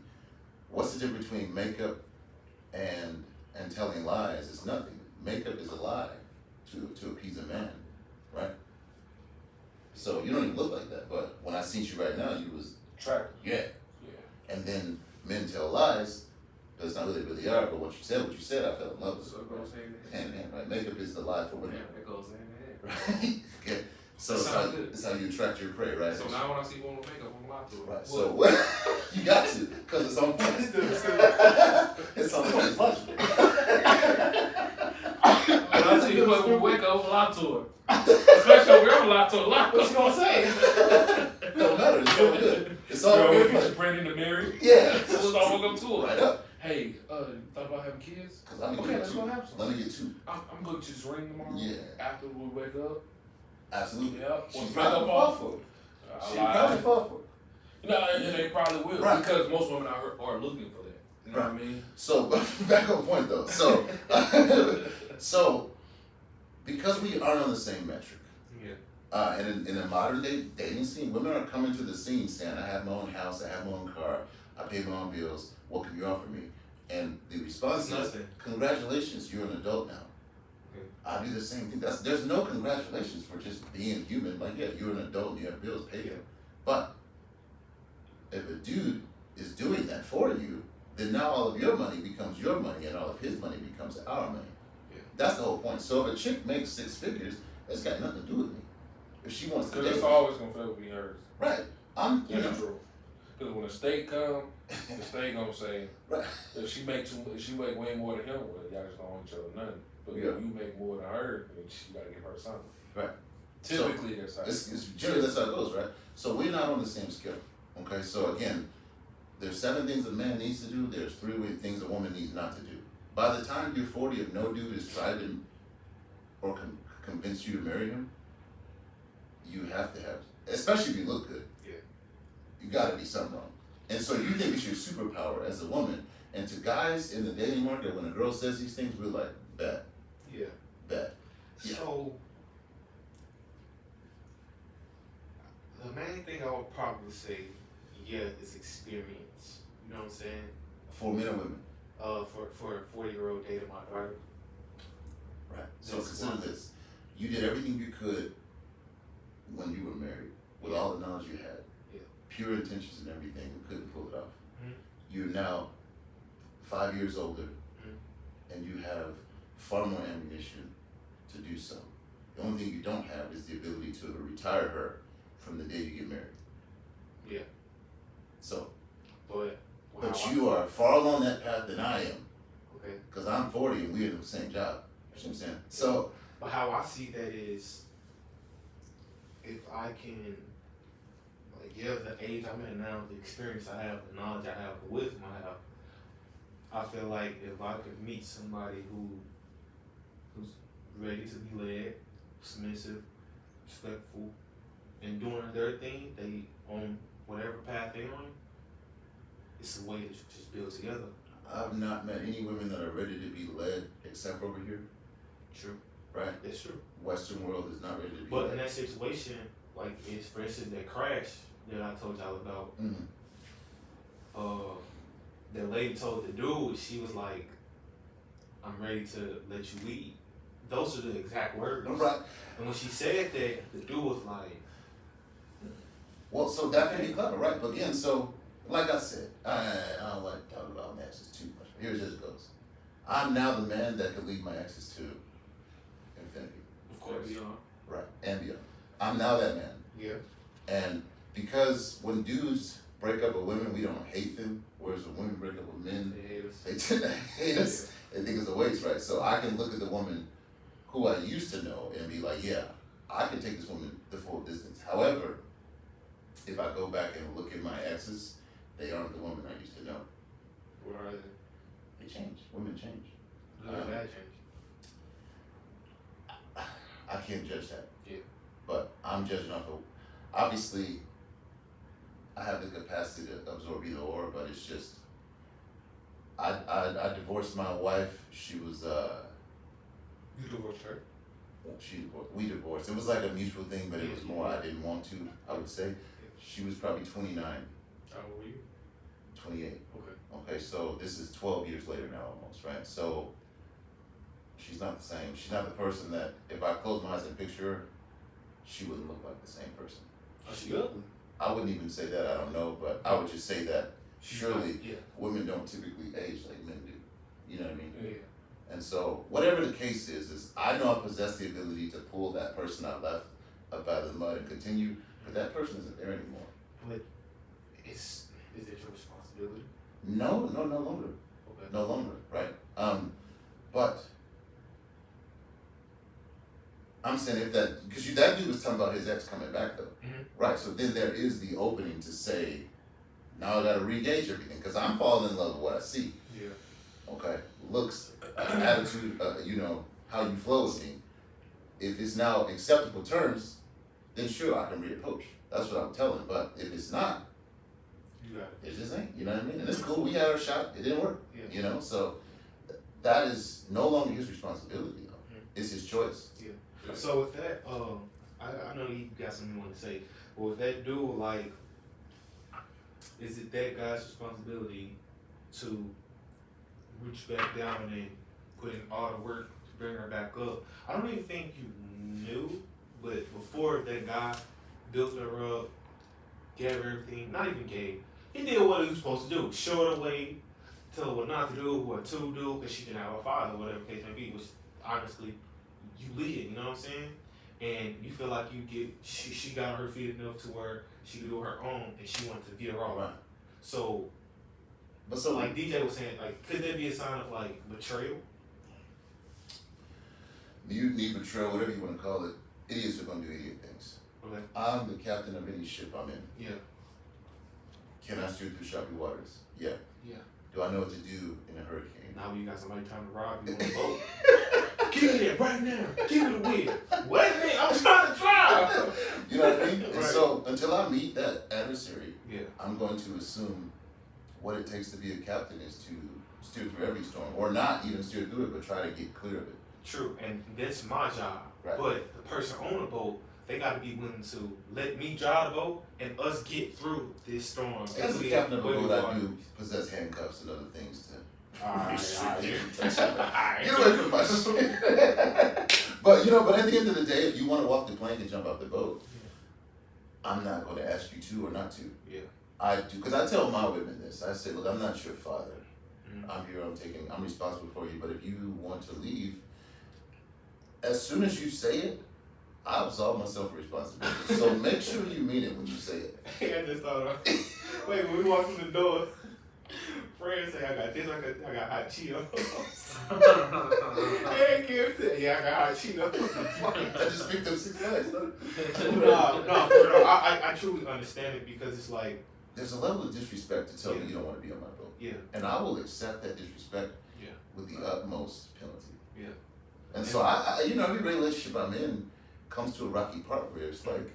[SPEAKER 3] what's the difference between makeup and telling lies? It's nothing. Makeup is a lie to appease a man, right? So you don't even look like that, but when I seen you right now, you was
[SPEAKER 1] Attractive.
[SPEAKER 3] yeah.
[SPEAKER 1] Yeah.
[SPEAKER 3] And then men tell lies. That's not who they really are. But what you said, I fell in love with.
[SPEAKER 1] So it goes hand in hand.
[SPEAKER 3] And right, makeup is the lie for women.
[SPEAKER 1] Yeah, it goes hand in hand.
[SPEAKER 3] Right. Okay. So
[SPEAKER 1] That
[SPEAKER 3] it's
[SPEAKER 1] sounds good.
[SPEAKER 3] it's how you attract your prey, right?
[SPEAKER 1] So now when I see women with makeup, I'm allowed to.
[SPEAKER 3] Right.
[SPEAKER 1] What?
[SPEAKER 3] So you got to, because it's on point. It's on point. It's logical.
[SPEAKER 1] When I see women with makeup, I'm allowed to her. Especially over here, I'm allowed to her.
[SPEAKER 2] What you gonna say?
[SPEAKER 3] Don't matter. It's all good. It's all
[SPEAKER 1] Girl,
[SPEAKER 3] good.
[SPEAKER 1] get your friend in the mirror.
[SPEAKER 3] Yeah.
[SPEAKER 1] So I walk up to her.
[SPEAKER 3] Right up.
[SPEAKER 1] Hey, thought about having kids?
[SPEAKER 3] Cause let me
[SPEAKER 1] Okay,
[SPEAKER 3] get
[SPEAKER 1] let's
[SPEAKER 3] two.
[SPEAKER 1] go have some.
[SPEAKER 3] Let me get two.
[SPEAKER 1] I'm going to just ring tomorrow.
[SPEAKER 3] Yeah.
[SPEAKER 1] After we wake up.
[SPEAKER 3] Absolutely.
[SPEAKER 1] Yeah.
[SPEAKER 3] She
[SPEAKER 1] Once
[SPEAKER 3] probably
[SPEAKER 1] makeup
[SPEAKER 3] fall
[SPEAKER 1] off.
[SPEAKER 3] for it.
[SPEAKER 1] I
[SPEAKER 3] She
[SPEAKER 1] lied.
[SPEAKER 3] probably fall for it.
[SPEAKER 1] No, and they probably will.
[SPEAKER 3] Right.
[SPEAKER 1] Because most women are looking for that. You know what I mean?
[SPEAKER 3] So back on point though. So so because we aren't on the same metric.
[SPEAKER 2] Yeah.
[SPEAKER 3] And in a modern day dating scene, women are coming to the scene saying, I have my own house, I have my own car, I pay my own bills, what can you offer me? And the response is,
[SPEAKER 2] Nothing.
[SPEAKER 3] congratulations, you're an adult now.
[SPEAKER 2] Okay.
[SPEAKER 3] I do the same thing. There's no congratulations for just being human. Like, yeah, you're an adult and you have bills, pay them. But if a dude is doing that for you, then now all of your money becomes your money and all of his money becomes our money.
[SPEAKER 2] Yeah.
[SPEAKER 3] That's the whole point. So if a chick makes 6 figures, that's got nothing to do with me. If she wants to
[SPEAKER 1] Because
[SPEAKER 3] date
[SPEAKER 1] it's
[SPEAKER 3] me,
[SPEAKER 1] always going to feel be hers.
[SPEAKER 3] right? I'm, you know,
[SPEAKER 1] That's true. Because when the state come, the state gonna say,
[SPEAKER 3] right?
[SPEAKER 1] if she make way more than him, well, y'all just don't owe each other nothing. But
[SPEAKER 3] Yeah.
[SPEAKER 1] if you make more than her, then she gotta give her something.
[SPEAKER 3] Right.
[SPEAKER 1] Typically, that's how.
[SPEAKER 3] It's generally that's how it goes, right? So we're not on the same scale. Okay, so again, there's 7 things a man needs to do. There's 3 things a woman needs not to do. By the time you're 40, if no dude has tried to or convince you to marry him, you have to have, especially if you look good.
[SPEAKER 2] Yeah.
[SPEAKER 3] You gotta be something wrong. And so you think it's your superpower as a woman. And to guys in the dating market, when a girl says these things, we're like, bet,
[SPEAKER 2] Yeah.
[SPEAKER 3] bet. Yeah.
[SPEAKER 2] So the main thing I would probably say, yeah, is experience. You know what I'm saying?
[SPEAKER 3] For men and women.
[SPEAKER 2] For a 40-year-old dating my daughter.
[SPEAKER 3] Right. So
[SPEAKER 2] That's
[SPEAKER 3] consider
[SPEAKER 2] one.
[SPEAKER 3] this. You did everything you could when you were married, with all the knowledge you had.
[SPEAKER 2] Yeah.
[SPEAKER 3] Pure intentions and everything, you couldn't pull it off.
[SPEAKER 2] Mhm.
[SPEAKER 3] You're now 5 years older,
[SPEAKER 2] Mhm.
[SPEAKER 3] and you have far more ammunition to do so. The only thing you don't have is the ability to retire her from the day you get married.
[SPEAKER 2] Yeah.
[SPEAKER 3] So,
[SPEAKER 2] But
[SPEAKER 3] but you are far along that path than I am,
[SPEAKER 2] okay.
[SPEAKER 3] because I'm 40 and we're in the same job. You know what I'm saying? So,
[SPEAKER 2] But how I see that is, if I can, like, yeah, the age I'm at now, the experience I have, the knowledge I have, the wisdom I have, I feel like if I could meet somebody who's ready to be led, submissive, respectful, and doing their thing, they on whatever path they on, it's a way to just build together.
[SPEAKER 3] I've not met any women that are ready to be led except over here,
[SPEAKER 2] True.
[SPEAKER 3] right?
[SPEAKER 2] That's true.
[SPEAKER 3] Western world is not ready to be
[SPEAKER 2] But in
[SPEAKER 3] led.
[SPEAKER 2] that situation, like it's for instance that crash that I told y'all about,
[SPEAKER 3] Mhm.
[SPEAKER 2] the lady told the dude, she was like, I'm ready to let you lead. Those are the exact words.
[SPEAKER 3] Right.
[SPEAKER 2] And when she said that, the dude was like,
[SPEAKER 3] Well, so that can be clever, right? But again, so like I said, I don't like to talk about my exes too much. Here's as it goes. I'm now the man that could lead my exes to infinity,
[SPEAKER 2] of course.
[SPEAKER 3] right, and beyond. I'm now that man,
[SPEAKER 2] Yeah.
[SPEAKER 3] and because when dudes break up with women, we don't hate them, whereas when women break up with men,
[SPEAKER 2] They hate us.
[SPEAKER 3] they tend to hate us. They think it's a waste, right? So I can look at the woman who I used to know and be like, yeah, I can take this woman the full distance. However, if I go back and look at my exes, they aren't the woman I used to know.
[SPEAKER 2] What are they?
[SPEAKER 3] They change. Women change.
[SPEAKER 2] Good or bad change?
[SPEAKER 3] I can't judge that.
[SPEAKER 2] Yeah.
[SPEAKER 3] But I'm judging off of, obviously, I have the capacity to absorb either or, but it's just, I divorced my wife. She was,
[SPEAKER 2] You divorced her?
[SPEAKER 3] we divorced. It was like a mutual thing, but it was more I didn't want to, I would say. She was probably 29,
[SPEAKER 2] How old were you?
[SPEAKER 3] 28.
[SPEAKER 2] Okay.
[SPEAKER 3] Okay, so this is 12 years later now almost, right? So she's not the same. She's not the person that if I close my eyes and picture her, she wouldn't look like the same person.
[SPEAKER 2] Oh, she ugly?
[SPEAKER 3] I wouldn't even say that, I don't know, but I would just say that surely
[SPEAKER 2] Yeah.
[SPEAKER 3] women don't typically age like men do. You know what I mean?
[SPEAKER 2] Yeah.
[SPEAKER 3] And so whatever the case is I know I possess the ability to pull that person I left up out of the mud and continue, but that person isn't there anymore.
[SPEAKER 2] But is it your responsibility?
[SPEAKER 3] No longer.
[SPEAKER 2] Okay.
[SPEAKER 3] No longer, right? But I'm saying if that, because that dude was talking about his ex coming back though,
[SPEAKER 2] Mhm.
[SPEAKER 3] right? So then there is the opening to say, now I gotta re-gauge everything, because I'm falling in love with what I see,
[SPEAKER 2] Yeah.
[SPEAKER 3] okay? Looks, attitude, you know, how you flow with me. If it's now acceptable terms, then sure, I can reapproach. That's what I'm telling, but if it's not,
[SPEAKER 2] You got it.
[SPEAKER 3] it just ain't, you know what I mean? And it's cool, we had our shot, it didn't work,
[SPEAKER 2] Yeah.
[SPEAKER 3] you know? So that is no longer his responsibility though, it's his choice.
[SPEAKER 2] Yeah. So with that, I know you got something you want to say. But with that dude, like, is it that guy's responsibility to reach back down and put in all the work to bring her back up? I don't even think you knew, but before that guy built her up, gave her everything, not even gave, he did what he was supposed to do. Showed her way, tell her what not to do, what to do, because she didn't have a father, whatever the case may be, which honestly, you lead it, you know what I'm saying? And you feel like she got her feet enough to where she could do her own, and she wanted to veer off.
[SPEAKER 3] Right.
[SPEAKER 2] So,
[SPEAKER 3] But so
[SPEAKER 2] like DJ was saying, like, could that be a sign of like betrayal?
[SPEAKER 3] mutiny, betrayal, whatever you want to call it, idiots are going to do idiot things.
[SPEAKER 2] Okay.
[SPEAKER 3] I'm the captain of any ship I'm in.
[SPEAKER 2] Yeah.
[SPEAKER 3] Can I steer through choppy waters? Yeah.
[SPEAKER 2] Yeah.
[SPEAKER 3] Do I know what to do in a hurricane?
[SPEAKER 2] Now you got somebody trying to rob you on a boat. Give me that right now. Give me the wheel. Wait a minute, I'm trying to drive.
[SPEAKER 3] You know what I mean? And
[SPEAKER 2] Right.
[SPEAKER 3] so until I meet that adversary,
[SPEAKER 2] Yeah.
[SPEAKER 3] I'm going to assume what it takes to be a captain is to steer through every storm, or not even steer through it, but try to get clear of it.
[SPEAKER 2] True, and that's my job.
[SPEAKER 3] Right.
[SPEAKER 2] But the person on the boat, they got to be willing to let me drive the boat and us get through this storm.
[SPEAKER 3] As a
[SPEAKER 2] We-
[SPEAKER 3] captain of a
[SPEAKER 2] where we
[SPEAKER 3] boat, I
[SPEAKER 2] are.
[SPEAKER 3] do possess handcuffs and other things to
[SPEAKER 2] Alright.
[SPEAKER 3] get away from my shit. But but at the end of the day, if you want to walk the plank and jump off the boat, I'm not going to ask you to or not to.
[SPEAKER 2] Yeah.
[SPEAKER 3] I do, because I tell my women this. I say, look, I'm not your father.
[SPEAKER 2] Mhm.
[SPEAKER 3] I'm here. I'm responsible for you. But if you want to leave, as soon as you say it, I absolve myself of responsibility. So make sure you mean it when you say it.
[SPEAKER 2] I just thought of, wait, when we walked through the door, Fred said, I got this, I got hot Cheetos. Hey, give that. Yeah, I got hot Cheetos.
[SPEAKER 3] I just picked up 6 bags.
[SPEAKER 2] No, I truly understand it because it's like,
[SPEAKER 3] There's a level of disrespect to tell me you don't want to be on my boat.
[SPEAKER 2] yeah,
[SPEAKER 3] And I will accept that disrespect
[SPEAKER 2] Yeah.
[SPEAKER 3] with the utmost penalty.
[SPEAKER 2] yeah.
[SPEAKER 3] And so I every relationship I'm in comes to a rocky part where it's like,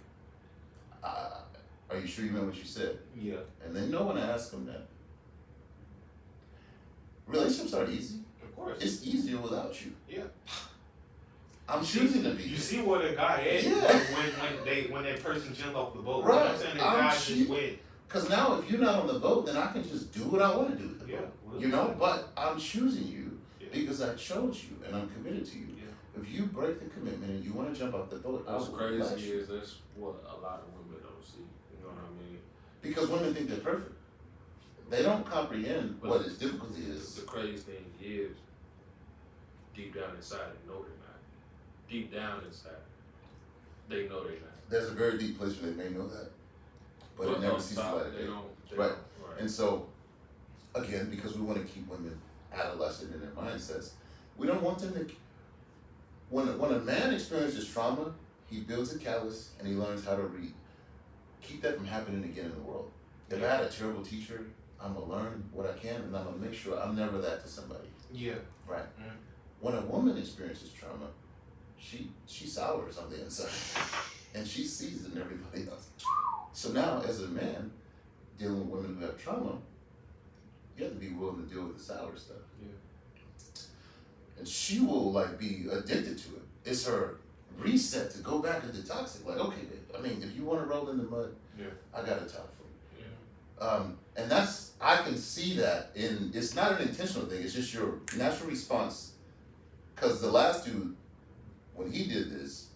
[SPEAKER 3] are you sure you meant what you said?
[SPEAKER 2] Yeah.
[SPEAKER 3] And then when I ask them that. Relationships aren't easy.
[SPEAKER 2] Of course.
[SPEAKER 3] It's easier without you.
[SPEAKER 2] Yeah.
[SPEAKER 3] I'm choosing to be.
[SPEAKER 2] You see where the guy at
[SPEAKER 3] Yeah.
[SPEAKER 2] when that person jumped off the boat.
[SPEAKER 3] Right.
[SPEAKER 2] You know what I'm saying? That
[SPEAKER 3] I'm
[SPEAKER 2] guy
[SPEAKER 3] cheap.
[SPEAKER 2] just went.
[SPEAKER 3] Because now if you're not on the boat, then I can just do what I want to do with the
[SPEAKER 2] Yeah.
[SPEAKER 3] boat. But I'm choosing you
[SPEAKER 2] Yeah.
[SPEAKER 3] because I chose you and I'm committed to you.
[SPEAKER 2] Yeah.
[SPEAKER 3] If you break the commitment and you want to jump off the boat, I
[SPEAKER 1] What's
[SPEAKER 3] will let
[SPEAKER 1] crazy
[SPEAKER 3] you.
[SPEAKER 1] is that's what a lot of women don't see. You know what I mean?
[SPEAKER 3] Because women think they're perfect. They don't comprehend
[SPEAKER 1] But
[SPEAKER 3] what its difficulty is.
[SPEAKER 1] The crazy thing is, deep down inside, they know they're not. Deep down inside, they know they're not.
[SPEAKER 3] There's a very deep place where they may know that, but it never sees the light of
[SPEAKER 1] They
[SPEAKER 3] day.
[SPEAKER 1] don't. They
[SPEAKER 3] Right.
[SPEAKER 1] don't. Right.
[SPEAKER 3] And so, again, because we want to keep women adolescent in their mindsets, we don't want them to. When a man experiences trauma, he builds a callus and he learns how to read. Keep that from happening again in the world. If I had a terrible teacher, I'm gonna learn what I can and I'm gonna make sure I'm never that to somebody.
[SPEAKER 2] Yeah.
[SPEAKER 3] Right.
[SPEAKER 2] Mhm.
[SPEAKER 3] When a woman experiences trauma, she sours on the inside, and she sees it in everybody else. So now, as a man dealing with women who have trauma, you have to be willing to deal with the sour stuff.
[SPEAKER 2] Yeah.
[SPEAKER 3] And she will be addicted to it. It's her reset to go back into toxic. Like, okay, babe, I mean, if you want to roll in the mud,
[SPEAKER 2] Yeah.
[SPEAKER 3] I got a towel for you.
[SPEAKER 2] Yeah.
[SPEAKER 3] And I can see that it's not an intentional thing, it's just your natural response. Because the last dude, when he did this,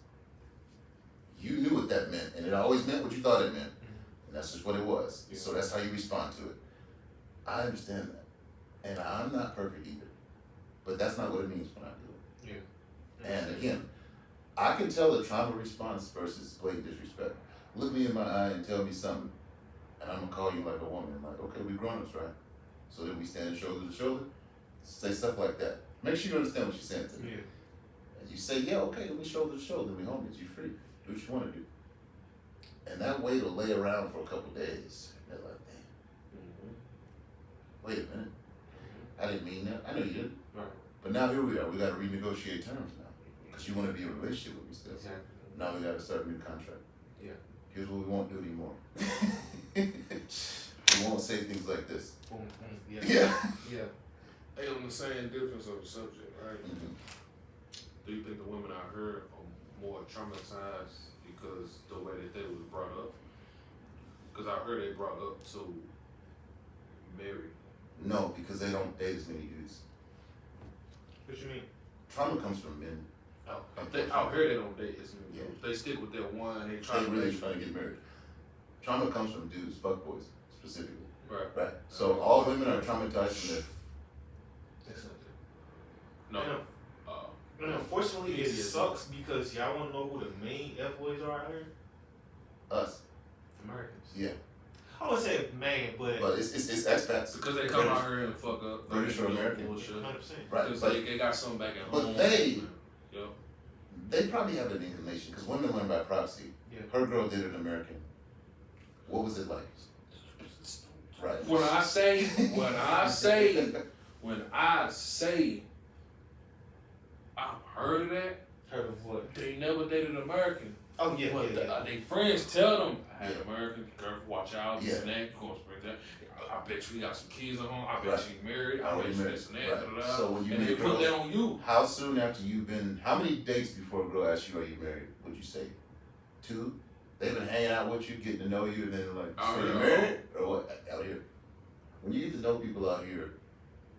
[SPEAKER 3] you knew what that meant, and it always meant what you thought it meant. And that's just what it was.
[SPEAKER 2] Yeah.
[SPEAKER 3] So that's how you respond to it. I understand that. And I'm not perfect either. But that's not what it means when I do it.
[SPEAKER 2] Yeah.
[SPEAKER 3] And again, I can tell the trauma response versus blatant disrespect. Look me in my eye and tell me something, and I'm gonna call you like a woman. I'm like, okay, we grown-ups, right? So then we stand shoulder to shoulder, say stuff like that. Make sure you understand what you're saying to me.
[SPEAKER 2] Yeah.
[SPEAKER 3] And you say, yeah, okay, we shoulder to shoulder, we homies, you free. Do what you wanna do. And that weight will lay around for a couple days. And they're like, damn, wait a minute. I didn't mean that. I know you didn't.
[SPEAKER 2] Right.
[SPEAKER 3] But now here we are. We gotta renegotiate terms now. Because you wanna be in a relationship with me still.
[SPEAKER 2] Exactly.
[SPEAKER 3] Now we gotta start a new contract.
[SPEAKER 2] Yeah.
[SPEAKER 3] Here's what we won't do anymore. We won't say things like this.
[SPEAKER 2] Boom, boom. Yeah.
[SPEAKER 3] Yeah.
[SPEAKER 2] Yeah.
[SPEAKER 1] They on the same difference of the subject, right?
[SPEAKER 3] Mhm.
[SPEAKER 1] Do you think the women out here are more traumatized because the way that they was brought up? Because I heard they brought up to marry.
[SPEAKER 3] No, because they don't date as many dudes.
[SPEAKER 2] What you mean?
[SPEAKER 3] Trauma comes from men.
[SPEAKER 1] Out here they don't date as many.
[SPEAKER 3] Yeah.
[SPEAKER 1] They stick with their one. They try
[SPEAKER 3] They
[SPEAKER 1] to
[SPEAKER 3] really trying to get married. Trauma comes from dudes, fuckboys, specifically.
[SPEAKER 1] Right.
[SPEAKER 3] Right. So all women are traumatized from their.
[SPEAKER 2] That's not good.
[SPEAKER 1] No.
[SPEAKER 2] And unfortunately, it
[SPEAKER 1] Yeah.
[SPEAKER 2] sucks because y'all want to know who the main F-boys are out here?
[SPEAKER 3] Us.
[SPEAKER 2] Americans.
[SPEAKER 3] Yeah.
[SPEAKER 2] I wouldn't say man, but
[SPEAKER 3] But it's expats.
[SPEAKER 1] Because they come out here and fuck up.
[SPEAKER 3] British or American.
[SPEAKER 1] Bullshit.
[SPEAKER 2] 100%.
[SPEAKER 3] Right.
[SPEAKER 1] Because
[SPEAKER 3] But
[SPEAKER 1] they got something back at
[SPEAKER 3] but
[SPEAKER 1] home.
[SPEAKER 3] they-
[SPEAKER 1] Yeah.
[SPEAKER 3] they probably have an inclination because women learn by proxy.
[SPEAKER 2] Yeah.
[SPEAKER 3] Her girl did an American. What was it like? Right.
[SPEAKER 1] When I say, I've heard of that.
[SPEAKER 2] Heard of what?
[SPEAKER 1] They never dated an American.
[SPEAKER 2] Oh yeah,
[SPEAKER 1] But
[SPEAKER 2] yeah.
[SPEAKER 1] they friends tell them, I had
[SPEAKER 3] Yeah.
[SPEAKER 1] American, careful, watch out, this
[SPEAKER 3] Yeah.
[SPEAKER 1] and that, of course, bring that. I bet you got some kids at home. I bet
[SPEAKER 3] Right.
[SPEAKER 1] you married. I
[SPEAKER 3] Already
[SPEAKER 1] bet you
[SPEAKER 3] married.
[SPEAKER 1] this and that.
[SPEAKER 3] Right.
[SPEAKER 1] Da, da, da.
[SPEAKER 3] So when you
[SPEAKER 1] and they
[SPEAKER 3] meet
[SPEAKER 1] put
[SPEAKER 3] girls-
[SPEAKER 1] that on you.
[SPEAKER 3] How soon after you've been? How many dates before a girl asks you, "Are you married?" Would you say 2? They've been hanging out with you, getting to know you, and then they're like,
[SPEAKER 1] Oh,
[SPEAKER 3] "So you
[SPEAKER 1] yeah.
[SPEAKER 3] married or what?" Out here, when you get to know people out here,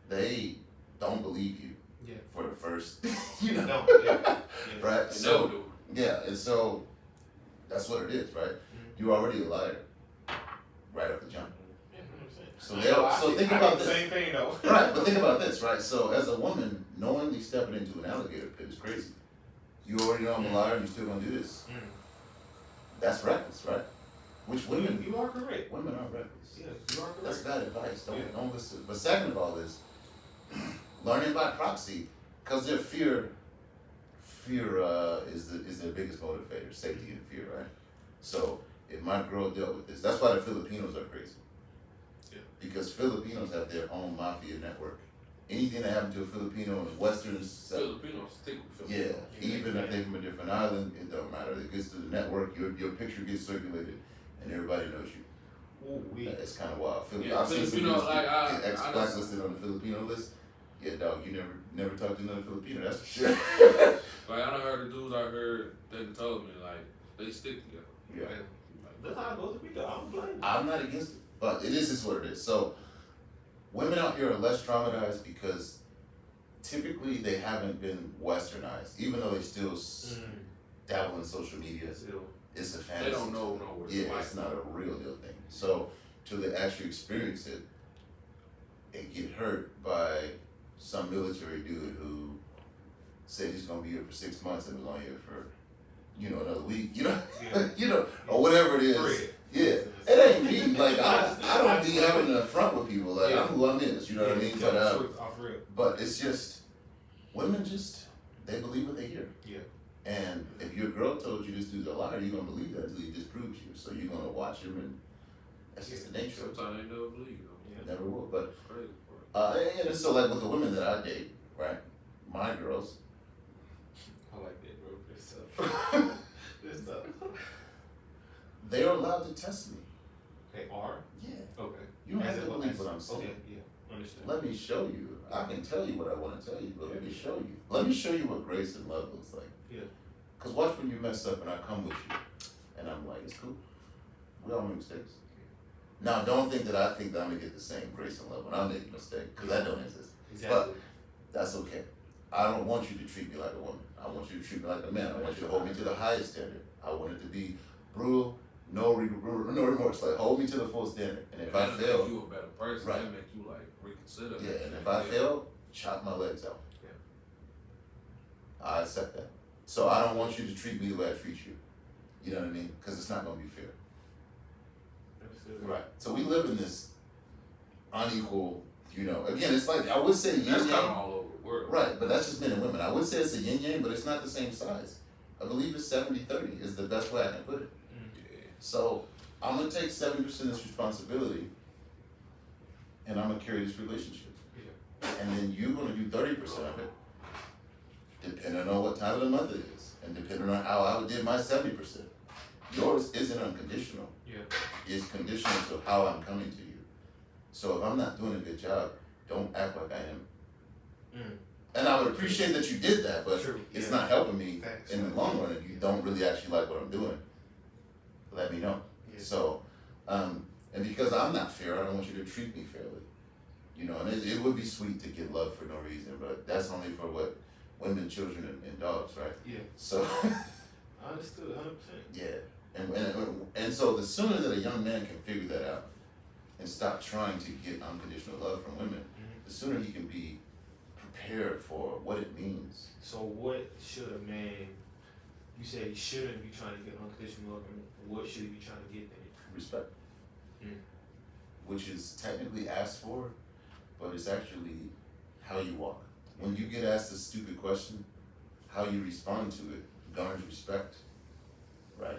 [SPEAKER 3] they don't believe you
[SPEAKER 2] Yeah.
[SPEAKER 3] for the first, you know,
[SPEAKER 2] No, yeah.
[SPEAKER 3] right?
[SPEAKER 1] They
[SPEAKER 3] So
[SPEAKER 1] never do.
[SPEAKER 3] yeah, and so that's what it is, right? You're already a liar right off the jump.
[SPEAKER 2] Yeah, 100%.
[SPEAKER 3] So think
[SPEAKER 2] I
[SPEAKER 3] about
[SPEAKER 2] did the
[SPEAKER 3] this.
[SPEAKER 2] same thing though.
[SPEAKER 3] Right, but think about this, right? So as a woman, knowingly stepping into an alligator pit is crazy. You already know I'm a liar and you still gonna do this.
[SPEAKER 2] Mm.
[SPEAKER 3] That's reckless, right? Which women
[SPEAKER 2] You are correct.
[SPEAKER 3] women are reckless.
[SPEAKER 2] Yeah, you are
[SPEAKER 3] That's
[SPEAKER 2] correct.
[SPEAKER 3] bad advice. Don't
[SPEAKER 2] Yeah.
[SPEAKER 3] don't listen. But second of all is learning by proxy, because their fear is their biggest motivator, safety and fear, right? So if my girl dealt with this, that's why the Filipinos are crazy.
[SPEAKER 1] Yeah.
[SPEAKER 3] Because Filipinos have their own mafia network. Anything that happened to a Filipino in Western
[SPEAKER 1] Filipinos stick with
[SPEAKER 3] yeah,
[SPEAKER 1] Filipinos.
[SPEAKER 3] even if they're from a different island, it don't matter. It gets to the network, your picture gets circulated, and everybody knows you.
[SPEAKER 2] Ooh, we.
[SPEAKER 3] It's kind of wild.
[SPEAKER 1] Yeah,
[SPEAKER 3] I've seen some
[SPEAKER 1] Filipino,
[SPEAKER 3] dudes
[SPEAKER 1] like,
[SPEAKER 3] get
[SPEAKER 1] I
[SPEAKER 3] ex-blacklisted on the Filipino list. Yeah, dog, you never talked to another Filipino. That's for sure.
[SPEAKER 1] Like, I done heard the dudes I heard that told me, like, they stick together.
[SPEAKER 3] Yeah.
[SPEAKER 1] Like,
[SPEAKER 2] That's how it goes to be though. I don't blame you.
[SPEAKER 3] I'm not against it, but it is what it is. So, women out here are less traumatized because typically they haven't been westernized, even though they still dabble in social media.
[SPEAKER 2] Still.
[SPEAKER 3] It's a fantasy.
[SPEAKER 1] they don't know what
[SPEAKER 3] Yeah,
[SPEAKER 1] it's like.
[SPEAKER 3] it's not a real deal thing. So, till they actually experience it and get hurt by some military dude who said he's gonna be here for 6 months and was only here for, another week,
[SPEAKER 2] Yeah.
[SPEAKER 3] or whatever it is.
[SPEAKER 2] Fred.
[SPEAKER 3] Yeah, it ain't me. Like I don't be having an affront with people. Like
[SPEAKER 2] Yeah.
[SPEAKER 3] I'm who I'm is. You know what I mean?
[SPEAKER 2] Yeah,
[SPEAKER 3] But
[SPEAKER 2] off real.
[SPEAKER 3] but it's just women they believe what they hear.
[SPEAKER 2] Yeah.
[SPEAKER 3] And if your girl told you this dude's a liar, you're gonna believe that until he disproves you. So you're gonna watch him, and that's just the nature of it.
[SPEAKER 1] Sometimes they never believe you.
[SPEAKER 2] Yeah.
[SPEAKER 3] Never will. But
[SPEAKER 1] It's crazy.
[SPEAKER 3] and so like with the women that I date, right? My girls,
[SPEAKER 2] I like that, bro. Good stuff. Good stuff.
[SPEAKER 3] they're allowed to test me.
[SPEAKER 2] They are?
[SPEAKER 3] Yeah.
[SPEAKER 2] Okay.
[SPEAKER 3] You don't
[SPEAKER 2] As
[SPEAKER 3] have to
[SPEAKER 2] it-
[SPEAKER 3] believe
[SPEAKER 2] as-
[SPEAKER 3] what I'm saying.
[SPEAKER 2] Okay, yeah. Understand.
[SPEAKER 3] Let me show you. I can tell you what I want to tell you, but let me show you. Let me show you what grace and love looks like.
[SPEAKER 2] Yeah.
[SPEAKER 3] Cause watch when you mess up and I come with you, and I'm like, it's cool. We all make mistakes. Now, don't think that I think that I'm gonna get the same grace and love when I make a mistake, cause that don't exist.
[SPEAKER 2] Exactly.
[SPEAKER 3] That's okay. I don't want you to treat me like a woman. I want you to treat me like a man. I want you to hold me to the highest standard. I want it to be brutal, no remorse. Like hold me to the full standard. And if I
[SPEAKER 1] That'll
[SPEAKER 3] fail,
[SPEAKER 1] make you a better person.
[SPEAKER 3] Right.
[SPEAKER 1] That'll make you like reconsider.
[SPEAKER 3] yeah, and if I fail, chop my legs out.
[SPEAKER 2] Yeah.
[SPEAKER 3] I accept that. So I don't want you to treat me the way I treat you. You know what I mean? Because it's not going to be fair.
[SPEAKER 2] Understood.
[SPEAKER 3] Right. So we live in this unequal, again, it's like, I would say yin
[SPEAKER 1] That's kind of
[SPEAKER 3] yang.
[SPEAKER 1] all over the world.
[SPEAKER 3] Right, but that's just men and women. I would say it's a yin yang, but it's not the same size. I believe it's 70-30 is the best way I can put it.
[SPEAKER 1] Yeah.
[SPEAKER 3] So I'm going to take 70% of this responsibility and I'm going to carry this relationship. And then you're going to do 30% of it, depending on what time of the month it is, and depending on how I did my 70%. Yours isn't unconditional.
[SPEAKER 2] Yeah.
[SPEAKER 3] It's conditional to how I'm coming to you. So if I'm not doing a good job, don't act like I am.
[SPEAKER 2] Mm.
[SPEAKER 3] And I would appreciate that you did that, but
[SPEAKER 2] True.
[SPEAKER 3] it's
[SPEAKER 2] Yeah.
[SPEAKER 3] not helping me
[SPEAKER 2] Thanks.
[SPEAKER 3] in the long run. If you don't really actually like what I'm doing, let me know.
[SPEAKER 2] Yeah.
[SPEAKER 3] So, and because I'm not fair, I don't want you to treat me fairly. And it would be sweet to get love for no reason, but that's only for what women, children, and dogs, right?
[SPEAKER 2] Yeah.
[SPEAKER 3] So,
[SPEAKER 2] I understood 100%.
[SPEAKER 3] yeah, and so the sooner that a young man can figure that out and stop trying to get unconditional love from women, the sooner he can be prepared for what it means.
[SPEAKER 2] So what should a man, you say he shouldn't be trying to get unconditional love, and what should he be trying to get then?
[SPEAKER 3] Respect,
[SPEAKER 2] Mm.
[SPEAKER 3] which is technically asked for, but it's actually how you walk. When you get asked a stupid question, how you respond to it garners respect, right?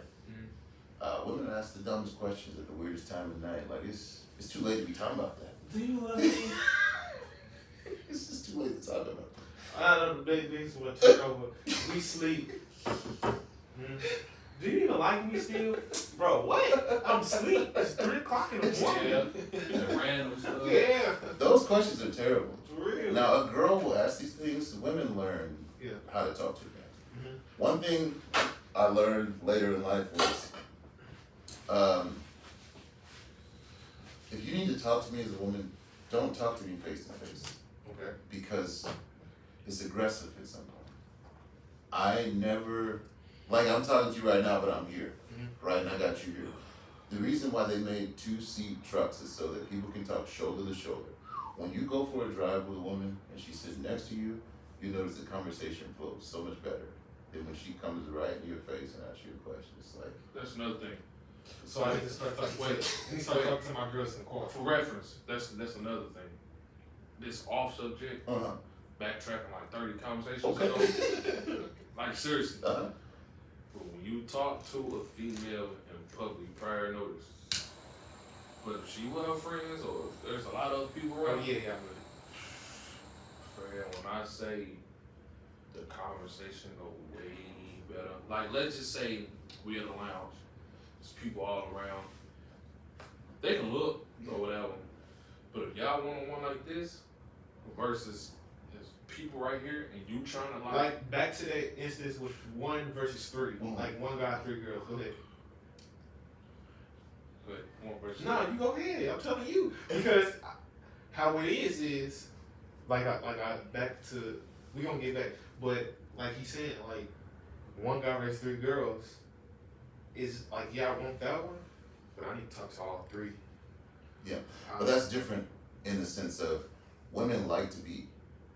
[SPEAKER 3] Women ask the dumbest questions at the weirdest time of night. Like it's too late to be talking about that.
[SPEAKER 2] Do you love me?
[SPEAKER 3] It's just too late to talk about.
[SPEAKER 2] I don't the babies will take over. We sleep. Do you even like me still? Bro, what? I'm asleep. It's 3 o'clock in the morning.
[SPEAKER 1] Yeah. Random stuff.
[SPEAKER 2] Yeah.
[SPEAKER 3] Those questions are terrible.
[SPEAKER 2] For real.
[SPEAKER 3] Now, a girl will ask these things. Women learn
[SPEAKER 2] Yeah.
[SPEAKER 3] how to talk to men.
[SPEAKER 2] Mhm.
[SPEAKER 3] One thing I learned later in life was, if you need to talk to me as a woman, don't talk to me face to face
[SPEAKER 2] Okay.
[SPEAKER 3] because it's aggressive at some point. I never, like I'm talking to you right now, but I'm here, right? And I got you here. The reason why they made 2-seat trucks is so that people can talk shoulder to shoulder. When you go for a drive with a woman and she's sitting next to you, you notice the conversation flows so much better than when she comes right in your face and asks you a question. It's like,
[SPEAKER 1] That's another thing.
[SPEAKER 2] So I need to start talking. I need to start talking to my girls in the car.
[SPEAKER 1] For reference, that's another thing. This off subject, backtracking like 30 conversations ago. Like seriously. But when you talk to a female in public, you probably notice. But if she with her friends or there's a lot of other people around.
[SPEAKER 2] Oh yeah.
[SPEAKER 1] Friend, when I say the conversation go way better. Like let's just say we in the lounge. There's people all around. They can look or whatever. But if y'all one-on-one like this versus there's people right here and you trying to
[SPEAKER 2] Like back to that instance with 1 versus 3. Like 1 guy, 3 girls. Go ahead.
[SPEAKER 1] But one versus
[SPEAKER 2] No, you go ahead. I'm telling you because how it is like I back to we gonna get back, but like he said, like 1 guy versus 3 girls is like I want that one, but I need to talk to all 3.
[SPEAKER 3] yeah, but that's different in the sense of women like to be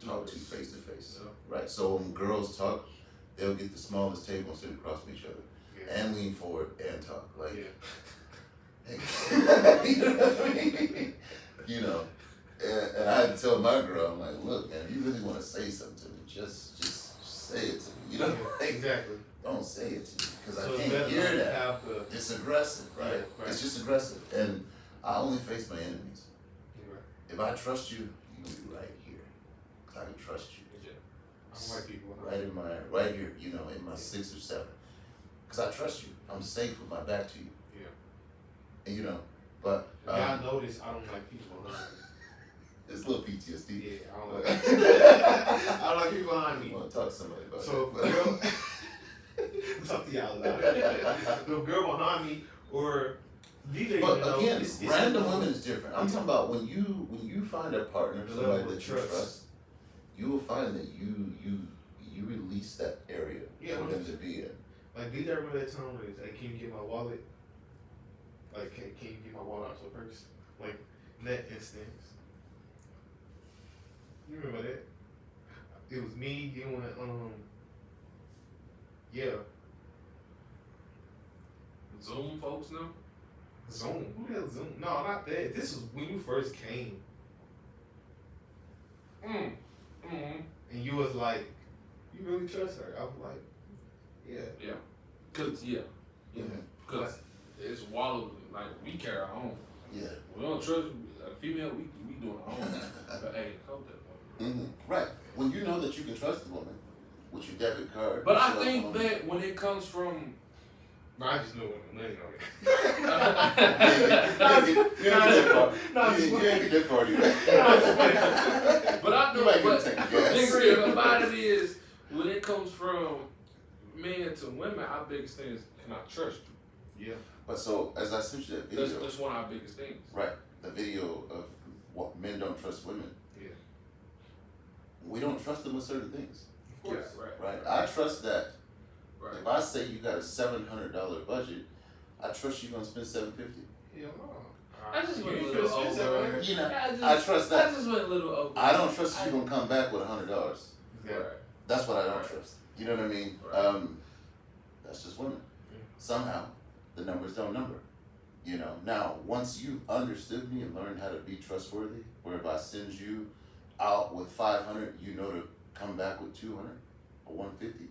[SPEAKER 3] talked to face to face, right? So when girls talk, they'll get the smallest table and sit across from each other and lean forward and talk. Like, you know what I mean? You know, and I had to tell my girl, I'm like, look, man, if you really want to say something to me, just say it to me. You know,
[SPEAKER 2] Exactly.
[SPEAKER 3] Don't say it to me because
[SPEAKER 2] So
[SPEAKER 3] I
[SPEAKER 2] it's
[SPEAKER 3] can't
[SPEAKER 2] better
[SPEAKER 3] hear
[SPEAKER 2] to
[SPEAKER 3] that.
[SPEAKER 2] have
[SPEAKER 3] It's aggressive, right?
[SPEAKER 2] Yeah, right.
[SPEAKER 3] It's just aggressive, and I only face my enemies.
[SPEAKER 2] Right.
[SPEAKER 3] If I trust you, you can be right here, cause I can trust you.
[SPEAKER 2] I'm white people.
[SPEAKER 3] Right here, you know, in my 6 or 7, cause I trust you. I'm safe with my back to you.
[SPEAKER 2] Yeah.
[SPEAKER 3] And you know, but
[SPEAKER 2] Y'all notice I don't like people behind me.
[SPEAKER 3] it's a little PTSD.
[SPEAKER 2] Yeah, I don't like. I don't like people behind me.
[SPEAKER 3] I want to talk to somebody about
[SPEAKER 2] So
[SPEAKER 3] that.
[SPEAKER 2] if a girl, talk to y'all about it. If a girl behind me or DJ,
[SPEAKER 3] But again,
[SPEAKER 2] it's
[SPEAKER 3] random women is different. I'm talking about when you find a partner,
[SPEAKER 2] The
[SPEAKER 3] somebody
[SPEAKER 2] level of
[SPEAKER 3] that you
[SPEAKER 2] trust.
[SPEAKER 3] trust, you will find that you release that area
[SPEAKER 2] Yeah,
[SPEAKER 3] for them to be in.
[SPEAKER 2] Like, did you remember that time when it's like, can you get my wallet? Like, can you get my wallet out your purse? Like, in that instance. You remember that? It was me, you and, yeah,
[SPEAKER 1] Zoom folks now?
[SPEAKER 2] Zoom. Who the hell Zoom? No, not that. This was when you first came. And you was like, you really trust her? I was like, yeah.
[SPEAKER 1] Cause cause it's wallet like we carry our own.
[SPEAKER 3] Yeah.
[SPEAKER 1] We don't trust a female. We doing our own. But hey, hold that.
[SPEAKER 3] Right. When you know that you can trust a woman with your debit card.
[SPEAKER 1] But
[SPEAKER 3] your
[SPEAKER 1] I
[SPEAKER 3] cell
[SPEAKER 1] think
[SPEAKER 3] phone.
[SPEAKER 1] that when it comes from
[SPEAKER 2] No, I just know when the money on it.
[SPEAKER 3] You ain't get that far anyway.
[SPEAKER 1] But I know
[SPEAKER 3] You might
[SPEAKER 1] what
[SPEAKER 3] get
[SPEAKER 1] the
[SPEAKER 3] gas.
[SPEAKER 1] thing about it is when it comes from men to women, our biggest thing is can I trust you?
[SPEAKER 2] Yeah.
[SPEAKER 3] But so as I sent you that video,
[SPEAKER 1] That's one of our biggest things.
[SPEAKER 3] right? The video of what men don't trust women.
[SPEAKER 2] Yeah.
[SPEAKER 3] We don't trust them with certain things,
[SPEAKER 2] Of course.
[SPEAKER 1] Yeah, right.
[SPEAKER 3] right? I trust that
[SPEAKER 1] Right.
[SPEAKER 3] if I say you got a $700 budget, I trust you gonna spend $750.
[SPEAKER 2] Yeah, no.
[SPEAKER 1] I just went a
[SPEAKER 2] You
[SPEAKER 1] little
[SPEAKER 2] feel expensive,
[SPEAKER 1] over.
[SPEAKER 2] right?
[SPEAKER 3] You know,
[SPEAKER 1] I
[SPEAKER 3] I trust that.
[SPEAKER 1] just went a little over.
[SPEAKER 3] I don't trust you gonna come back with $100.
[SPEAKER 2] Yeah.
[SPEAKER 1] Right.
[SPEAKER 3] That's what I don't
[SPEAKER 1] Right.
[SPEAKER 3] trust. You know what I mean?
[SPEAKER 1] Right.
[SPEAKER 3] That's just women.
[SPEAKER 2] Yeah.
[SPEAKER 3] Somehow, the numbers don't number. You know. Now, once you've understood me and learned how to be trustworthy, where if I send you out with 500, you know to come back with 200 or 150.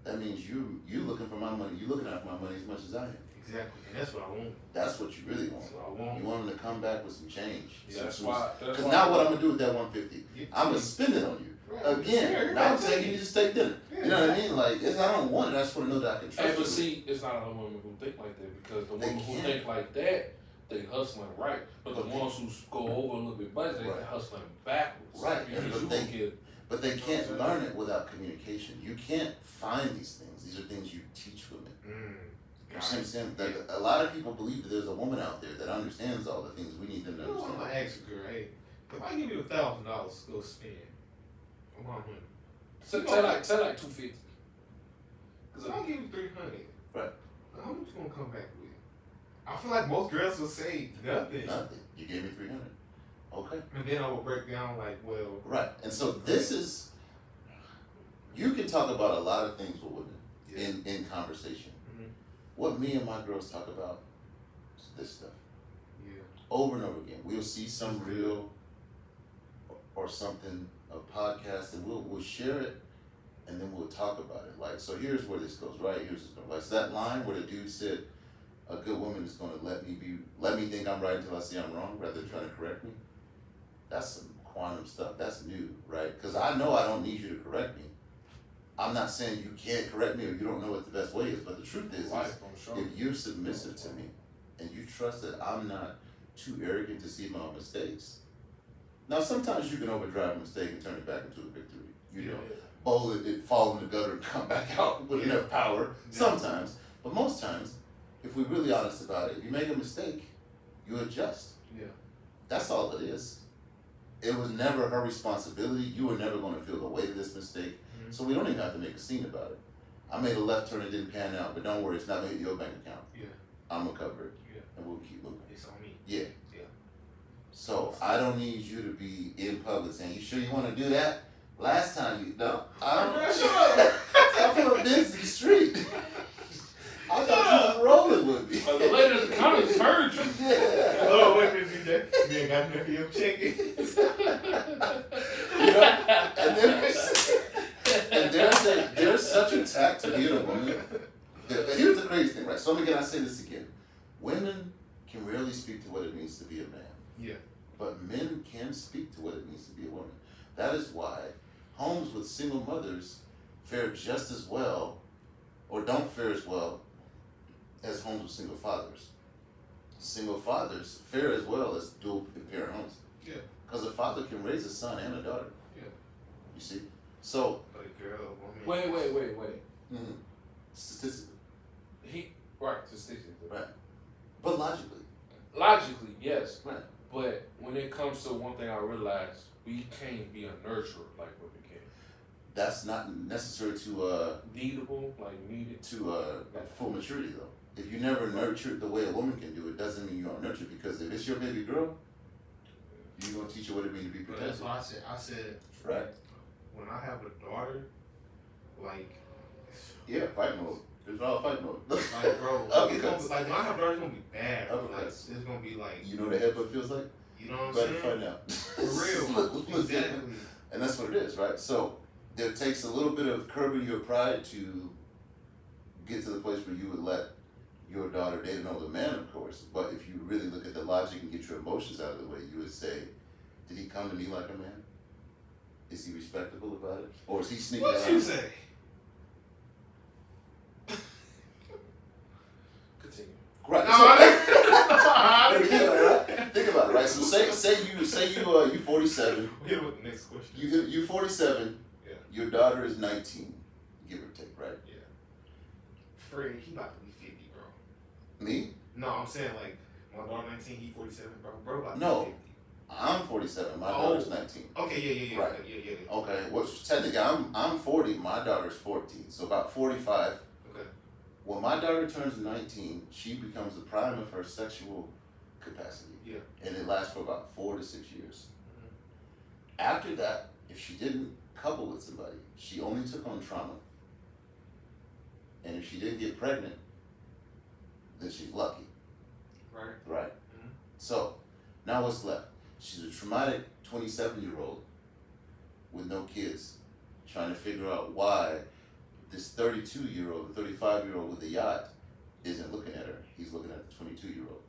[SPEAKER 3] That means you looking for my money. You looking out for my money as much as I am.
[SPEAKER 2] Exactly. And that's what I want.
[SPEAKER 3] That's what you really want.
[SPEAKER 2] That's what I want.
[SPEAKER 3] You want them to come back with some change.
[SPEAKER 1] Yeah, that's why.
[SPEAKER 3] Because now what I'm gonna do with that 150?
[SPEAKER 2] Get
[SPEAKER 3] I'm gonna
[SPEAKER 2] to-
[SPEAKER 3] spend it on you. Again, now I'm saying you need to steak dinner. You know what I mean? Like, I don't want it. I just want to know that I can trust
[SPEAKER 1] Hey,
[SPEAKER 3] you.
[SPEAKER 1] but see, it's not all the women who think like that because the women who think like that, they hustling right, but the ones who go over a little bit budget, they hustling backwards.
[SPEAKER 3] Right,
[SPEAKER 1] Because
[SPEAKER 3] but they can't learn it without communication. You can't find these things. These are things you teach women. You see what I'm saying? Like, a lot of people believe that there's a woman out there that understands all the things we need them to understand.
[SPEAKER 2] I'm gonna ask a girl, hey, if I give you $1,000 to go spend, on my money,
[SPEAKER 1] tell like 250.
[SPEAKER 2] Cause I'll give you 300.
[SPEAKER 3] Right.
[SPEAKER 2] How much you gonna come back with? I feel like most girls will say nothing.
[SPEAKER 3] Nothing. You gave me 300. Okay.
[SPEAKER 2] And then I will break down like, well.
[SPEAKER 3] Right. And so this is, you can talk about a lot of things with women in conversation. What me and my girls talk about is this stuff.
[SPEAKER 2] Yeah.
[SPEAKER 3] Over and over again. We'll see some reel or something, a podcast, and we'll share it, and then we'll talk about it. Like, so here's where this goes, right? Here's what's going. Like, so that line where the dude said, "A good woman is going to let me think I'm right until I see I'm wrong, rather than trying to correct me." That's some quantum stuff. That's new, right? Because I know I don't need you to correct me. I'm not saying you can't correct me or you don't know what the best way is, but the truth is if you're submissive to me and you trust that I'm not too arrogant to see my own mistakes. Now, sometimes you can overdrive a mistake and turn it back into a victory. You know, bowl it fall in the gutter and come back out with enough power. Sometimes, but most times, if we're really honest about it, if you make a mistake, you adjust.
[SPEAKER 2] Yeah.
[SPEAKER 3] That's all it is. It was never her responsibility. You were never going to feel the weight of this mistake. So we don't even have to make a scene about it. I made a left turn and didn't pan out, but don't worry, it's not going to hit your bank account.
[SPEAKER 2] Yeah.
[SPEAKER 3] I'm going to cover it.
[SPEAKER 2] Yeah.
[SPEAKER 3] And we'll keep moving.
[SPEAKER 2] It's on me.
[SPEAKER 3] Yeah.
[SPEAKER 2] Yeah.
[SPEAKER 3] So I don't need you to be in public saying, "You sure you want to do that?" Last time you don't. I don't. I'm from a busy street. I thought you was rolling with me.
[SPEAKER 1] The lady in the comments heard you.
[SPEAKER 3] Yeah.
[SPEAKER 2] Oh, wait a minute, DJ. You ain't got enough for your chicken.
[SPEAKER 3] You know? And there's such a tact to being a woman. Here's the crazy thing, right? So again, I say this again. Women can rarely speak to what it means to be a man.
[SPEAKER 2] Yeah.
[SPEAKER 3] But men can speak to what it means to be a woman. That is why homes with single mothers fare just as well, or don't fare as well, as homes with single fathers. Single fathers fare as well as dual parent homes.
[SPEAKER 2] Yeah.
[SPEAKER 3] Because a father can raise a son and a daughter.
[SPEAKER 2] Yeah.
[SPEAKER 3] You see? So.
[SPEAKER 2] But a girl, a woman.
[SPEAKER 1] Wait.
[SPEAKER 3] Statistically.
[SPEAKER 1] Statistically.
[SPEAKER 3] Right. But logically.
[SPEAKER 1] Logically, yes.
[SPEAKER 3] Right.
[SPEAKER 1] But when it comes to one thing I realized, we can't be a nurturer like women can.
[SPEAKER 3] That's not necessary to
[SPEAKER 1] Needed.
[SPEAKER 3] To full maturity though. If you never nurtured the way a woman can do it, doesn't mean you aren't nurtured, because if it's your baby girl, you're gonna teach her what it means to be protected.
[SPEAKER 2] That's what I said.
[SPEAKER 3] Right.
[SPEAKER 2] When I have a daughter, like.
[SPEAKER 3] Yeah, fight mode. It's all fight mode.
[SPEAKER 2] Like, bro,
[SPEAKER 3] Okay,
[SPEAKER 2] like when I have a daughter, it's gonna be bad. Bro. Like,
[SPEAKER 3] Okay.
[SPEAKER 2] it's gonna be like.
[SPEAKER 3] You know what a headbutt feels like?
[SPEAKER 2] You know what I'm
[SPEAKER 3] Better
[SPEAKER 2] saying?
[SPEAKER 3] find out.
[SPEAKER 2] For real. Exactly.
[SPEAKER 3] And that's what it is, right? So it takes a little bit of curbing your pride to get to the place where you would let your daughter date another man, of course. But if you really look at the logic and get your emotions out of the way, you would say, did he come to me like a man? Is he respectable about it? Or is he sneaking
[SPEAKER 2] What
[SPEAKER 3] around?
[SPEAKER 2] you say?
[SPEAKER 1] Continue.
[SPEAKER 3] Right.
[SPEAKER 2] No,
[SPEAKER 3] So,
[SPEAKER 2] I
[SPEAKER 3] think about it, right? So say you 47.
[SPEAKER 2] Hit with the next question.
[SPEAKER 3] You 47.
[SPEAKER 2] Yeah.
[SPEAKER 3] Your daughter is 19, give or take, right?
[SPEAKER 2] Yeah. Fred, he about to be 50, bro.
[SPEAKER 3] Me?
[SPEAKER 2] No, I'm saying like my daughter 19, he 47, bro. Bro about to
[SPEAKER 3] No.
[SPEAKER 2] be 50.
[SPEAKER 3] I'm 47. My daughter's 19.
[SPEAKER 2] Okay, yeah.
[SPEAKER 3] Right.
[SPEAKER 2] Yeah.
[SPEAKER 3] Okay. Which technically I'm 40. My daughter's 14. So about 45.
[SPEAKER 2] Okay.
[SPEAKER 3] When my daughter turns 19, she becomes the prime of her sexual capacity.
[SPEAKER 2] Yeah.
[SPEAKER 3] And it lasts for about 4 to 6 years.
[SPEAKER 2] Mm-hmm.
[SPEAKER 3] After that, if she didn't couple with somebody, she only took on trauma. And if she didn't get pregnant, then she's lucky.
[SPEAKER 2] Right.
[SPEAKER 3] Right.
[SPEAKER 2] Mm-hmm.
[SPEAKER 3] So now what's left? She's a traumatic 27-year-old with no kids, trying to figure out why this 32-year-old, 35-year-old with a yacht isn't looking at her. He's looking at the 22-year-old.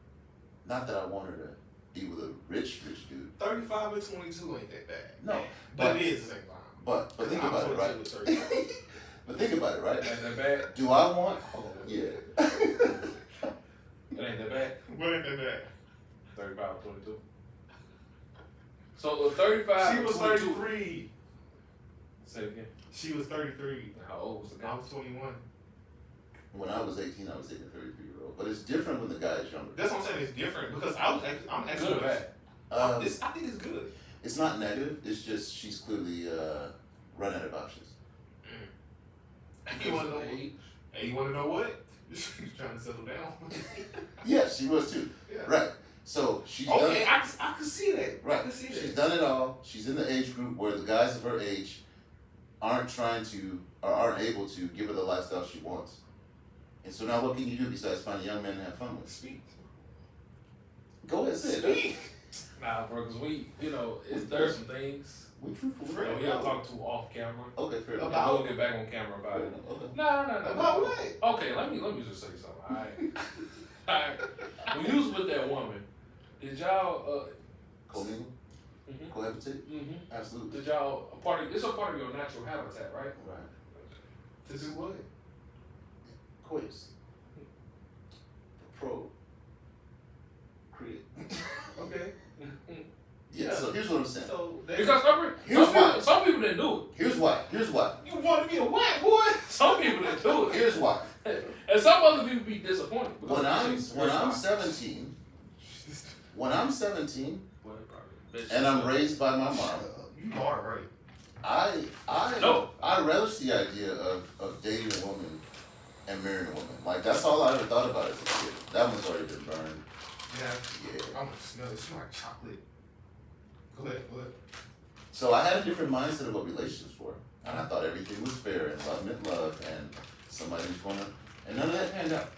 [SPEAKER 3] Not that I want her to be with a rich dude.
[SPEAKER 2] 35 and 22 ain't that bad.
[SPEAKER 3] No,
[SPEAKER 2] But it is the same time.
[SPEAKER 3] But think about it, right? But think about it, right?
[SPEAKER 1] Ain't that bad?
[SPEAKER 3] Do I want? Yeah.
[SPEAKER 1] It ain't that bad.
[SPEAKER 2] What ain't that bad?
[SPEAKER 1] 35 or 22. So 35.
[SPEAKER 2] She was
[SPEAKER 1] 22.
[SPEAKER 2] 33.
[SPEAKER 1] Say it again.
[SPEAKER 2] She was 33.
[SPEAKER 1] How old was the guy?
[SPEAKER 2] I was 21.
[SPEAKER 3] When I was 18, I was dating a 33-year-old. But it's different when the guy is younger.
[SPEAKER 2] That's what I'm saying. It's different because I'm actually
[SPEAKER 1] Good or bad?
[SPEAKER 2] I think it's good.
[SPEAKER 3] It's not negative. It's just she's clearly run out of options.
[SPEAKER 2] You want to know?
[SPEAKER 1] Age?
[SPEAKER 2] Hey, you want to know what? She's trying to settle down.
[SPEAKER 3] Yeah, she was too.
[SPEAKER 2] Yeah.
[SPEAKER 3] Right. So she's
[SPEAKER 2] Okay,
[SPEAKER 3] done.
[SPEAKER 2] I can see that.
[SPEAKER 3] Right.
[SPEAKER 2] I can see
[SPEAKER 3] She's
[SPEAKER 2] that.
[SPEAKER 3] done it all. She's in the age group where the guys of her age aren't trying to or aren't able to give her the lifestyle she wants. And so now what can you do besides find a young man to have fun with?
[SPEAKER 2] Speak.
[SPEAKER 3] Go ahead, say it.
[SPEAKER 2] Speak.
[SPEAKER 1] Nah, bro, because there's some things
[SPEAKER 3] We truthful.
[SPEAKER 2] Right.
[SPEAKER 1] we gotta talk to off camera.
[SPEAKER 3] Okay, fair enough.
[SPEAKER 2] About-
[SPEAKER 1] We'll get back on camera about it.
[SPEAKER 3] Okay.
[SPEAKER 1] No.
[SPEAKER 2] About what?
[SPEAKER 1] Okay, let me just say something. Alright. When you was with that woman, did y'all
[SPEAKER 3] Co-mingle?
[SPEAKER 1] Mhm.
[SPEAKER 3] Cohabitate?
[SPEAKER 1] mhm.
[SPEAKER 3] Absolutely.
[SPEAKER 1] Did y'all it's a part of your natural habitat, right?
[SPEAKER 3] Right.
[SPEAKER 2] To do what?
[SPEAKER 3] Coitus. Pro. Create.
[SPEAKER 2] Okay.
[SPEAKER 3] Yeah, so here's what I'm saying.
[SPEAKER 2] So that,
[SPEAKER 1] Because
[SPEAKER 3] Here's why.
[SPEAKER 1] some people didn't do
[SPEAKER 3] Here's why. Here's why.
[SPEAKER 2] you wanted me to what, boy?
[SPEAKER 1] it. Some people didn't do it.
[SPEAKER 3] Here's why.
[SPEAKER 1] And some other people be disappointed. because
[SPEAKER 3] When I'm
[SPEAKER 1] it's-
[SPEAKER 3] when I'm 17, when I'm 17
[SPEAKER 1] Well, probably.
[SPEAKER 3] and I'm raised by my mom,
[SPEAKER 2] You are right.
[SPEAKER 3] I
[SPEAKER 1] No.
[SPEAKER 3] I relish the idea of dating a woman and marrying a woman. Like that's all I ever thought about as a kid. That one's already been burned.
[SPEAKER 2] Yeah.
[SPEAKER 3] Yeah.
[SPEAKER 2] I'm gonna smell it. It smells like chocolate. Go ahead.
[SPEAKER 3] So I had a different mindset of what relationships were. And I thought everything was fair and love meant love and somebody was gonna and none of that panned out.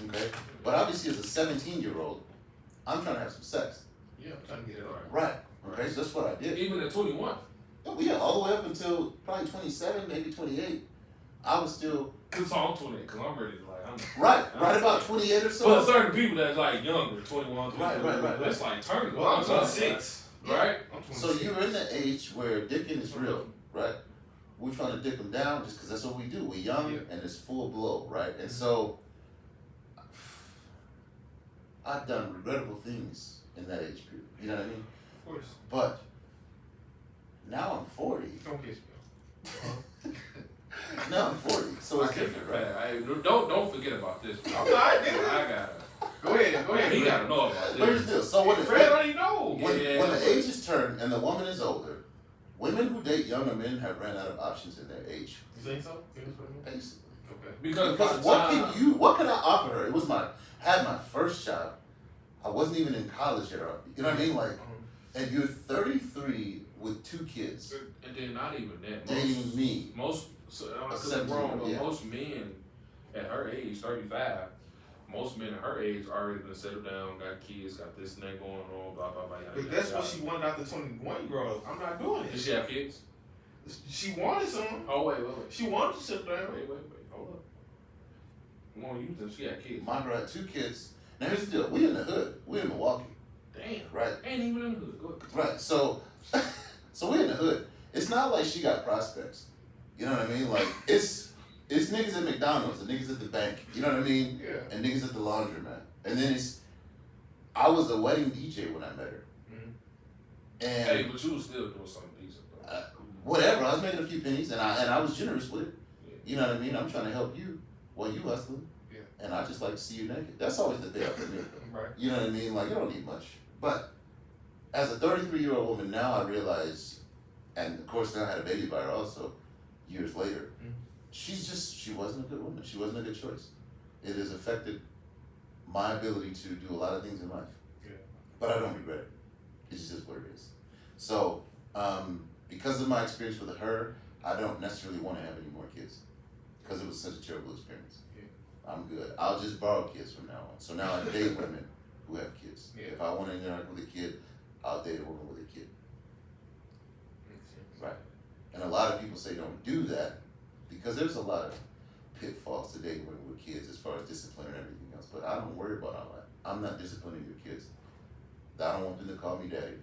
[SPEAKER 3] Okay? But obviously as a 17-year-old, I'm trying to have some sex.
[SPEAKER 2] Yeah, I'm trying to get it right.
[SPEAKER 3] Right. Okay, so that's what I did.
[SPEAKER 1] Even at 21.
[SPEAKER 3] Oh, yeah, all the way up until probably 27, maybe 28. I was still
[SPEAKER 1] Cause I'm 20, cause I'm ready to I'm
[SPEAKER 3] right about 28 or
[SPEAKER 1] But
[SPEAKER 3] so.
[SPEAKER 1] certain people that's like younger, 21, 22,
[SPEAKER 3] Right.
[SPEAKER 1] that's like turning.
[SPEAKER 2] Well, I'm
[SPEAKER 1] up,
[SPEAKER 2] 26.
[SPEAKER 1] right?
[SPEAKER 2] I'm 26.
[SPEAKER 3] So you're in the age where dicking is real, right? We're trying to dick them down just because that's what we do. We're young
[SPEAKER 2] Yeah.
[SPEAKER 3] and it's full blow, right? And so I've done regrettable things in that age group. You know what I mean?
[SPEAKER 2] Of course.
[SPEAKER 3] But now I'm 40.
[SPEAKER 2] Don't piss me off.
[SPEAKER 3] Now I'm 40, so it's
[SPEAKER 1] I can't
[SPEAKER 3] different,
[SPEAKER 1] feel
[SPEAKER 3] right?
[SPEAKER 1] bad. Don't forget about this.
[SPEAKER 2] I'm not, nigga.
[SPEAKER 1] I gotta.
[SPEAKER 2] Go ahead.
[SPEAKER 1] He gotta know about
[SPEAKER 3] But here's
[SPEAKER 1] this.
[SPEAKER 3] the deal. So when
[SPEAKER 2] Fred already know.
[SPEAKER 3] when
[SPEAKER 1] Yeah.
[SPEAKER 3] the ages turn and the woman is older, women who date younger men have ran out of options in their age,
[SPEAKER 2] You think so? Think it's what I mean?
[SPEAKER 3] basically.
[SPEAKER 2] Okay.
[SPEAKER 1] Because by
[SPEAKER 3] Because
[SPEAKER 1] the
[SPEAKER 3] what can I offer her? It was had my first job. I wasn't even in college yet. You know what I mean? Like, and you're 33 with 2 kids
[SPEAKER 1] and then not even that.
[SPEAKER 3] dating me.
[SPEAKER 1] Most so I was
[SPEAKER 3] 17,
[SPEAKER 1] wrong, but
[SPEAKER 3] yeah.
[SPEAKER 1] most men at her age, 35, most men at her age already been settled down, got kids, got this and that going on, blah blah blah.
[SPEAKER 2] But that's what she wanted out the 21-year-old. I'm not doing
[SPEAKER 1] Did
[SPEAKER 2] it.
[SPEAKER 1] she have kids?
[SPEAKER 2] She wanted some.
[SPEAKER 1] Oh wait.
[SPEAKER 2] She wanted to sit down.
[SPEAKER 1] Wait, hold up. More you than she had kids.
[SPEAKER 3] My girl had 2 kids. Now here's the deal. We in the hood. We in Milwaukee,
[SPEAKER 1] Damn.
[SPEAKER 3] right?
[SPEAKER 1] Ain't even in the hood. Go ahead.
[SPEAKER 3] Right. So we in the hood. It's not like she got prospects. You know what I mean? Like it's niggas at McDonald's and niggas at the bank. You know what I mean?
[SPEAKER 2] Yeah.
[SPEAKER 3] And niggas at the laundromat. And then I was a wedding DJ when I met her. And
[SPEAKER 1] Hey, but you was still doing something decent, though.
[SPEAKER 3] whatever, I was making a few pennies and I was generous with it. You know what I mean? I'm trying to help you while you hustling.
[SPEAKER 2] Yeah.
[SPEAKER 3] And I just like to see you naked. That's always the payoff for me.
[SPEAKER 2] Right.
[SPEAKER 3] You know what I mean? Like, you don't need much. But as a 33-year-old woman now, I realize, and of course now I had a baby by her also, years later, she wasn't a good woman. She wasn't a good choice. It has affected my ability to do a lot of things in life.
[SPEAKER 2] Yeah.
[SPEAKER 3] But I don't regret it. It's just what it is. So, because of my experience with her, I don't necessarily want to have any more kids. Because it was such a terrible experience.
[SPEAKER 2] Yeah.
[SPEAKER 3] I'm good. I'll just borrow kids from now on. So now I date women who have kids.
[SPEAKER 2] Yeah.
[SPEAKER 3] If I want to interact with a kid, I'll date a woman with a kid.
[SPEAKER 2] Makes sense.
[SPEAKER 3] Right. And a lot of people say don't do that because there's a lot of pitfalls to dating women with kids as far as discipline and everything else. But I don't worry about all that. I'm not disciplining your kids. I don't want them to call me daddy.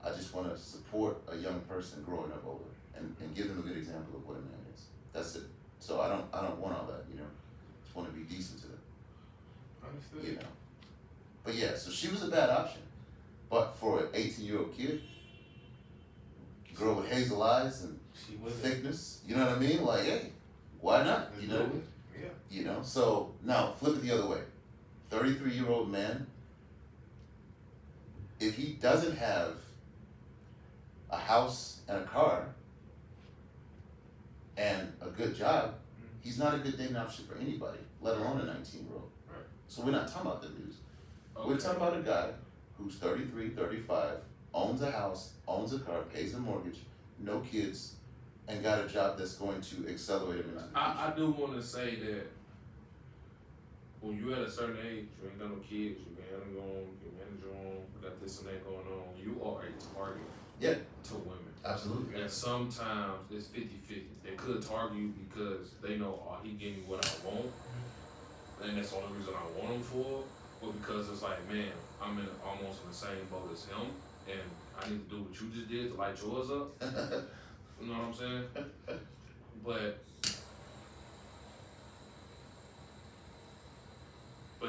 [SPEAKER 3] I just want to support a young person growing up older. And and give them a good example of what a man is. That's it. So I don't want all that, you know. Just want to be decent to them,
[SPEAKER 2] Understood.
[SPEAKER 3] you know. But yeah, so she was a bad option. But for an 18-year-old kid, girl with hazel eyes and
[SPEAKER 2] She was
[SPEAKER 3] thickness, you know what I mean? Like, hey, why not? You know?
[SPEAKER 2] Yeah.
[SPEAKER 3] You know? So now flip it the other way. 33-year-old man, if he doesn't have a house and a car and a good job, he's not a good dating option for anybody, let alone a 19-year-old.
[SPEAKER 2] Right.
[SPEAKER 3] So we're not talking about the dudes.
[SPEAKER 1] Okay.
[SPEAKER 3] We're talking about a guy who's 33, 35, owns a house, owns a car, pays a mortgage, no kids, and got a job that's going to accelerate him into the future.
[SPEAKER 1] I do want to say that when you're at a certain age, you ain't got no kids, you can handle your own, you can manage your own, got this and that going on, you are a target
[SPEAKER 3] Yeah,
[SPEAKER 1] to women.
[SPEAKER 3] absolutely.
[SPEAKER 1] And sometimes it's 50-50. They could target you because they know, oh, he gave me what I want, and that's the only reason I want him for, but because it's like, man, I'm almost in the same boat as him, and I need to do what you just did to light yours up. You know what I'm saying? But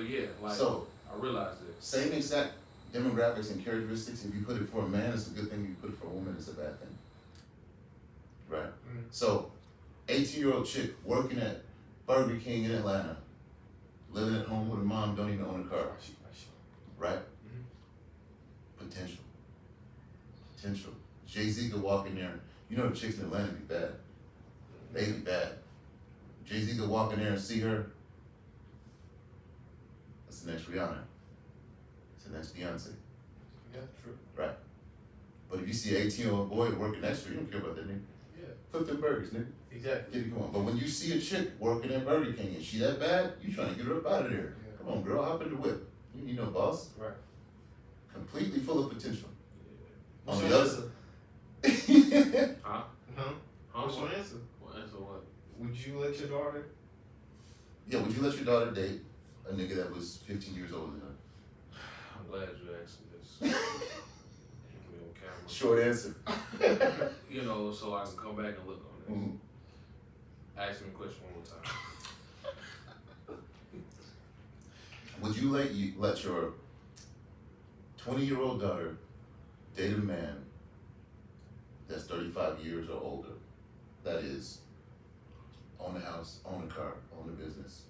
[SPEAKER 1] yeah, like,
[SPEAKER 3] So,
[SPEAKER 1] I realized it.
[SPEAKER 3] same exact demographics and characteristics. If you put it for a man, it's a good thing. If you put it for a woman, it's a bad thing. Right?
[SPEAKER 2] Mhm.
[SPEAKER 3] So, 18-year-old chick working at Burger King in Atlanta, living at home with her mom, don't even own a car. Right? Potential. Potential. Jay-Z could walk in there. You know the chicks in Atlanta be bad. They be bad. Jay-Z could walk in there and see her. That's the next Rihanna. That's the next Beyonce.
[SPEAKER 2] Yeah, true.
[SPEAKER 3] Right. But if you see an 18-year-old boy working extra, you don't care about that nigga.
[SPEAKER 2] Yeah.
[SPEAKER 3] Flip them burgers, nigga.
[SPEAKER 2] Exactly.
[SPEAKER 3] Get it going. But when you see a chick working at Burger King and she that bad, you trying to get her up out of there.
[SPEAKER 2] Yeah.
[SPEAKER 3] Come on, girl, hop in the whip. You need no boss.
[SPEAKER 2] Right.
[SPEAKER 3] Completely full of potential.
[SPEAKER 2] What's
[SPEAKER 3] On
[SPEAKER 2] your
[SPEAKER 3] the
[SPEAKER 2] answer?
[SPEAKER 3] other
[SPEAKER 1] Huh?
[SPEAKER 2] Huh? What's your answer?
[SPEAKER 1] Well, answer what?
[SPEAKER 2] Would you let your daughter?
[SPEAKER 3] Yeah, would you let your daughter date a nigga that was 15 years older than her?
[SPEAKER 1] I'm glad you asked me this. Hit me on camera.
[SPEAKER 3] Short answer.
[SPEAKER 1] You know, so I can come back and look on it.
[SPEAKER 3] Mhm.
[SPEAKER 1] Ask me a question one more time.
[SPEAKER 3] Would you let your 20-year-old daughter date a man that's 35 years or older, that is, own a house, own a car, own a business?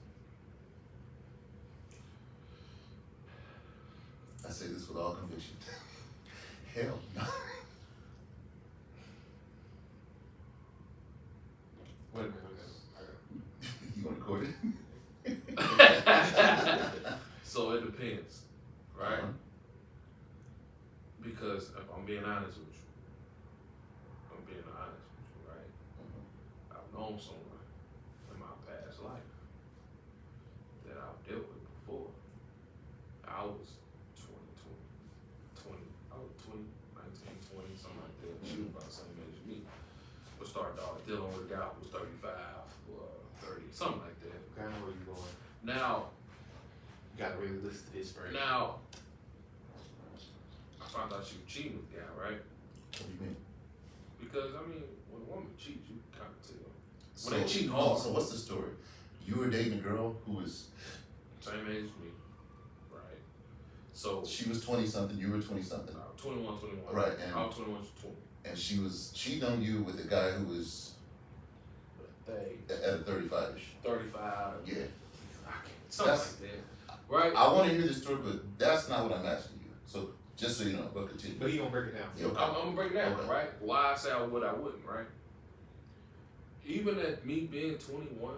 [SPEAKER 3] I say this with all conviction. Hell no.
[SPEAKER 2] Wait a minute.
[SPEAKER 3] You want to court it?
[SPEAKER 1] So it depends, right?
[SPEAKER 3] Uh-huh.
[SPEAKER 1] Because if I'm being honest with you, right? I've known someone in my past life that I've dealt with before. I was 20, I was 20, 19, 20, something like that. She was about the same age as me. But started dealing with a guy who was 35 or 30, something like that.
[SPEAKER 2] Okay, I know where you're going.
[SPEAKER 1] Now,
[SPEAKER 2] You gotta really listen to this first.
[SPEAKER 1] I found out she was cheating with the guy, right?
[SPEAKER 3] What do you mean?
[SPEAKER 1] Because, I mean, when a woman cheats, you kind of tell.
[SPEAKER 3] So,
[SPEAKER 1] When they cheat
[SPEAKER 3] no,
[SPEAKER 1] hard.
[SPEAKER 3] so what's the story? You were dating a girl who was,
[SPEAKER 1] Same age as me, right? So,
[SPEAKER 3] she was 20-something, you were 20-something.
[SPEAKER 1] 21.
[SPEAKER 3] Right, and-
[SPEAKER 1] I was 21, she was 20.
[SPEAKER 3] And she was cheating on you with a guy who was
[SPEAKER 1] They
[SPEAKER 3] at a 35-ish.
[SPEAKER 1] 35,
[SPEAKER 3] Yeah.
[SPEAKER 1] something
[SPEAKER 3] That's-
[SPEAKER 1] like that, right?
[SPEAKER 3] I want to hear this story, but that's not what I'm asking you. So just so you know, but continue.
[SPEAKER 2] But he gonna break it down.
[SPEAKER 3] Yeah, okay.
[SPEAKER 1] I'm gonna break it down,
[SPEAKER 3] Okay.
[SPEAKER 1] right? Why I say I would, I wouldn't, right? Even at me being 21,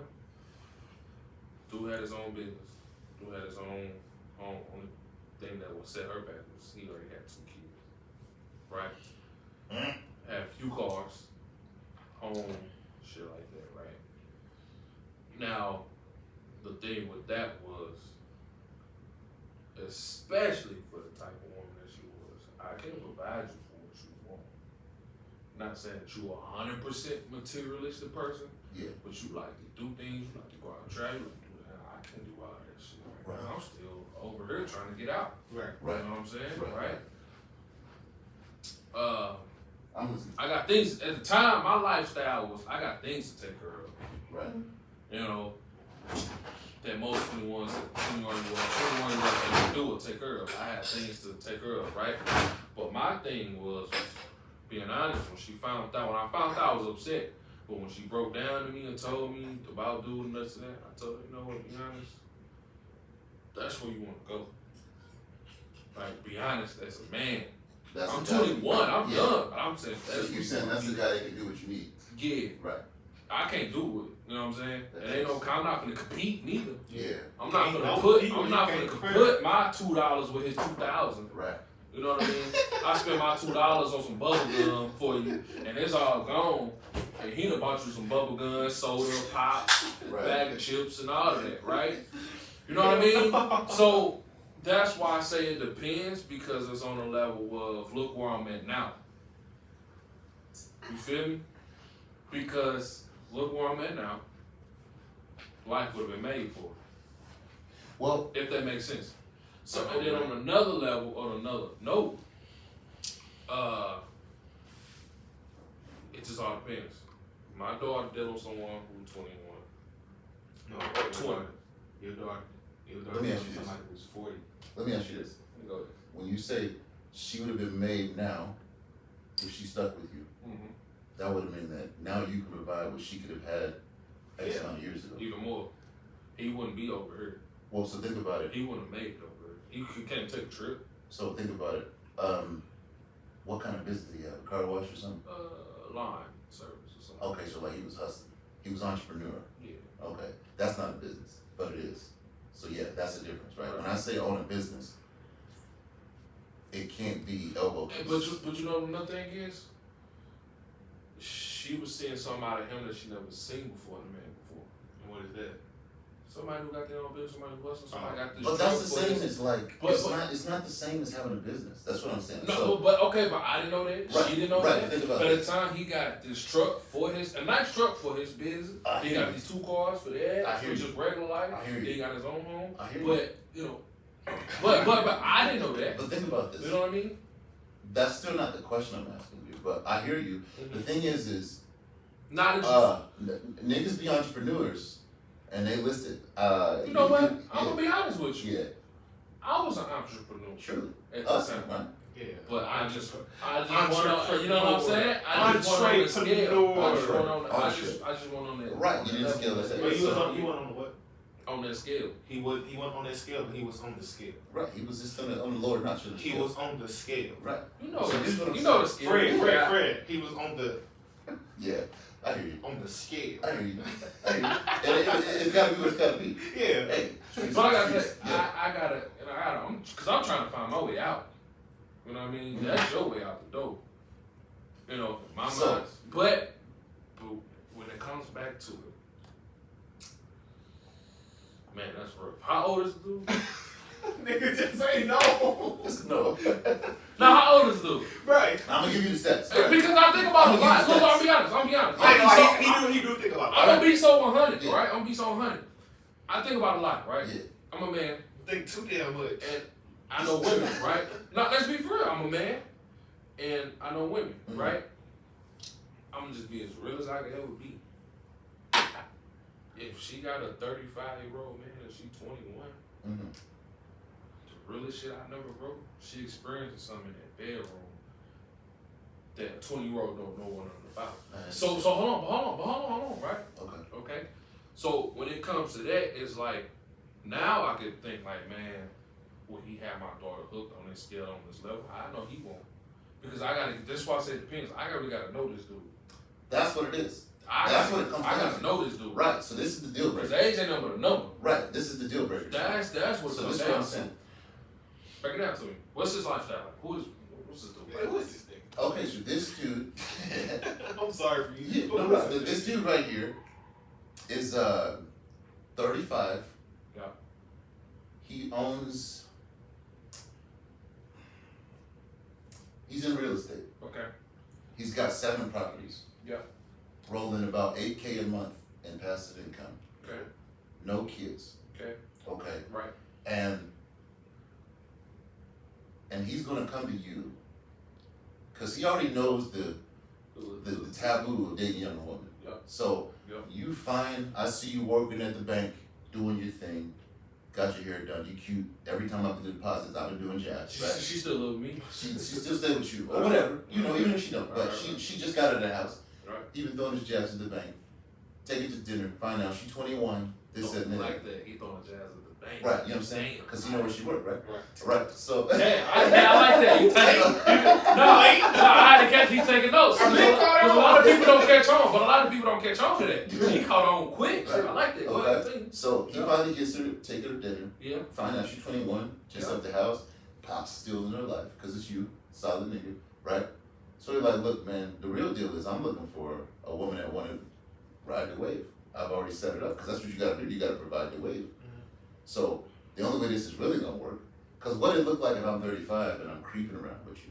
[SPEAKER 1] dude had his own business. Dude had his own thing that would set her back was he already had 2 kids, right? Had a few cars, home, shit like that, right? Now, the thing with that was, especially for the type of woman that she was, I can provide you for what you want. Not saying that you are 100% materialistic person,
[SPEAKER 3] Yeah.
[SPEAKER 1] but you like to do things, you like to go out and try, you like to do that. I can't do all that shit right now. I'm still over here trying to get out.
[SPEAKER 2] Right.
[SPEAKER 3] Right.
[SPEAKER 1] You know what I'm saying?
[SPEAKER 3] Right.
[SPEAKER 1] Right?
[SPEAKER 3] I'm listening.
[SPEAKER 1] I got things at the time. My lifestyle was I got things to take care of.
[SPEAKER 3] Right.
[SPEAKER 1] You know, that most 21-year-olds can do or take care of. I had things to take care of, right? But my thing was being honest. When she found out, when I found out, I was upset. But when she broke down to me and told me about doing this and that, I told her, you know what, be honest, that's where you want to go. Like, be honest, as a man.
[SPEAKER 3] That's
[SPEAKER 1] I'm
[SPEAKER 3] the guy-
[SPEAKER 1] 21, I'm
[SPEAKER 3] yeah.
[SPEAKER 1] young, but I'm saying
[SPEAKER 3] So
[SPEAKER 1] that's
[SPEAKER 3] you're saying that's the guy that can do what you need.
[SPEAKER 1] Yeah,
[SPEAKER 3] Right.
[SPEAKER 1] I can't do it. You know what I'm saying? It ain't no. I'm not gonna compete neither.
[SPEAKER 3] Yeah.
[SPEAKER 1] I'm not
[SPEAKER 2] Ain't
[SPEAKER 1] gonna
[SPEAKER 2] no
[SPEAKER 1] put.
[SPEAKER 2] people
[SPEAKER 1] I'm
[SPEAKER 2] you
[SPEAKER 1] not
[SPEAKER 2] can't
[SPEAKER 1] gonna
[SPEAKER 2] compare.
[SPEAKER 1] put my $2 with his 2,000.
[SPEAKER 3] Right.
[SPEAKER 1] You know what I mean? I spent my $2 on some bubble gum for you, and it's all gone. And he done bought you some bubble gum, soda, pop,
[SPEAKER 3] Right.
[SPEAKER 1] bag of chips, and all of that, right? You know what I mean? So that's why I say it depends, because it's on the level of look where I'm at now. You feel me? Because look where I'm at now. Life would have been made for it,
[SPEAKER 3] Well,
[SPEAKER 1] if that makes sense. So, and then on another level, on another note, it just all depends. My daughter dealing with someone who's 21.
[SPEAKER 2] No,
[SPEAKER 1] 20.
[SPEAKER 2] Your daughter
[SPEAKER 3] Let me ask you this.
[SPEAKER 2] somebody who's 40.
[SPEAKER 3] let me ask you this.
[SPEAKER 1] Let me go ahead.
[SPEAKER 3] When you say she would have been made now if she stuck with you,
[SPEAKER 1] Mm-hmm.
[SPEAKER 3] that would have meant that now you can provide what she could have had X amount of years ago.
[SPEAKER 1] Even more. He wouldn't be over here.
[SPEAKER 3] Well, so think about it.
[SPEAKER 1] He wouldn't have made it over here. He can't take a trip.
[SPEAKER 3] So think about it. What kind of business did he have? A car wash or something?
[SPEAKER 1] Line service or something.
[SPEAKER 3] Okay, so like he was hustling. He was entrepreneur.
[SPEAKER 1] Yeah.
[SPEAKER 3] Okay, that's not a business, but it is. So yeah, that's the difference, right? When I say own a business, it can't be elbow
[SPEAKER 1] Hey,
[SPEAKER 3] grease.
[SPEAKER 1] but you know what another thing is? She was seeing something out of him that she never seen before in a man before.
[SPEAKER 2] And what is that?
[SPEAKER 1] Somebody who got their own business, somebody who hustles, somebody got this.
[SPEAKER 3] But that's the
[SPEAKER 1] truck for
[SPEAKER 3] same
[SPEAKER 1] this-
[SPEAKER 3] as like
[SPEAKER 1] But-
[SPEAKER 3] it's not the same as having a business. That's what I'm saying.
[SPEAKER 1] No,
[SPEAKER 3] So,
[SPEAKER 1] but okay, but I didn't know that.
[SPEAKER 3] Right,
[SPEAKER 1] She didn't know
[SPEAKER 3] right,
[SPEAKER 1] that.
[SPEAKER 3] think about
[SPEAKER 1] But at
[SPEAKER 3] this.
[SPEAKER 1] the time, he got this truck for a nice truck for his business.
[SPEAKER 3] I
[SPEAKER 1] He
[SPEAKER 3] hear
[SPEAKER 1] got
[SPEAKER 3] you.
[SPEAKER 1] these 2 cars for that,
[SPEAKER 3] I hear
[SPEAKER 1] for
[SPEAKER 3] you.
[SPEAKER 1] just regular life.
[SPEAKER 3] I hear
[SPEAKER 1] Then
[SPEAKER 3] you.
[SPEAKER 1] he got his own home.
[SPEAKER 3] I hear you.
[SPEAKER 1] But you know, but I didn't know that.
[SPEAKER 3] But think about this.
[SPEAKER 1] You know what I mean?
[SPEAKER 3] That's still not the question I'm asking you. But I hear you. The thing is
[SPEAKER 1] Not
[SPEAKER 3] niggas be entrepreneurs, and they listed.
[SPEAKER 1] you know what?
[SPEAKER 3] yeah,
[SPEAKER 1] I'm gonna be honest with you.
[SPEAKER 3] Yeah,
[SPEAKER 1] I was an entrepreneur
[SPEAKER 3] surely.
[SPEAKER 1] at the
[SPEAKER 3] Us,
[SPEAKER 1] time.
[SPEAKER 3] right?
[SPEAKER 2] Yeah.
[SPEAKER 1] But I just want to, you know what I'm saying? I just want on the scale.
[SPEAKER 2] Entrepreneur.
[SPEAKER 1] I just want on, I just want on that.
[SPEAKER 3] Right,
[SPEAKER 1] on
[SPEAKER 3] you
[SPEAKER 1] that
[SPEAKER 3] didn't
[SPEAKER 1] level.
[SPEAKER 3] scale that.
[SPEAKER 2] But you went on the what?
[SPEAKER 1] On that scale.
[SPEAKER 2] He wasn't on that scale, but he was on the scale.
[SPEAKER 3] Right, he was just on the lower notch of the
[SPEAKER 2] He
[SPEAKER 3] scale.
[SPEAKER 2] was on the scale.
[SPEAKER 3] Right.
[SPEAKER 1] You know,
[SPEAKER 3] So this is what I'm
[SPEAKER 1] you know the
[SPEAKER 3] saying.
[SPEAKER 1] scale.
[SPEAKER 2] Fred. He was on the
[SPEAKER 3] Yeah, I hear you.
[SPEAKER 2] scale.
[SPEAKER 3] I hear you. I hear you. And it's gotta be what it's gotta be.
[SPEAKER 2] Yeah.
[SPEAKER 3] Hey.
[SPEAKER 1] So I gotta say,
[SPEAKER 3] Yeah.
[SPEAKER 1] I gotta, cause I'm trying to find my way out. You know what I mean? That's your way out the door. You know, my
[SPEAKER 3] So-
[SPEAKER 1] mind. But when it comes back to it, man, that's rough. How old is the dude?
[SPEAKER 2] Nigga just say no.
[SPEAKER 3] No.
[SPEAKER 1] Now, how old is the dude?
[SPEAKER 2] Right.
[SPEAKER 3] I'm gonna give you the stats.
[SPEAKER 1] Because I think about
[SPEAKER 3] I'm
[SPEAKER 1] it a
[SPEAKER 3] gonna
[SPEAKER 1] lot.
[SPEAKER 3] give you
[SPEAKER 1] Look,
[SPEAKER 3] stats.
[SPEAKER 1] I'll be honest.
[SPEAKER 2] I know, he do think about
[SPEAKER 1] I'm
[SPEAKER 2] it.
[SPEAKER 1] gonna be so 100,
[SPEAKER 3] Yeah.
[SPEAKER 1] right? I'm gonna be so 100. I think about it a lot, right?
[SPEAKER 3] Yeah.
[SPEAKER 1] I'm a man,
[SPEAKER 2] Think too damn much.
[SPEAKER 1] and I know women, right? Now, let's be for real. I'm a man, and I know women,
[SPEAKER 3] Mhm.
[SPEAKER 1] right? I'm gonna just be as real as I can ever be. If she got a 35-year-old man and she 21,
[SPEAKER 3] Mm-hmm.
[SPEAKER 1] the realest shit I never wrote, she experiencing something in that bedroom that a 20-year-old don't know nothing about. So hold on, right?
[SPEAKER 3] Okay.
[SPEAKER 1] Okay. So when it comes to that, it's like now I could think like, man, will he have my daughter hooked on this scale on this level? I know he won't. Because I gotta, that's why I say it depends. I really gotta know this dude.
[SPEAKER 3] That's what it is.
[SPEAKER 1] I
[SPEAKER 3] That's
[SPEAKER 1] gotta,
[SPEAKER 3] what it comes
[SPEAKER 1] I
[SPEAKER 3] down
[SPEAKER 1] gotta
[SPEAKER 3] to.
[SPEAKER 1] know this dude.
[SPEAKER 3] Right. So this is the deal
[SPEAKER 1] Because
[SPEAKER 3] breaker.
[SPEAKER 1] age ain't nothing but a number.
[SPEAKER 3] Right. This is the deal breaker.
[SPEAKER 1] That's what
[SPEAKER 3] So
[SPEAKER 1] it
[SPEAKER 3] this
[SPEAKER 1] comes
[SPEAKER 3] is what
[SPEAKER 1] down
[SPEAKER 3] I'm
[SPEAKER 1] to.
[SPEAKER 3] saying.
[SPEAKER 1] Break it down to me. What's his lifestyle like? What's this dude
[SPEAKER 2] Yeah,
[SPEAKER 1] like?
[SPEAKER 2] who is this nigga?
[SPEAKER 3] Okay, so this dude.
[SPEAKER 2] I'm sorry for you.
[SPEAKER 3] Yeah, no. This dude right here is 35.
[SPEAKER 1] Yeah.
[SPEAKER 3] He owns. He's in real estate.
[SPEAKER 1] Okay.
[SPEAKER 3] He's got 7 properties.
[SPEAKER 1] Yeah.
[SPEAKER 3] Rolling about $8K a month in passive income.
[SPEAKER 1] Okay.
[SPEAKER 3] No kids.
[SPEAKER 1] Okay.
[SPEAKER 3] Okay.
[SPEAKER 1] Right.
[SPEAKER 3] And he's gonna come to you because he already knows the the taboo of dating younger women.
[SPEAKER 1] Yep.
[SPEAKER 3] So
[SPEAKER 1] Yep.
[SPEAKER 3] you fine. I see you working at the bank, doing your thing. Got your hair done. You cute. Every time I do the deposits, I've been doing jabs. Right?
[SPEAKER 1] She still love me.
[SPEAKER 3] She still stay with you or whatever. You know, even if she don't. But she just got out of the house.
[SPEAKER 1] Right.
[SPEAKER 3] Even throwing his jabs at the bank. Take it to dinner. Find out she's 21. This
[SPEAKER 1] Don't
[SPEAKER 3] and that.
[SPEAKER 1] like that. He throwing jazz at the bank.
[SPEAKER 3] Right. You know what I'm saying?
[SPEAKER 1] Damn.
[SPEAKER 3] Because you know where she worked, right?
[SPEAKER 2] Right.
[SPEAKER 3] Right. So.
[SPEAKER 1] Hey, I like that. You take no, I had to catch. He taking notes.
[SPEAKER 2] I did caught
[SPEAKER 1] Because a
[SPEAKER 2] on.
[SPEAKER 1] lot of people don't catch on, but a lot of people don't catch on to that. He caught on quick. I like that. Go ahead,
[SPEAKER 3] Okay.
[SPEAKER 1] continue.
[SPEAKER 3] So he finally gets her, take her to dinner.
[SPEAKER 1] Yeah.
[SPEAKER 3] Find out she's 21, just left the house. Pop's still in her life because it's you, solid nigga, right? So you're like, look, man, the real deal is I'm looking for a woman that want to ride the wave. I've already set it up because that's what you got to do. You got to provide the wave. So the only way this is really gonna work, because what it look like if I'm 35 and I'm creeping around with you.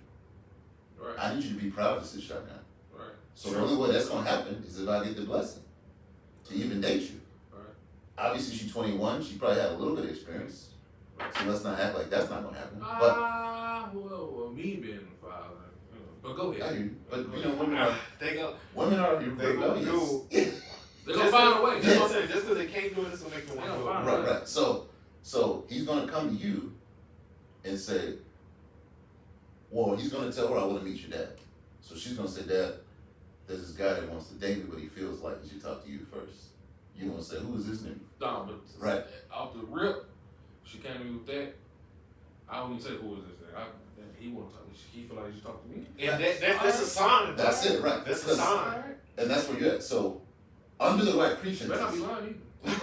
[SPEAKER 1] Right.
[SPEAKER 3] I need you to be proud of this right now.
[SPEAKER 1] Right.
[SPEAKER 3] So the only way that's gonna happen is if I get the blessing to even date you.
[SPEAKER 1] Right.
[SPEAKER 3] Obviously she's 21. She probably had a little bit of experience. So let's not act like that's not gonna happen.
[SPEAKER 1] Well, me being the father. But go
[SPEAKER 3] But I
[SPEAKER 1] ahead.
[SPEAKER 3] hear you. But you know, women are
[SPEAKER 2] They go.
[SPEAKER 3] rebellious.
[SPEAKER 1] They're gonna find a way.
[SPEAKER 2] That's what I'm saying. Just because they can't do it, it's gonna make them want to do it.
[SPEAKER 3] Right. So he's gonna come to you and say, well, he's gonna tell her, I want to meet your dad. So she's gonna say, Dad, there's this guy that wants to date me, but he feels like he should talk to you first. You gonna say, who is this nigga?
[SPEAKER 1] No, but
[SPEAKER 3] Right.
[SPEAKER 1] off the rip, she came to me with that. I don't even say who is this nigga. He want to talk. He feel like he should talk to me.
[SPEAKER 2] And that's a sign.
[SPEAKER 3] That's it, right?
[SPEAKER 2] That's a
[SPEAKER 3] Because-
[SPEAKER 2] sign.
[SPEAKER 3] And that's where you're at. So under the right pretenses.
[SPEAKER 1] Better not be lying either.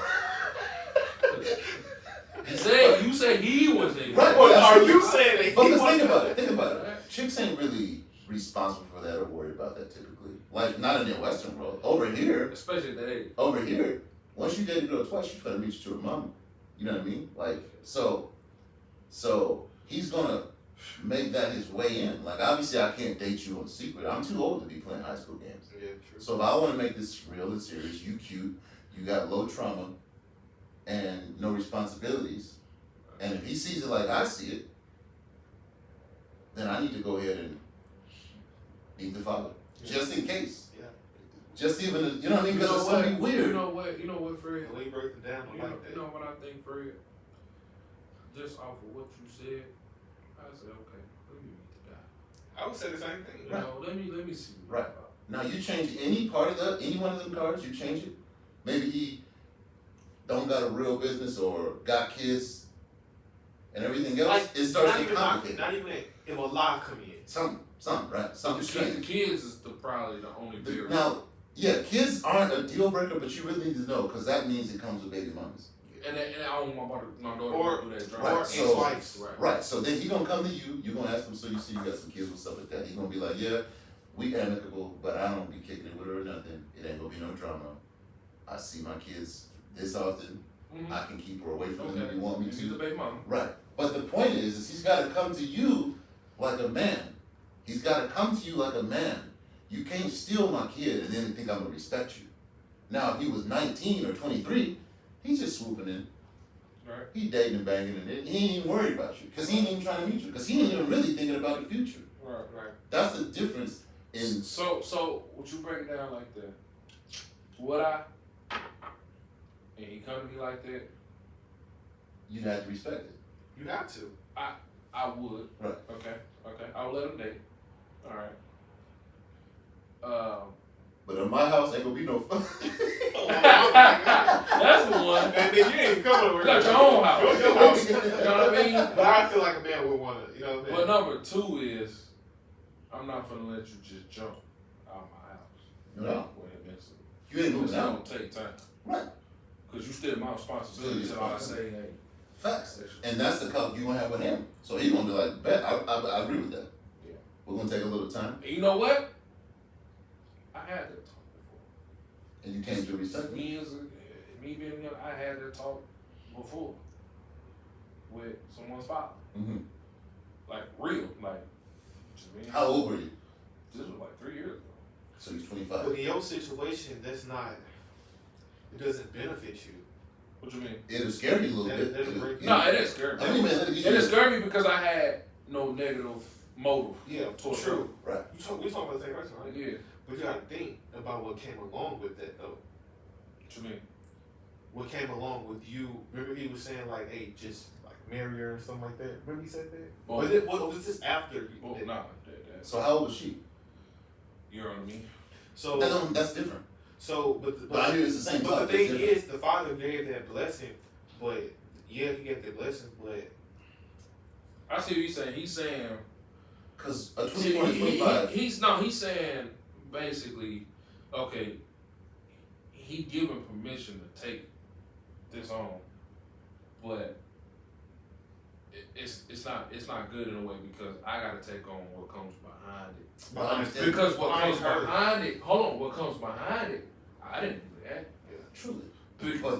[SPEAKER 1] You say he was nigga.
[SPEAKER 3] Right.
[SPEAKER 2] Or
[SPEAKER 3] That's
[SPEAKER 2] are
[SPEAKER 3] what-
[SPEAKER 2] you saying that
[SPEAKER 3] But
[SPEAKER 2] he
[SPEAKER 3] let's
[SPEAKER 2] wants
[SPEAKER 3] think about
[SPEAKER 2] to-
[SPEAKER 3] it. Think about it. Chicks ain't really responsible for that or worried about that typically. Like not in the Western world. Over here,
[SPEAKER 1] Especially at that age.
[SPEAKER 3] once you date a girl twice, she's trying to meet you to her mama. You know what I mean? Like so he's gonna make that his way in. Like obviously I can't date you in secret. I'm too old to be playing high school games.
[SPEAKER 2] Yeah, true.
[SPEAKER 3] So if I want to make this real and serious, you cute, you got low trauma, and no responsibilities, and if he sees it like I see it, then I need to go ahead and be the father, just in case.
[SPEAKER 2] Yeah.
[SPEAKER 3] Just even, you know what I mean? Because it's gonna be weird.
[SPEAKER 1] You know what, Fred?
[SPEAKER 2] When you break it down, I like that.
[SPEAKER 1] You know what I think, Fred? Just off of what you said, I said, okay, let me meet the guy.
[SPEAKER 2] I would say the same thing.
[SPEAKER 1] You know, let me see. what
[SPEAKER 3] Right.
[SPEAKER 1] it's about.
[SPEAKER 3] Now you change any part of any one of them cards, you change it. Maybe he don't got a real business or got kids and everything else.
[SPEAKER 2] Like,
[SPEAKER 3] it starts
[SPEAKER 2] not
[SPEAKER 3] to
[SPEAKER 2] even,
[SPEAKER 3] get complicated.
[SPEAKER 2] not even if a lie come in.
[SPEAKER 3] Something, right? Something
[SPEAKER 1] The
[SPEAKER 3] strange.
[SPEAKER 1] kids is probably the only variable.
[SPEAKER 3] Now, yeah, kids aren't a deal breaker, but you really need to know because that means it comes with baby mamas.
[SPEAKER 1] And I don't want my daughter
[SPEAKER 2] Or-
[SPEAKER 1] to do that
[SPEAKER 3] Right,
[SPEAKER 1] drama.
[SPEAKER 3] so-
[SPEAKER 2] ex-wives.
[SPEAKER 3] Right. So then he gonna come to you. You gonna ask him. So you see you got some kids and stuff like that. He gonna be like, yeah, we amicable, but I don't be kicking it with her or nothing. It ain't gonna be no drama. I see my kids this often.
[SPEAKER 1] Mhm.
[SPEAKER 3] I can keep her away from them if
[SPEAKER 1] Okay.
[SPEAKER 3] you want me
[SPEAKER 1] You the
[SPEAKER 3] to.
[SPEAKER 1] baby mama.
[SPEAKER 3] Right. But the point is he's got to come to you like a man. He's got to come to you like a man. You can't steal my kid and then think I'm gonna respect you. Now, if he was 19 or 23, he's just swooping in.
[SPEAKER 1] Right.
[SPEAKER 3] He dating and banging and he ain't even worried about you because he ain't even trying to meet you because he ain't even really thinking about the future.
[SPEAKER 1] Right. Right.
[SPEAKER 3] That's the difference in.
[SPEAKER 1] So would you break it down like that? Would I? And he come to me like that,
[SPEAKER 3] You have to respect it.
[SPEAKER 2] You have to.
[SPEAKER 1] I would.
[SPEAKER 3] Right.
[SPEAKER 1] Okay. I would let him date. All right.
[SPEAKER 3] But in my house ain't gonna be no fun.
[SPEAKER 1] That's the one.
[SPEAKER 2] And then you ain't coming over
[SPEAKER 1] You got your own house.
[SPEAKER 2] Your house.
[SPEAKER 1] You know what I mean?
[SPEAKER 2] But I feel like a man would want to, you know what I mean?
[SPEAKER 1] But number two is, I'm not gonna let you just jump out my house.
[SPEAKER 3] No.
[SPEAKER 1] When it makes it.
[SPEAKER 3] You ain't moving
[SPEAKER 1] It's
[SPEAKER 3] out.
[SPEAKER 1] gonna take time.
[SPEAKER 3] Right.
[SPEAKER 1] Cause you still my responsibility until I say, hey.
[SPEAKER 3] Facts. And that's the couple you gonna have with him. So he gonna be like, bet, I agree with that.
[SPEAKER 1] Yeah.
[SPEAKER 3] We're gonna take a little time.
[SPEAKER 1] And you know what? I had that talk before.
[SPEAKER 3] And you came to respect me.
[SPEAKER 1] Me being young, I had that talk before with someone's father.
[SPEAKER 3] Mm-hmm.
[SPEAKER 1] Like real, like. Just me.
[SPEAKER 3] How old were you?
[SPEAKER 1] This was like 3 years ago.
[SPEAKER 3] So he's 25.
[SPEAKER 2] But in your situation, that's not, it doesn't benefit you.
[SPEAKER 1] What you mean?
[SPEAKER 3] It'll scare you a little
[SPEAKER 2] That'll
[SPEAKER 3] bit.
[SPEAKER 2] break you.
[SPEAKER 1] No, it didn't scare me.
[SPEAKER 3] I mean, man,
[SPEAKER 1] It didn't scare me because I had no negative motive.
[SPEAKER 2] Yeah,
[SPEAKER 1] Towards
[SPEAKER 2] true.
[SPEAKER 3] Right.
[SPEAKER 2] We talking about the same person, right?
[SPEAKER 1] Yeah.
[SPEAKER 2] But you gotta think about what came along with that though.
[SPEAKER 1] To me,
[SPEAKER 2] What came along with you? Remember he was saying like, "Hey, just like marry her" or something like that. Remember he said that?
[SPEAKER 1] Well,
[SPEAKER 2] What was this after?
[SPEAKER 1] well,
[SPEAKER 2] that?
[SPEAKER 1] nah,
[SPEAKER 3] So how old was she?
[SPEAKER 1] you know what I mean.
[SPEAKER 2] So
[SPEAKER 3] That's different.
[SPEAKER 2] So,
[SPEAKER 3] But I mean, it's the same
[SPEAKER 2] But
[SPEAKER 3] topic,
[SPEAKER 2] the thing
[SPEAKER 3] it's different.
[SPEAKER 2] is, the father gave that blessing, but yeah, he gave the blessing, but
[SPEAKER 1] I see what he's saying. He's saying
[SPEAKER 3] Because a 24 and 25.
[SPEAKER 1] he's saying basically, okay, he given permission to take this on, but it's not good in a way because I gotta take on what comes behind it.
[SPEAKER 3] Well, I understand.
[SPEAKER 1] Because what
[SPEAKER 2] Behind
[SPEAKER 1] comes
[SPEAKER 2] her.
[SPEAKER 1] behind it, hold on, what comes behind it, I didn't do that.
[SPEAKER 3] Truly.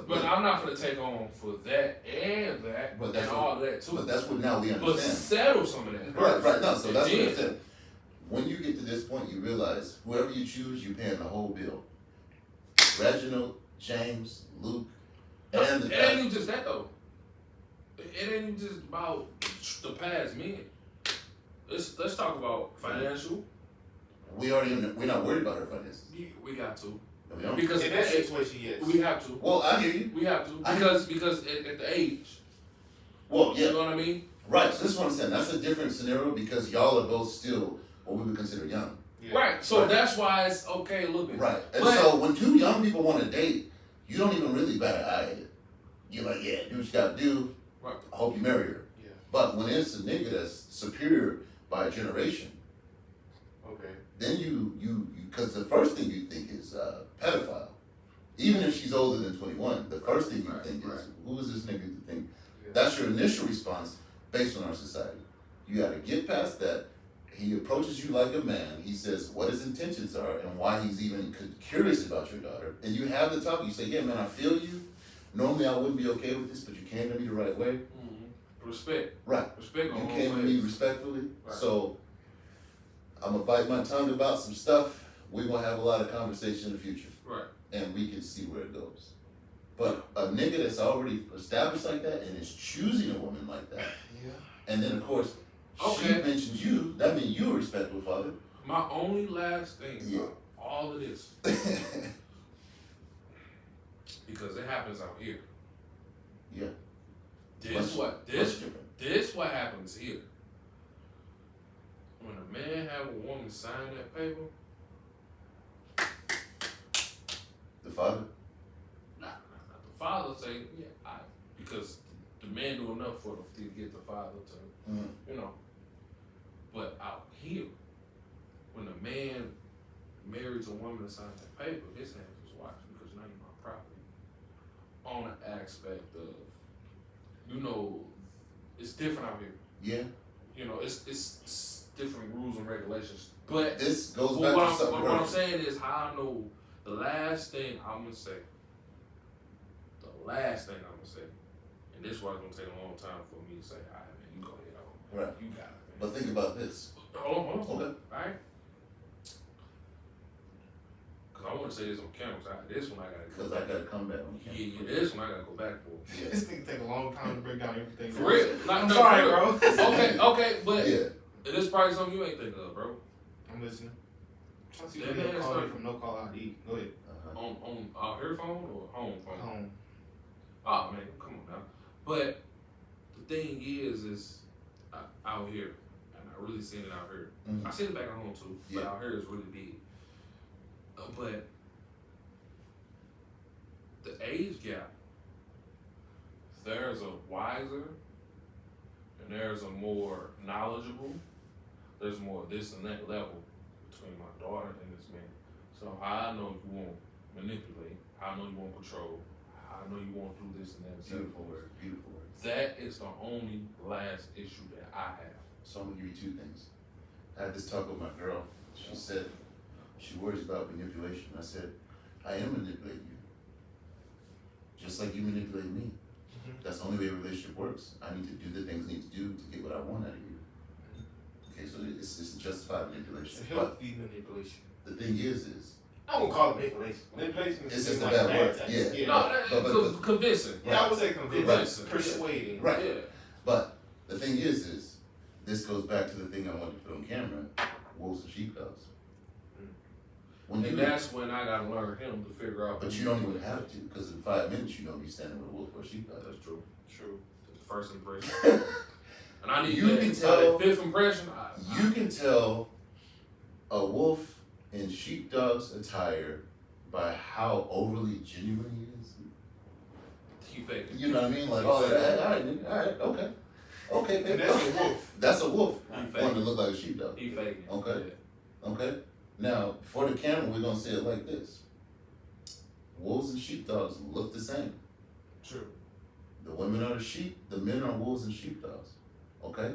[SPEAKER 1] But I'm not gonna take on for that and that
[SPEAKER 3] But that's
[SPEAKER 1] and
[SPEAKER 3] what-
[SPEAKER 1] all that too.
[SPEAKER 3] But that's what now we
[SPEAKER 1] But
[SPEAKER 3] understand.
[SPEAKER 1] settle some of that.
[SPEAKER 3] Right. No, so
[SPEAKER 1] And
[SPEAKER 3] that's what
[SPEAKER 1] then-
[SPEAKER 3] I said. When you get to this point, you realize whoever you choose, you're paying the whole bill. Reginald, James, Luke, and the
[SPEAKER 1] It ain't even just that though. It ain't even just about the past men. Let's talk about financial.
[SPEAKER 3] we're not worried about her finances.
[SPEAKER 1] We got to
[SPEAKER 3] No, we don't.
[SPEAKER 1] because
[SPEAKER 2] in that situation, yes.
[SPEAKER 1] we have to.
[SPEAKER 3] Well, I hear you.
[SPEAKER 1] We have to
[SPEAKER 3] I-
[SPEAKER 1] because at the age,
[SPEAKER 3] Well,
[SPEAKER 1] you
[SPEAKER 3] yeah,
[SPEAKER 1] know what I mean.
[SPEAKER 3] right. So this is what I'm saying. That's a different scenario because y'all are both still what we would consider young.
[SPEAKER 2] Yeah.
[SPEAKER 1] Right. So
[SPEAKER 3] Right.
[SPEAKER 1] that's why it's okay a little bit.
[SPEAKER 3] Right. And
[SPEAKER 1] But-
[SPEAKER 3] so when two young people want to date, you don't even really bat an eye at it. You're like, yeah, do what you got to do.
[SPEAKER 1] Right.
[SPEAKER 3] I hope you marry her.
[SPEAKER 2] Yeah.
[SPEAKER 3] But when it's a nigga that's superior by a generation,
[SPEAKER 2] Okay.
[SPEAKER 3] then you because the first thing you think is pedophile. Even if she's older than 21, the first thing you
[SPEAKER 1] Right,
[SPEAKER 3] think
[SPEAKER 1] right.
[SPEAKER 3] is, who is this nigga to think?
[SPEAKER 2] Yeah.
[SPEAKER 3] That's your initial response based on our society. You got to get past that. He approaches you like a man. He says what his intentions are and why he's even curious about your daughter. And you have the talk. You say, yeah, man, I feel you. Normally I wouldn't be okay with this, but you came to me the right way.
[SPEAKER 1] Mm-hmm. Respect.
[SPEAKER 3] Right.
[SPEAKER 1] Respect
[SPEAKER 3] You
[SPEAKER 1] on all
[SPEAKER 3] came to me
[SPEAKER 1] ways.
[SPEAKER 3] respectfully.
[SPEAKER 1] Right.
[SPEAKER 3] So I'm going to bite my tongue about some stuff. We're going to have a lot of conversation in the future.
[SPEAKER 1] Right.
[SPEAKER 3] And we can see where it goes. But a nigga that's already established like that and is choosing a woman like that,
[SPEAKER 2] Yeah.
[SPEAKER 3] and then of course she
[SPEAKER 1] Okay.
[SPEAKER 3] mentions you, that means you're a respectable father.
[SPEAKER 1] My only last thing
[SPEAKER 3] Yeah.
[SPEAKER 1] about all of this, because it happens out here.
[SPEAKER 3] Yeah.
[SPEAKER 1] This
[SPEAKER 3] Much different.
[SPEAKER 1] This what happens here. When a man have a woman sign that paper,
[SPEAKER 3] The father?
[SPEAKER 1] the father say, yeah, because the man do enough to get the father to,
[SPEAKER 3] Mhm.
[SPEAKER 1] you know. But out here, when a man marries a woman and signs that paper, his hands is washed because now you're my property. On an aspect of, you know, it's different out here.
[SPEAKER 3] Yeah.
[SPEAKER 1] You know, it's different rules and regulations. But
[SPEAKER 3] This goes
[SPEAKER 1] But
[SPEAKER 3] back
[SPEAKER 1] what
[SPEAKER 3] to
[SPEAKER 1] I'm,
[SPEAKER 3] something
[SPEAKER 1] what I'm
[SPEAKER 3] earlier.
[SPEAKER 1] saying is how I know the last thing I'm gonna say. The last thing I'm gonna say, and this is why it's gonna take a long time for me to say, all right, man, you go ahead on.
[SPEAKER 3] Right.
[SPEAKER 1] You got it, man.
[SPEAKER 3] But think about this.
[SPEAKER 1] Hold on.
[SPEAKER 3] Okay.
[SPEAKER 1] All right. Cause I want to say this on camera. So this one I gotta go
[SPEAKER 3] Because I
[SPEAKER 1] back.
[SPEAKER 3] got to come back on camera.
[SPEAKER 1] Yeah, this one I gotta go back for.
[SPEAKER 3] Yeah.
[SPEAKER 2] This thing take a long time to break down everything.
[SPEAKER 1] For real.
[SPEAKER 2] I'm
[SPEAKER 1] No,
[SPEAKER 2] sorry,
[SPEAKER 1] for real.
[SPEAKER 2] bro.
[SPEAKER 1] Okay, but
[SPEAKER 3] Yeah.
[SPEAKER 1] this probably something you ain't thinking of, bro.
[SPEAKER 2] I'm listening. Trying to see
[SPEAKER 1] That
[SPEAKER 2] if
[SPEAKER 1] man
[SPEAKER 2] they
[SPEAKER 1] is
[SPEAKER 2] call me
[SPEAKER 1] like-
[SPEAKER 2] from no call ID. Go ahead.
[SPEAKER 3] Uh-huh.
[SPEAKER 1] On her phone or home phone?
[SPEAKER 2] Home.
[SPEAKER 1] Oh man, come on now. But the thing is out here, and I really seen it out here.
[SPEAKER 3] Mhm.
[SPEAKER 1] I seen it back at home too, but
[SPEAKER 3] Yeah.
[SPEAKER 1] out here is really big. But the age gap, there's a wiser, and there's a more knowledgeable. There's more this and that level between my daughter and this man. So how I know you won't manipulate, how I know you won't control, how I know you won't do this and that. and the
[SPEAKER 3] Beautiful
[SPEAKER 1] other.
[SPEAKER 3] word. Beautiful word.
[SPEAKER 1] That is the only last issue that I have.
[SPEAKER 3] So I'm going to give you two things. I had this talk with my girl. She said she worries about manipulation. I said, I am manipulating you. Just like you manipulate me.
[SPEAKER 2] Mhm.
[SPEAKER 3] That's the only way a relationship works. I need to do the things I need to do to get what I want out of you. Okay, so it's justified
[SPEAKER 2] It's
[SPEAKER 3] manipulation.
[SPEAKER 2] a
[SPEAKER 3] But
[SPEAKER 2] healthy manipulation.
[SPEAKER 3] the thing is
[SPEAKER 2] I won't call it manipulation. Manipulation is
[SPEAKER 3] It's just a
[SPEAKER 2] like
[SPEAKER 3] bad word,
[SPEAKER 2] text.
[SPEAKER 3] yeah.
[SPEAKER 1] No,
[SPEAKER 3] but-
[SPEAKER 1] convincing.
[SPEAKER 2] Yeah, I would say convincing,
[SPEAKER 1] Right.
[SPEAKER 2] persuading.
[SPEAKER 3] Right.
[SPEAKER 1] Yeah.
[SPEAKER 3] But the thing is this goes back to the thing I wanted to put on camera, wolves and sheepdogs.
[SPEAKER 2] Mm.
[SPEAKER 3] When
[SPEAKER 1] And that's when I gotta learn him to figure out.
[SPEAKER 3] but you don't even have to, because in 5 minutes you know you're standing with a wolf or a sheepdog.
[SPEAKER 1] That's true. True. That's the first impression. And I need
[SPEAKER 3] You
[SPEAKER 1] that.
[SPEAKER 3] can tell-
[SPEAKER 1] By the fifth impression.
[SPEAKER 3] You can tell a wolf in sheepdog's attire by how overly genuine he is.
[SPEAKER 1] He faking.
[SPEAKER 3] You know what I mean? Like, oh, all right, okay. Okay,
[SPEAKER 2] And
[SPEAKER 3] baby.
[SPEAKER 2] that's a wolf.
[SPEAKER 3] That's a wolf.
[SPEAKER 1] He
[SPEAKER 3] Wanting
[SPEAKER 1] faking.
[SPEAKER 3] to look like a sheepdog.
[SPEAKER 1] He faking.
[SPEAKER 3] Okay. Okay? Now, for the camera, we're going to say it like this. Wolves and sheepdogs look the same.
[SPEAKER 2] True.
[SPEAKER 3] The women are the sheep, the men are wolves and sheepdogs. Okay?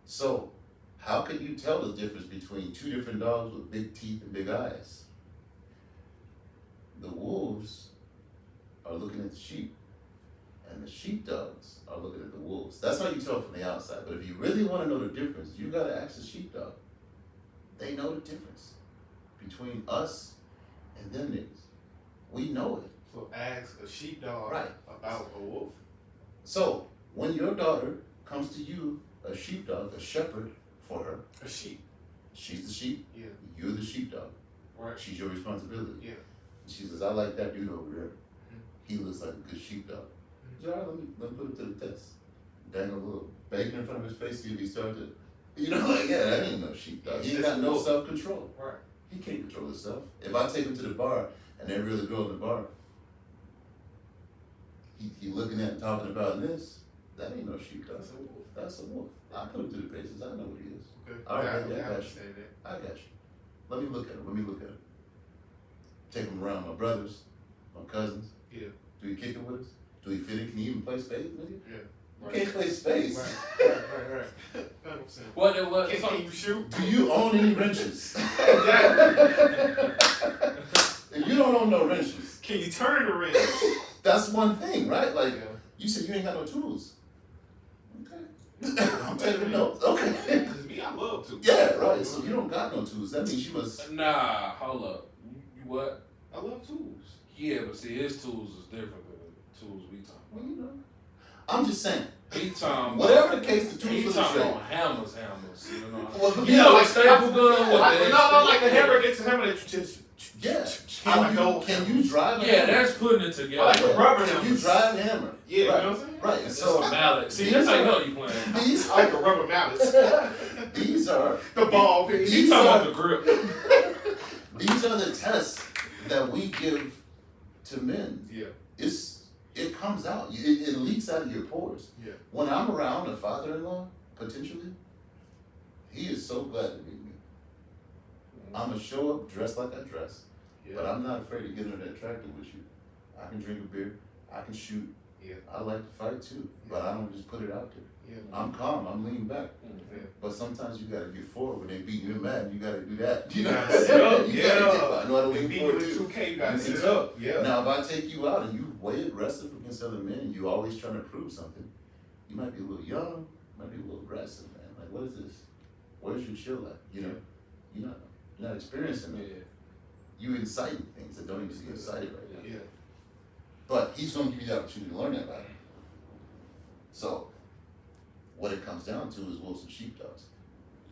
[SPEAKER 3] So, how can you tell the difference between two different dogs with big teeth and big eyes? The wolves are looking at the sheep, and the sheepdogs are looking at the wolves. That's how you tell from the outside. But if you really want to know the difference, you got to ask the sheepdog. They know the difference between us and them niggas. We know it.
[SPEAKER 2] So ask a sheepdog
[SPEAKER 3] Right.
[SPEAKER 2] about a wolf.
[SPEAKER 3] So, when your daughter comes to you, a sheepdog, a shepherd for her,
[SPEAKER 2] A sheep.
[SPEAKER 3] she's the sheep,
[SPEAKER 2] Yeah.
[SPEAKER 3] you're the sheepdog.
[SPEAKER 2] Right.
[SPEAKER 3] She's your responsibility.
[SPEAKER 2] Yeah.
[SPEAKER 3] She says, I like that dude over there. He looks like a good sheepdog. All right, let me put him to the test. Dangle a little bacon in front of his face, see if he starts to, you know, like, yeah, that ain't no sheepdog. He ain't got no self-control.
[SPEAKER 2] Right.
[SPEAKER 3] He can't control himself. If I take him to the bar and every other girl in the bar, he looking at and talking about this, that ain't no sheepdog.
[SPEAKER 2] That's a wolf.
[SPEAKER 3] That's a wolf. I put him to the paces. I know what he is.
[SPEAKER 2] Okay.
[SPEAKER 3] All right,
[SPEAKER 2] I
[SPEAKER 3] yeah, I got you.
[SPEAKER 2] understand that.
[SPEAKER 3] I got you. Let me look at him. Take him around my brothers, my cousins.
[SPEAKER 2] Yeah.
[SPEAKER 3] Do he kick it with us? Do he fit in? Can he even play spades, nigga?
[SPEAKER 2] Yeah.
[SPEAKER 3] You can't play spades.
[SPEAKER 2] Right. 100%.
[SPEAKER 1] What?
[SPEAKER 2] Can you shoot?
[SPEAKER 3] Do you own any wrenches?
[SPEAKER 2] Exactly.
[SPEAKER 3] If you don't own no wrenches,
[SPEAKER 2] Can you turn the wrench?
[SPEAKER 3] that's one thing, right? Like,
[SPEAKER 2] Yeah.
[SPEAKER 3] you said you ain't got no tools. Okay. I'm taking notes. Okay.
[SPEAKER 2] Cause me, I love to.
[SPEAKER 3] Yeah, right. So you don't got no tools. That means you must.
[SPEAKER 1] Nah, hold up. You what?
[SPEAKER 2] I love tools.
[SPEAKER 1] Yeah, but see, his tools is different than the tools we talking
[SPEAKER 3] Well, you know. I'm just saying.
[SPEAKER 1] He talking
[SPEAKER 3] Whatever the case, the
[SPEAKER 1] He
[SPEAKER 3] tools for the
[SPEAKER 1] talking
[SPEAKER 3] trade.
[SPEAKER 1] about hammers, you know.
[SPEAKER 3] Well,
[SPEAKER 1] You
[SPEAKER 3] yeah,
[SPEAKER 1] know,
[SPEAKER 3] like-
[SPEAKER 1] like staple gun with the
[SPEAKER 2] No, like the hammer. It's a hammer that you just.
[SPEAKER 3] Yeah.
[SPEAKER 2] Can
[SPEAKER 3] Can you drive? a
[SPEAKER 1] Yeah,
[SPEAKER 3] hammer?
[SPEAKER 1] that's putting it together.
[SPEAKER 2] I like a rubber
[SPEAKER 3] Can
[SPEAKER 2] hammer.
[SPEAKER 3] you drive a hammer?
[SPEAKER 2] Yeah, you know
[SPEAKER 3] Right.
[SPEAKER 2] what I'm saying?
[SPEAKER 3] Right. And
[SPEAKER 1] It's
[SPEAKER 3] so
[SPEAKER 1] a mallet. See,
[SPEAKER 3] these
[SPEAKER 1] that's how you
[SPEAKER 3] are-
[SPEAKER 1] know you playing.
[SPEAKER 3] these
[SPEAKER 2] I like a rubber mallet.
[SPEAKER 3] these are
[SPEAKER 2] The ball piece.
[SPEAKER 1] He
[SPEAKER 3] these
[SPEAKER 1] talking
[SPEAKER 3] are
[SPEAKER 1] about the grip.
[SPEAKER 3] these are the tests that we give to men.
[SPEAKER 2] Yeah.
[SPEAKER 3] It comes out. It leaks out of your pores.
[SPEAKER 2] Yeah.
[SPEAKER 3] When I'm around a father-in-law, potentially, he is so glad to meet me. I'm gonna show up dressed like I dress, but I'm not afraid to get into that tractor with you. I can drink a beer. I can shoot.
[SPEAKER 2] Yeah.
[SPEAKER 3] I like to fight too, but I don't just put it out there.
[SPEAKER 2] Yeah.
[SPEAKER 3] I'm calm. I'm leaning back.
[SPEAKER 2] Yeah.
[SPEAKER 3] But sometimes you gotta get forward when they beat you mad. You gotta do that. You know,
[SPEAKER 2] gotta sit up,
[SPEAKER 3] you
[SPEAKER 2] yeah.
[SPEAKER 3] gotta get, I know how to
[SPEAKER 2] When
[SPEAKER 3] lean
[SPEAKER 2] you
[SPEAKER 3] forward
[SPEAKER 2] with
[SPEAKER 3] too.
[SPEAKER 2] 2K, you gotta
[SPEAKER 3] You
[SPEAKER 2] sit
[SPEAKER 3] sit
[SPEAKER 2] up. Yeah.
[SPEAKER 3] Now, if I take you out and you way aggressive against other men and you always trying to prove something, you might be a little young, might be a little aggressive, man. Like, what is this? Where's your chill at? You know, you're not experiencing it.
[SPEAKER 1] Yeah.
[SPEAKER 3] You inciting things that don't need to be incited right now.
[SPEAKER 2] Yeah.
[SPEAKER 3] But he's gonna give you the opportunity to learn that about him. So, what it comes down to is wolves and sheepdogs.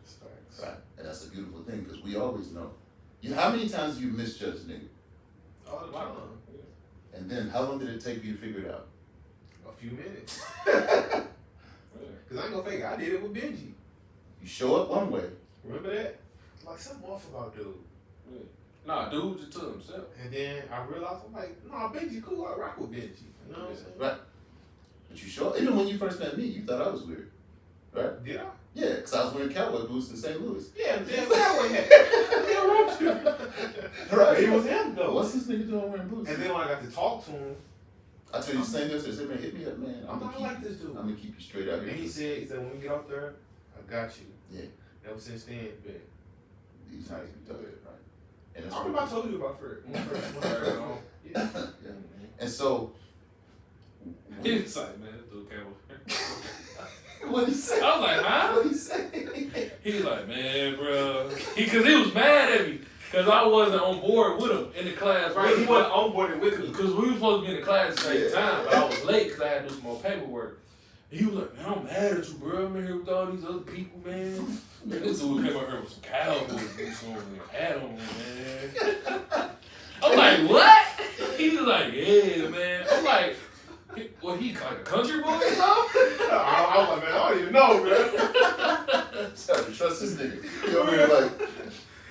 [SPEAKER 2] Facts.
[SPEAKER 3] Right. And that's a beautiful thing because we always know. How many times do you misjudge a nigga?
[SPEAKER 2] All the time.
[SPEAKER 3] And then how long did it take you to figure it out?
[SPEAKER 2] A few minutes.
[SPEAKER 1] Yeah.
[SPEAKER 2] Cause I ain't gonna fake it. I did it with Benji.
[SPEAKER 3] You show up one way.
[SPEAKER 2] Remember that? Like something off about dude.
[SPEAKER 1] Yeah. Nah, dude just to himself.
[SPEAKER 2] And then I realized I'm like, nah, Benji cool. I rock with Benji. You know what I'm saying?
[SPEAKER 3] Right. But you show up. Even when you first met me, you thought I was weird. Right?
[SPEAKER 2] Did I?
[SPEAKER 3] Yeah, because I was wearing cowboy boots in St. Louis.
[SPEAKER 2] Yeah, damn that way. Hell wrong with you.
[SPEAKER 3] Right.
[SPEAKER 2] It was him though.
[SPEAKER 3] What's this nigga doing wearing boots?
[SPEAKER 2] And then when I got to talk to him,
[SPEAKER 3] I tell you the same thing. I said, man, hit me up, man.
[SPEAKER 2] I'm not like this dude.
[SPEAKER 3] I'm going to keep you straight out
[SPEAKER 2] And
[SPEAKER 3] here.
[SPEAKER 2] he said, when we get up there, I got you.
[SPEAKER 3] Yeah.
[SPEAKER 2] Ever since then, man.
[SPEAKER 3] These niggas be tough, right? And it's
[SPEAKER 2] I remember I told you about Fred.
[SPEAKER 1] Yeah.
[SPEAKER 2] Yeah.
[SPEAKER 3] Yeah. And so,
[SPEAKER 1] He was like, man, this dude came
[SPEAKER 3] what he say?
[SPEAKER 1] I was like, huh?
[SPEAKER 3] What he say?
[SPEAKER 1] He was like, man, bro. Cause he was mad at me. Cause I wasn't on board with him in the class.
[SPEAKER 2] Right, he wasn't on board with me.
[SPEAKER 1] Because we were supposed to be in the class at the same
[SPEAKER 3] Yeah.
[SPEAKER 1] time, but I was late because I had to do some more paperwork. And he was like, man, I'm mad at you, bro. I'm in here with all these other people, man. Man, this dude came out here with some cowboy boots on and a hat on, man. I'm like, what? He was like, yeah, man. I'm like, well, he like a country boy or something?
[SPEAKER 2] I was like, man, I don't even know, man.
[SPEAKER 3] Sorry, trust this nigga. He over here like,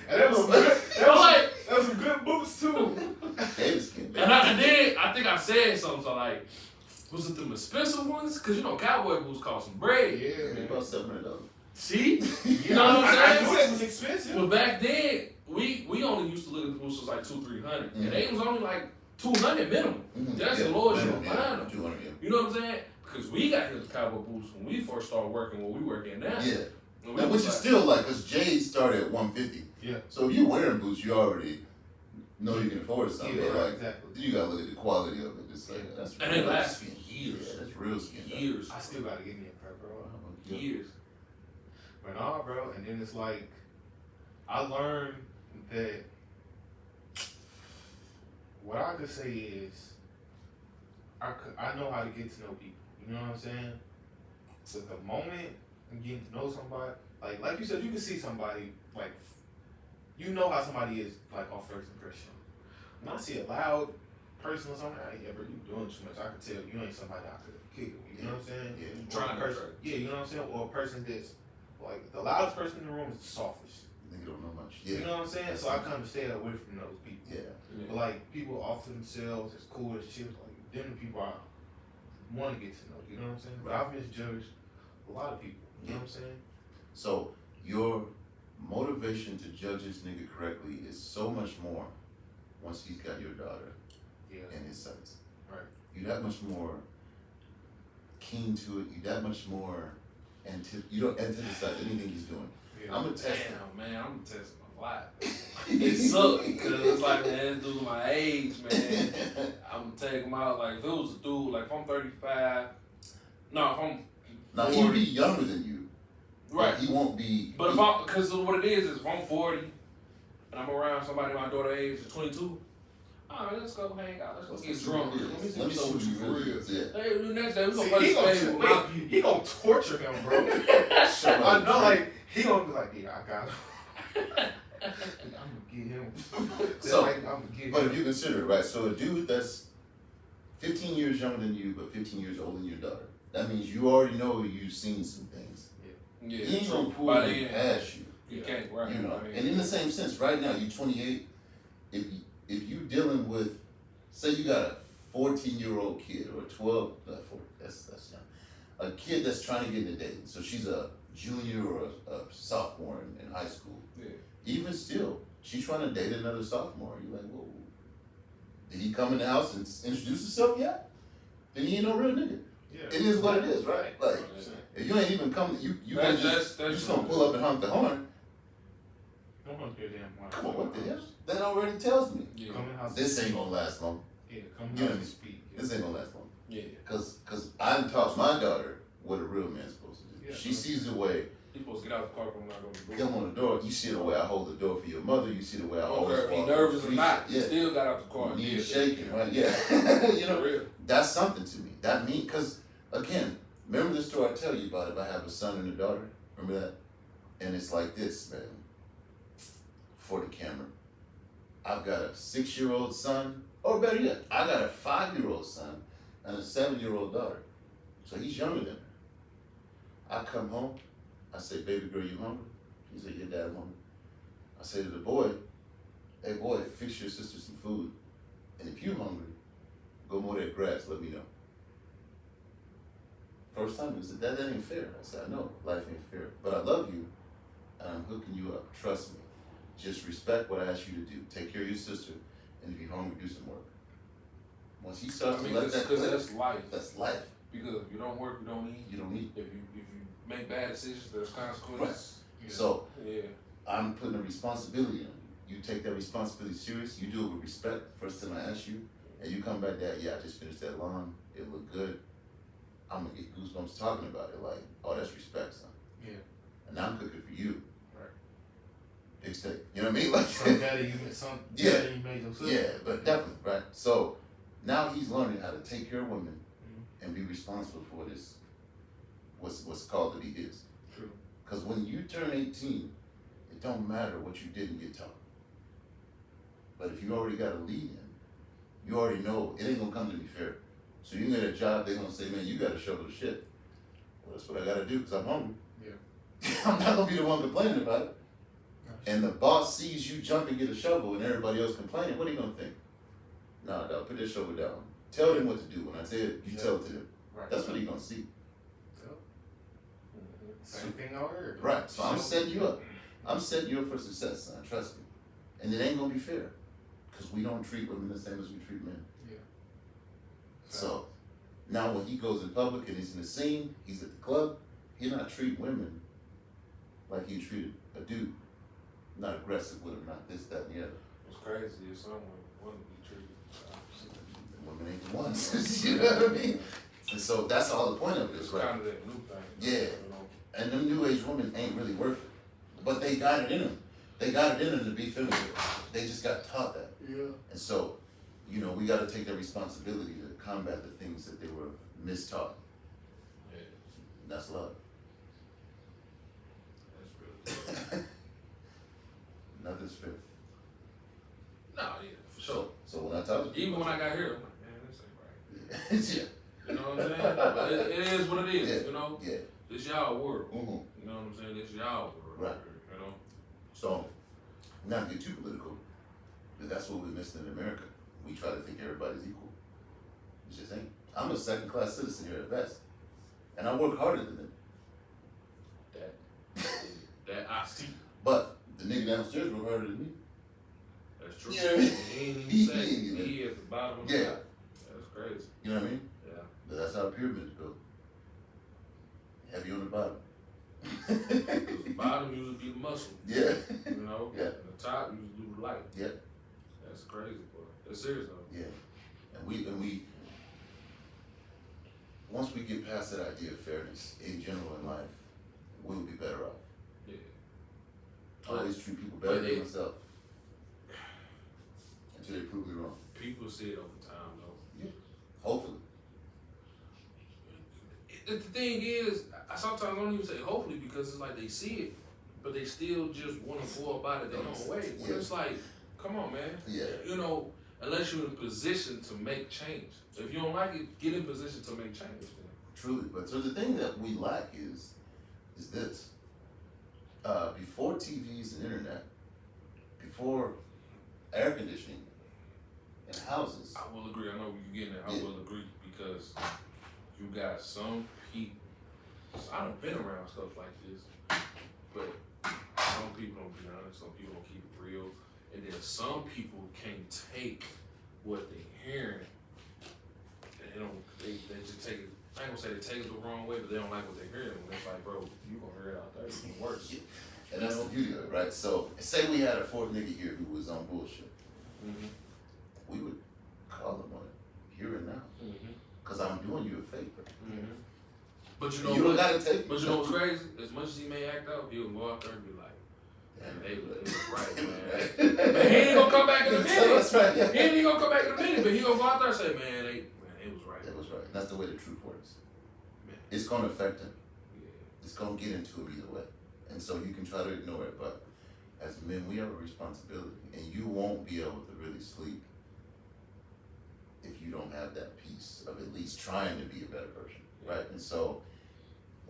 [SPEAKER 2] And that was some good boots too.
[SPEAKER 3] Davis skin,
[SPEAKER 1] And then I think I said something, so like, was it the expensive ones? Because you know, cowboy boots cost some bread.
[SPEAKER 2] Yeah,
[SPEAKER 3] Maybe about $700.
[SPEAKER 1] See? You know what I'm
[SPEAKER 2] I
[SPEAKER 1] saying?
[SPEAKER 2] knew that was expensive.
[SPEAKER 1] But back then, we only used to look at the boots was like $200-300, and they was only like $200 minimum. That's the lowest you can find them.
[SPEAKER 3] 200, yeah.
[SPEAKER 1] You know what I'm saying? Because we got hit with cowboy boots when we first started working where we work in now.
[SPEAKER 3] Yeah.
[SPEAKER 1] And we
[SPEAKER 3] Now, which
[SPEAKER 1] was
[SPEAKER 3] is
[SPEAKER 1] like,
[SPEAKER 3] still like, because Jay started at 150.
[SPEAKER 2] Yeah.
[SPEAKER 3] So if you're wearing boots, you already know you can afford something.
[SPEAKER 2] Yeah,
[SPEAKER 3] but like,
[SPEAKER 2] exactly.
[SPEAKER 3] you gotta look at the quality of it. It's like, that's
[SPEAKER 1] and they
[SPEAKER 3] real
[SPEAKER 1] last
[SPEAKER 3] skin.
[SPEAKER 1] for years.
[SPEAKER 3] Yeah, that's real skin.
[SPEAKER 1] Years.
[SPEAKER 2] I still gotta get me a pair, bro.
[SPEAKER 1] Years.
[SPEAKER 2] But nah, bro. And then it's like, I learned that what I could say is, I know how to get to know people. You know what I'm saying? So the moment I'm getting to know somebody, like you said, you can see somebody, like, you know how somebody is, like, off first impression. When I see a loud person or something, yeah, bro, you doing too much. I can tell you ain't somebody I could kick with. You know what I'm saying?
[SPEAKER 3] Yeah,
[SPEAKER 2] Or
[SPEAKER 1] trying
[SPEAKER 2] a
[SPEAKER 1] to
[SPEAKER 2] person, yeah, you know what I'm saying? Or a person that's, like, the loudest person in the room is the softest.
[SPEAKER 3] Nigga don't know much.
[SPEAKER 2] You
[SPEAKER 3] Yeah.
[SPEAKER 2] know what I'm saying? So I kind of stay away from those people.
[SPEAKER 3] Yeah.
[SPEAKER 2] But like people off to themselves, as cool as shit, like them the people I want to get to know. You know what I'm saying? But I've misjudged a lot of people. You know what I'm saying?
[SPEAKER 3] So your motivation to judge this nigga correctly is so much more once he's got your daughter
[SPEAKER 2] Yeah.
[SPEAKER 3] in his sights.
[SPEAKER 2] Right.
[SPEAKER 3] You that much more keen to it. You that much more you don't anticize anything he's doing.
[SPEAKER 2] Yeah.
[SPEAKER 3] I'm gonna test him.
[SPEAKER 1] Damn, man, I'm testing a lot. It sucks because it's like, man, this dude my age, man. I'm gonna take him out. Like, if it was a dude, like, if I'm 35, no, if I'm
[SPEAKER 3] Now
[SPEAKER 1] 40,
[SPEAKER 3] he'll be younger than you.
[SPEAKER 1] right.
[SPEAKER 3] He won't be.
[SPEAKER 1] But if I'm, because what it is if I'm 40 and I'm around somebody my daughter age is 22, all right, let's go hang out. Let's go get drunk. Let me see what's up with you for real.
[SPEAKER 3] Yeah.
[SPEAKER 1] Hey, the next day we gonna
[SPEAKER 2] See,
[SPEAKER 1] play
[SPEAKER 2] he
[SPEAKER 1] this game with my
[SPEAKER 2] gonna, he gonna torture him, bro.
[SPEAKER 3] Shut
[SPEAKER 2] I
[SPEAKER 3] up.
[SPEAKER 2] know, like he gonna be like, yeah, I got him. I'm gonna get him.
[SPEAKER 3] So,
[SPEAKER 2] I'm gonna get
[SPEAKER 3] But
[SPEAKER 2] him.
[SPEAKER 3] if you consider it, right, so a dude that's 15 years younger than you, but 15 years older than your daughter, that means you already know you've seen some things.
[SPEAKER 1] Yeah,
[SPEAKER 3] He ain't gonna pull
[SPEAKER 1] by
[SPEAKER 3] you
[SPEAKER 1] then,
[SPEAKER 3] past you.
[SPEAKER 1] you can't, right?
[SPEAKER 3] You know,
[SPEAKER 1] I mean,
[SPEAKER 3] and in the same sense, right now you're 28. If you dealing with, say you got a 14-year-old kid or a 12, that's young, a kid that's trying to get into dating. So she's a junior or a sophomore in high school.
[SPEAKER 1] yeah.
[SPEAKER 3] Even still, she's trying to date another sophomore. You're like, whoa. Did he come in the house and introduce himself yet? Then he ain't no real nigga.
[SPEAKER 2] Yeah.
[SPEAKER 3] It is what it is, right? Like, if you ain't even come, you
[SPEAKER 1] That's
[SPEAKER 3] just gonna pull up and honk the horn.
[SPEAKER 2] Don't want to get damn one.
[SPEAKER 3] Come on, what the hell? That already tells me.
[SPEAKER 1] Yeah.
[SPEAKER 2] Come in the house.
[SPEAKER 3] This ain't gonna last long.
[SPEAKER 2] Yeah, come in
[SPEAKER 3] You
[SPEAKER 2] the
[SPEAKER 3] know,
[SPEAKER 2] house and speak. Yeah.
[SPEAKER 3] This ain't gonna last long.
[SPEAKER 1] Yeah.
[SPEAKER 3] Cause I taught my daughter what a real man's supposed to do.
[SPEAKER 2] Yeah.
[SPEAKER 3] She sees the way,
[SPEAKER 1] He's supposed to get out the car when I'm not going to do
[SPEAKER 3] come on the door, you see the way I hold the door for your mother, you see the way I
[SPEAKER 1] I don't
[SPEAKER 3] always
[SPEAKER 1] care if he
[SPEAKER 3] walk
[SPEAKER 1] nervous or
[SPEAKER 3] streets.
[SPEAKER 1] not. He
[SPEAKER 3] Yeah.
[SPEAKER 1] still got out the car. and
[SPEAKER 3] Knees
[SPEAKER 1] did
[SPEAKER 3] shaking,
[SPEAKER 1] it.
[SPEAKER 3] right? Yeah. You know,
[SPEAKER 1] For real.
[SPEAKER 3] that's something to me. That means, cause again, remember the story I tell you about if I have a son and a daughter? Remember that? And it's like this, man. For the camera. I've got a 6-year-old son, or better yet, I got a 5-year-old son and a 7-year-old daughter. So he's younger than her. I come home, I say, baby girl, you hungry? He said, yeah, dad, I'm hungry. I say to the boy, hey boy, fix your sister some food. And if you hungry, go mow that grass, let me know. First time he said, that ain't fair. I said, I know, life ain't fair. But I love you, and I'm hooking you up. Trust me. Just respect what I asked you to do. Take care of your sister, and if you're hungry, do some work. Once he starts
[SPEAKER 1] I mean,
[SPEAKER 3] to let that
[SPEAKER 1] because
[SPEAKER 3] click,
[SPEAKER 1] that's life.
[SPEAKER 3] that's life.
[SPEAKER 1] Because if you don't work, you don't eat.
[SPEAKER 3] You don't need.
[SPEAKER 1] If you make bad decisions, there's consequences.
[SPEAKER 2] Yeah.
[SPEAKER 3] So
[SPEAKER 1] Yeah.
[SPEAKER 3] I'm putting a responsibility on you. You take that responsibility serious. You do it with respect. First time I ask you, and you come back, Dad, yeah, I just finished that lawn. It looked good. I'm gonna get goosebumps talking about it. Like, oh, that's respect, son.
[SPEAKER 2] Yeah.
[SPEAKER 3] And I'm cooking for you.
[SPEAKER 2] Right.
[SPEAKER 3] Big steak. You know what I mean? Like,
[SPEAKER 2] Some daddy,
[SPEAKER 3] Yeah.
[SPEAKER 2] daddy you made your sister.
[SPEAKER 3] yeah, but definitely, right? So now he's learning how to take care of women and be responsible for this what's called to be his.
[SPEAKER 1] True.
[SPEAKER 3] Because when you turn 18, it don't matter what you didn't get taught. But if you already got a lead in, you already know it ain't gonna come to me fair. So you get a job, they gonna say, man, you gotta shovel the shit. Well, that's what I gotta do because I'm hungry.
[SPEAKER 1] Yeah.
[SPEAKER 3] I'm not gonna be the one complaining about it. And the boss sees you jump and get a shovel and everybody else complaining, what are you gonna think? Nah, dog, put that shovel down. Tell them what to do. When I tell you, you tell it to them.
[SPEAKER 2] Right.
[SPEAKER 3] That's what he gonna see.
[SPEAKER 2] Same thing I heard.
[SPEAKER 3] Right. So I'm setting you up. I'm setting you up for success, son. Trust me. And it ain't gonna be fair. Because we don't treat women the same as we treat men.
[SPEAKER 2] Yeah.
[SPEAKER 3] So now when he goes in public and he's in the scene, he's at the club, he not treat women like he treated a dude. Not aggressive with him, not this, that, and the other.
[SPEAKER 1] It's crazy if someone wanted to be treated opposite.
[SPEAKER 3] Women ain't the ones. You know what I mean? And so that's all the point of this,
[SPEAKER 1] It's
[SPEAKER 3] right?
[SPEAKER 1] kind of that new thing.
[SPEAKER 3] Yeah.
[SPEAKER 1] You know?
[SPEAKER 3] And them new age women ain't really worth it. But they got it in them. They got it in them to be feminine. They just got taught that.
[SPEAKER 2] Yeah.
[SPEAKER 3] And so, you know, we got to take that responsibility to combat the things that they were mistaught.
[SPEAKER 1] Yeah.
[SPEAKER 3] And that's love.
[SPEAKER 1] That's really good.
[SPEAKER 3] Nothing's fair.
[SPEAKER 1] No, yeah, for sure.
[SPEAKER 3] So when I talk to
[SPEAKER 1] Even when I got here, I'm like, man, this ain't right.
[SPEAKER 3] yeah.
[SPEAKER 1] You know what I'm saying? But it is what it is,
[SPEAKER 3] Yeah.
[SPEAKER 1] you know?
[SPEAKER 3] Yeah.
[SPEAKER 1] This y'all world.
[SPEAKER 3] Mm-hmm.
[SPEAKER 1] You know what I'm saying? This y'all world.
[SPEAKER 3] Right.
[SPEAKER 1] You know?
[SPEAKER 3] So, not to get too political, but that's what we missed in America. We try to think everybody's equal. It just ain't. I'm a second class citizen here at best. And I work harder than them.
[SPEAKER 1] That I see.
[SPEAKER 3] But the nigga downstairs work harder than me.
[SPEAKER 1] That's true.
[SPEAKER 3] You know what I mean?
[SPEAKER 1] He ain't
[SPEAKER 3] He
[SPEAKER 1] even say
[SPEAKER 3] ain't even-
[SPEAKER 1] he at the bottom of the
[SPEAKER 3] Yeah.
[SPEAKER 1] top. That's crazy.
[SPEAKER 3] You know what I mean?
[SPEAKER 1] Yeah.
[SPEAKER 3] But that's how pyramids go. Heavy on the bottom.
[SPEAKER 1] 'Cause the bottom usually be the muscle.
[SPEAKER 3] Yeah.
[SPEAKER 1] You know?
[SPEAKER 3] Yeah.
[SPEAKER 1] And the top usually do the light.
[SPEAKER 3] Yeah.
[SPEAKER 1] That's crazy, boy. That's serious though.
[SPEAKER 3] Yeah. And we once we get past that idea of fairness in general in life, we'll be better off.
[SPEAKER 1] Yeah.
[SPEAKER 3] I always treat people better
[SPEAKER 1] But
[SPEAKER 3] than
[SPEAKER 1] they-
[SPEAKER 3] myself. Until they prove me wrong.
[SPEAKER 1] People see it over time though.
[SPEAKER 3] Hopefully.
[SPEAKER 1] The thing is, I sometimes don't even say hopefully because it's like they see it, but they still just want to go about it their own way. When
[SPEAKER 3] Yeah.
[SPEAKER 1] it's like, come on, man.
[SPEAKER 3] Yeah.
[SPEAKER 1] You know, unless you're in a position to make change. If you don't like it, get in position to make change.
[SPEAKER 3] Truly. But so the thing that we lack is this. Before TVs and internet, before air conditioning in houses.
[SPEAKER 1] I will agree. I know you're getting it. I
[SPEAKER 3] Yeah.
[SPEAKER 1] will agree because you got some people. I done been around stuff like this, but some people don't be honest. Some people don't keep it real, and then some people can't take what they're hearing. And they don't. They just take it. I ain't gonna say they take it the wrong way, but they don't like what they're hearing. And it's like, bro, you gonna hear it out there. It's gonna worse.
[SPEAKER 3] And that's the beauty of it, right? So say we had a fourth nigga here who was on bullshit.
[SPEAKER 1] Mm-hmm.
[SPEAKER 3] We would call him on it here and now.
[SPEAKER 1] Mm-hmm.
[SPEAKER 3] Cause I'm doing you a favor.
[SPEAKER 1] Mm-hmm. But you know
[SPEAKER 3] You don't
[SPEAKER 1] what?
[SPEAKER 3] gotta take it.
[SPEAKER 1] But you know what's crazy? As much as he may act out, he'll go out there and be like, "Man, they was right, man." But he ain't gonna come back in a minute.
[SPEAKER 3] That's right.
[SPEAKER 1] He ain't even gonna come back in a minute, but he gonna go out there and say, "Man, it was right."
[SPEAKER 3] That was right. That's the way the truth works.
[SPEAKER 1] Man.
[SPEAKER 3] It's gonna affect him.
[SPEAKER 1] Yeah.
[SPEAKER 3] It's gonna get into him either way. And so you can try to ignore it, but as men, we have a responsibility, and you won't be able to really sleep if you don't have that piece of at least trying to be a better person, right? And so,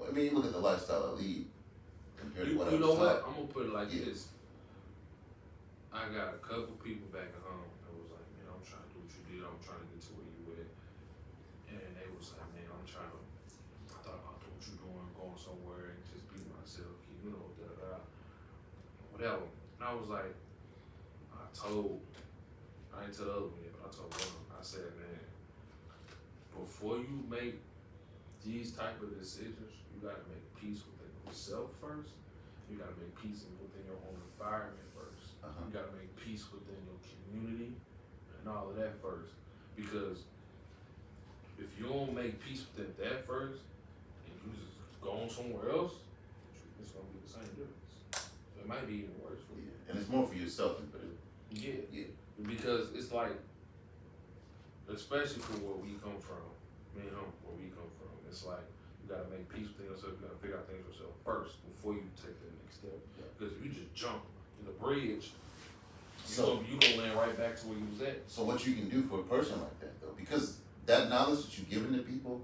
[SPEAKER 3] I mean, look at the lifestyle I lead compared to what I
[SPEAKER 1] You
[SPEAKER 3] was
[SPEAKER 1] know what?
[SPEAKER 3] taught.
[SPEAKER 1] I'm gonna put it like
[SPEAKER 3] Yeah.
[SPEAKER 1] this. I got a couple people back at home that was like, "Man, I'm trying to do what you did. I'm trying to get to where you at." And they was like, "Man, I'm trying to. I thought about what you doing, going somewhere and just be myself, keep, you know, whatever." And I was like, I ain't tell the other one yet, but I told one of them. I said, "Man, before you make these type of decisions, you gotta make peace within yourself first. You gotta make peace within your own environment first.
[SPEAKER 3] Uh-huh.
[SPEAKER 1] You gotta make peace within your community and all of that first. Because if you don't make peace within that first, and you just go on somewhere else, it's gonna be the same difference. It might be even worse for you."
[SPEAKER 3] Yeah. And it's more for yourself than for them.
[SPEAKER 1] Yeah.
[SPEAKER 3] Yeah.
[SPEAKER 1] Because it's like, especially from where we come from, me and him, where we come from, it's like, you You gotta make peace with yourself. You gotta figure out things yourself first before you take the next step. Because if you just jump in the bridge, you gonna land right back to where you was at.
[SPEAKER 3] So what you can do for a person like that though, because that knowledge that you're giving to people.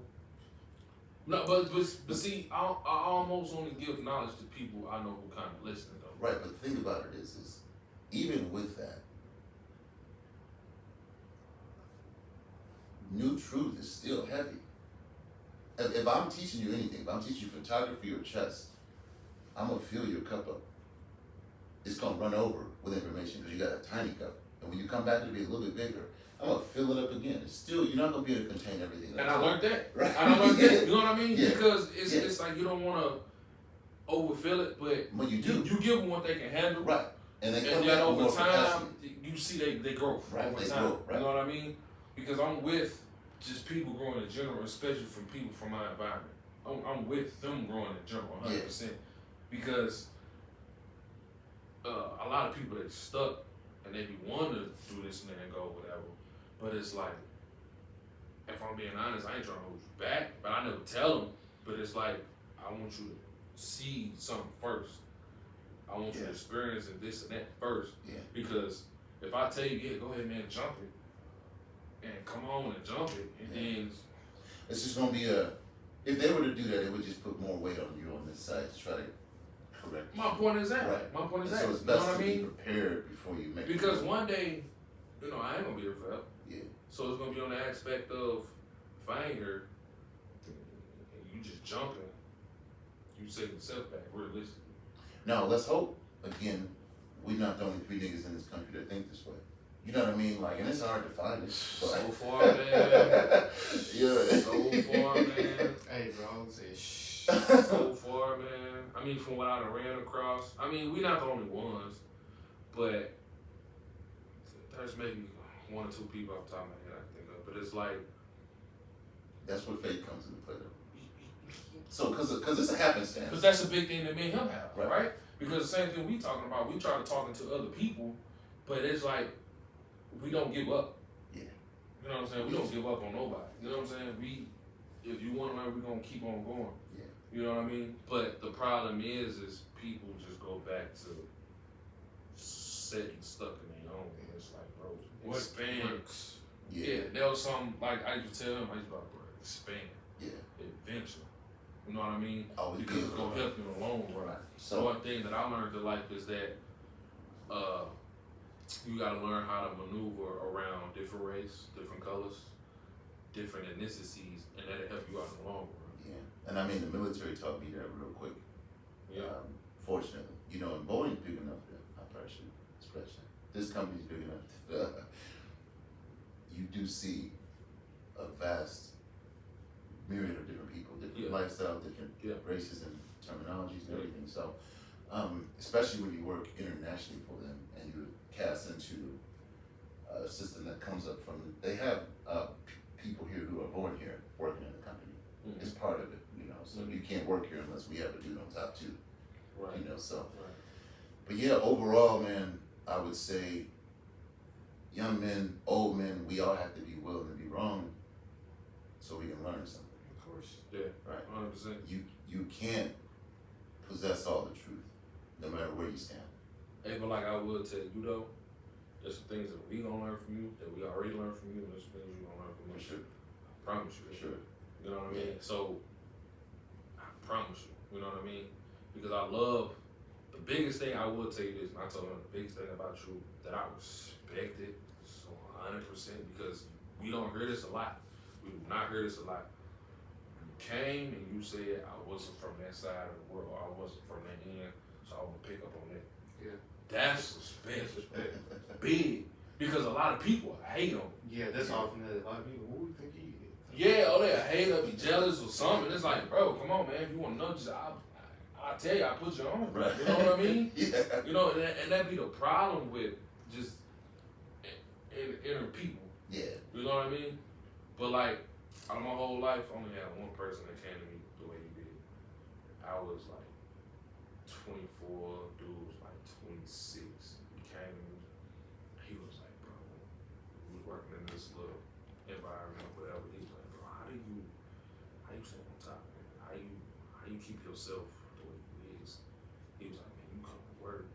[SPEAKER 1] No, but see, I almost only give knowledge to people I know who kind of listen though.
[SPEAKER 3] Right, but the thing about it is even with that, new truth is still heavy. If I'm teaching you anything, if I'm teaching you photography or chess, I'm gonna fill your cup up. It's gonna run over with information because you got a tiny cup. And when you come back to be a little bit bigger, I'm gonna fill it up again. It's still, you're not gonna be able to contain everything.
[SPEAKER 1] And I learned that.
[SPEAKER 3] Right.
[SPEAKER 1] I learned that. You know what I mean?
[SPEAKER 3] Yeah.
[SPEAKER 1] Because it's like you don't want to overfill it, but
[SPEAKER 3] you do.
[SPEAKER 1] You give them what they can handle.
[SPEAKER 3] Right. And they come
[SPEAKER 1] And
[SPEAKER 3] back
[SPEAKER 1] then
[SPEAKER 3] with more
[SPEAKER 1] over time,
[SPEAKER 3] capacity.
[SPEAKER 1] you see they grow
[SPEAKER 3] Right,
[SPEAKER 1] over
[SPEAKER 3] they
[SPEAKER 1] time.
[SPEAKER 3] grow, right.
[SPEAKER 1] You know what I mean? Because I'm with just people growing in general, especially from people from my environment. I'm with them growing in general, 100%. Because a lot of people they stuck and they be wanting to do this and then go whatever, but it's like, if I'm being honest, I ain't trying to hold you back, but I never tell them. But it's like, I want you to see something first. I want you to experience this and that first.
[SPEAKER 3] Yeah.
[SPEAKER 1] Because if I tell you, yeah, go ahead, man, jump it, and come on and jump it, and then
[SPEAKER 3] it's just gonna be if they were to do that, it would just put more weight on you on this side to try to correct you.
[SPEAKER 1] my point is that.
[SPEAKER 3] Right.
[SPEAKER 1] My point is
[SPEAKER 3] And
[SPEAKER 1] that.
[SPEAKER 3] so it's
[SPEAKER 1] You know
[SPEAKER 3] best
[SPEAKER 1] what I
[SPEAKER 3] to be
[SPEAKER 1] mean?
[SPEAKER 3] prepared before you make
[SPEAKER 1] Because
[SPEAKER 3] it.
[SPEAKER 1] one day, you know, I ain't gonna be here forever.
[SPEAKER 3] Yeah.
[SPEAKER 1] So it's gonna be on the aspect of, if I ain't here, and you just jumping, you setting yourself back realistically.
[SPEAKER 3] Now let's hope again, we're not the only three niggas in this country that think this way. You know what I mean? Like, and it's hard to find it.
[SPEAKER 1] So
[SPEAKER 3] But
[SPEAKER 1] far, man.
[SPEAKER 3] yeah.
[SPEAKER 1] So far, man.
[SPEAKER 2] Hey, bro, I would say shh.
[SPEAKER 1] So far, man. I mean, from what I done ran across, I mean, we not the only ones, but there's maybe one or two people off the top of my head I can think of. But it's like,
[SPEAKER 3] That's where faith comes into play though. So, cause it's a happenstance.
[SPEAKER 1] because that's a big thing that me and him have,
[SPEAKER 3] Right.
[SPEAKER 1] right? Because the same thing we talking about, we try to talking to other people, but it's like, we don't give up.
[SPEAKER 3] Yeah.
[SPEAKER 1] You know what I'm saying? We don't give up on nobody. You know what I'm saying? If you want to learn, we're going to keep on going.
[SPEAKER 3] Yeah.
[SPEAKER 1] You know what I mean? But the problem is people just go back to sitting stuck in their own. And it's like, bro, expand.
[SPEAKER 2] works?
[SPEAKER 1] Yeah, there was something, like, I used to tell him, I used to be like, bro, expand.
[SPEAKER 3] Yeah.
[SPEAKER 1] Adventure. You know what I mean?
[SPEAKER 3] Always
[SPEAKER 1] Because it's going to help you in the long run.
[SPEAKER 3] Right.
[SPEAKER 1] So one thing that I learned in life is that you got to learn how to maneuver around different race, different colors, different ethnicities, and that'll help you out in the long run.
[SPEAKER 3] Yeah. And I mean, the military taught me that real quick.
[SPEAKER 1] Yeah.
[SPEAKER 3] Fortunately, you know, and Boeing's big enough to, I probably should express that. This company's big enough to, you do see a vast myriad of different people, different lifestyles, different races and terminologies and everything. So, especially when you work internationally for them and you're cast into a system that comes up from, they have people here who are born here working in the company.
[SPEAKER 1] Mm-hmm.
[SPEAKER 3] It's part of it, you know, so you can't work here unless we have a dude on top too,
[SPEAKER 1] Right.
[SPEAKER 3] you know, so.
[SPEAKER 1] Right.
[SPEAKER 3] But yeah, overall, man, I would say young men, old men, we all have to be willing to be wrong so we can learn something.
[SPEAKER 2] Of course.
[SPEAKER 3] Yeah. Right.
[SPEAKER 1] 100%.
[SPEAKER 3] You can't possess all the truth, no matter where you stand.
[SPEAKER 1] Hey, but like I would tell you though, there's some things that we gonna learn from you, that we already learned from you, and there's some things you gonna learn from
[SPEAKER 3] For
[SPEAKER 1] us.
[SPEAKER 3] sure.
[SPEAKER 1] I promise you.
[SPEAKER 3] For sure.
[SPEAKER 1] You know what I mean?
[SPEAKER 3] Yeah.
[SPEAKER 1] So, I promise you. You know what I mean? Because I love, the biggest thing I will tell you this, and I told him the biggest thing about you that I respected so 100%, because we don't hear this a lot. We do not hear this a lot. You came and you said I wasn't from that side of the world, or I wasn't from that end, so I would pick up on that.
[SPEAKER 2] Yeah.
[SPEAKER 1] That's respect. Big. Because a lot of people hate on me.
[SPEAKER 2] Yeah, that's often that a lot of people, who do you think he is?
[SPEAKER 1] Yeah, or they hate or be jealous or something. It's like, bro, come on, man. If you want to know, just I'll tell you, I'll put you on.
[SPEAKER 3] Right.
[SPEAKER 1] You know what I mean?
[SPEAKER 3] Yeah.
[SPEAKER 1] You know, and that be the problem with just inner people.
[SPEAKER 3] Yeah.
[SPEAKER 1] You know what I mean? But like, out of my whole life, I only had one person that came to me the way he did. I was like 24, dude was like 26. He came to me. He was like, bro, we was working in this little environment, whatever. He was like, bro, how you stay on top, man? How you keep yourself the way you is. He was like, man, you come to work,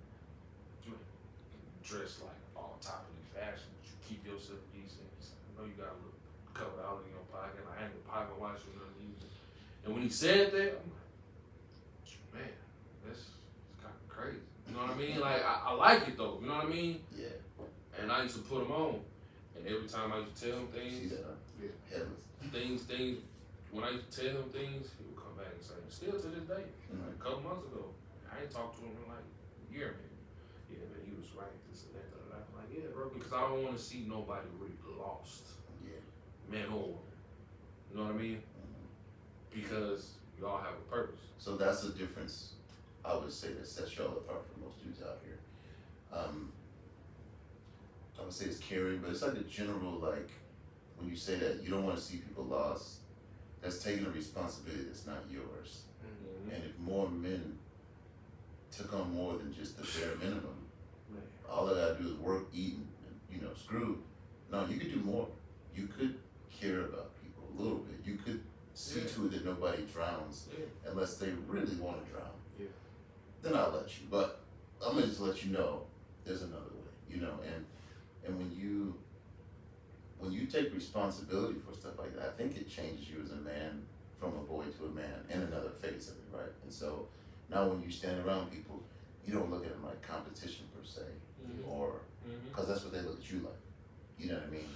[SPEAKER 1] you ain't dressed like all top of the fashion, but you keep yourself decent. He's like, I know you got a little covered out in your pocket, like, I ain't gonna pocket watch or nothing either. And when he said that, I'm like, man, that's kind of crazy. You know what I mean? Like, I like it though, you know what I mean?
[SPEAKER 3] Yeah.
[SPEAKER 1] And I used to put him on. And every time I used to tell him
[SPEAKER 3] See
[SPEAKER 1] things,
[SPEAKER 3] that? Yeah. Headless.
[SPEAKER 1] things, when I used to tell him things, he would come back and say, still to this day, like a couple months ago, I ain't talked to him in like a year maybe. Yeah, man, he was right, this and that, I'm like, yeah, bro, because I don't want to see nobody really lost.
[SPEAKER 3] Yeah.
[SPEAKER 1] Man or woman. You know what I mean? Because you all have a purpose.
[SPEAKER 3] So that's the difference, I would say, that sets y'all apart from most dudes out here. I would say it's caring, but it's like a general, like, when you say that you don't want to see people lost, that's taking a responsibility that's not yours.
[SPEAKER 1] Mm-hmm.
[SPEAKER 3] And if more men took on more than just the bare minimum,
[SPEAKER 1] Man.
[SPEAKER 3] all I gotta do is work, eat, and, screw. No, you could do more. You could care about people a little bit. You could see
[SPEAKER 1] Yeah.
[SPEAKER 3] to it that nobody drowns
[SPEAKER 1] Yeah.
[SPEAKER 3] unless they really want to drown.
[SPEAKER 2] Yeah.
[SPEAKER 3] Then I'll let you. But I'm gonna just let you know there's another way, and when you take responsibility for stuff like that, I think it changes you as a man from a boy to a man in another phase of it, right? And so now when you stand around people, you don't look at them like competition per se,
[SPEAKER 1] Mhm.
[SPEAKER 3] or
[SPEAKER 1] Mhm.
[SPEAKER 3] because that's what they look at you like. You know what I mean?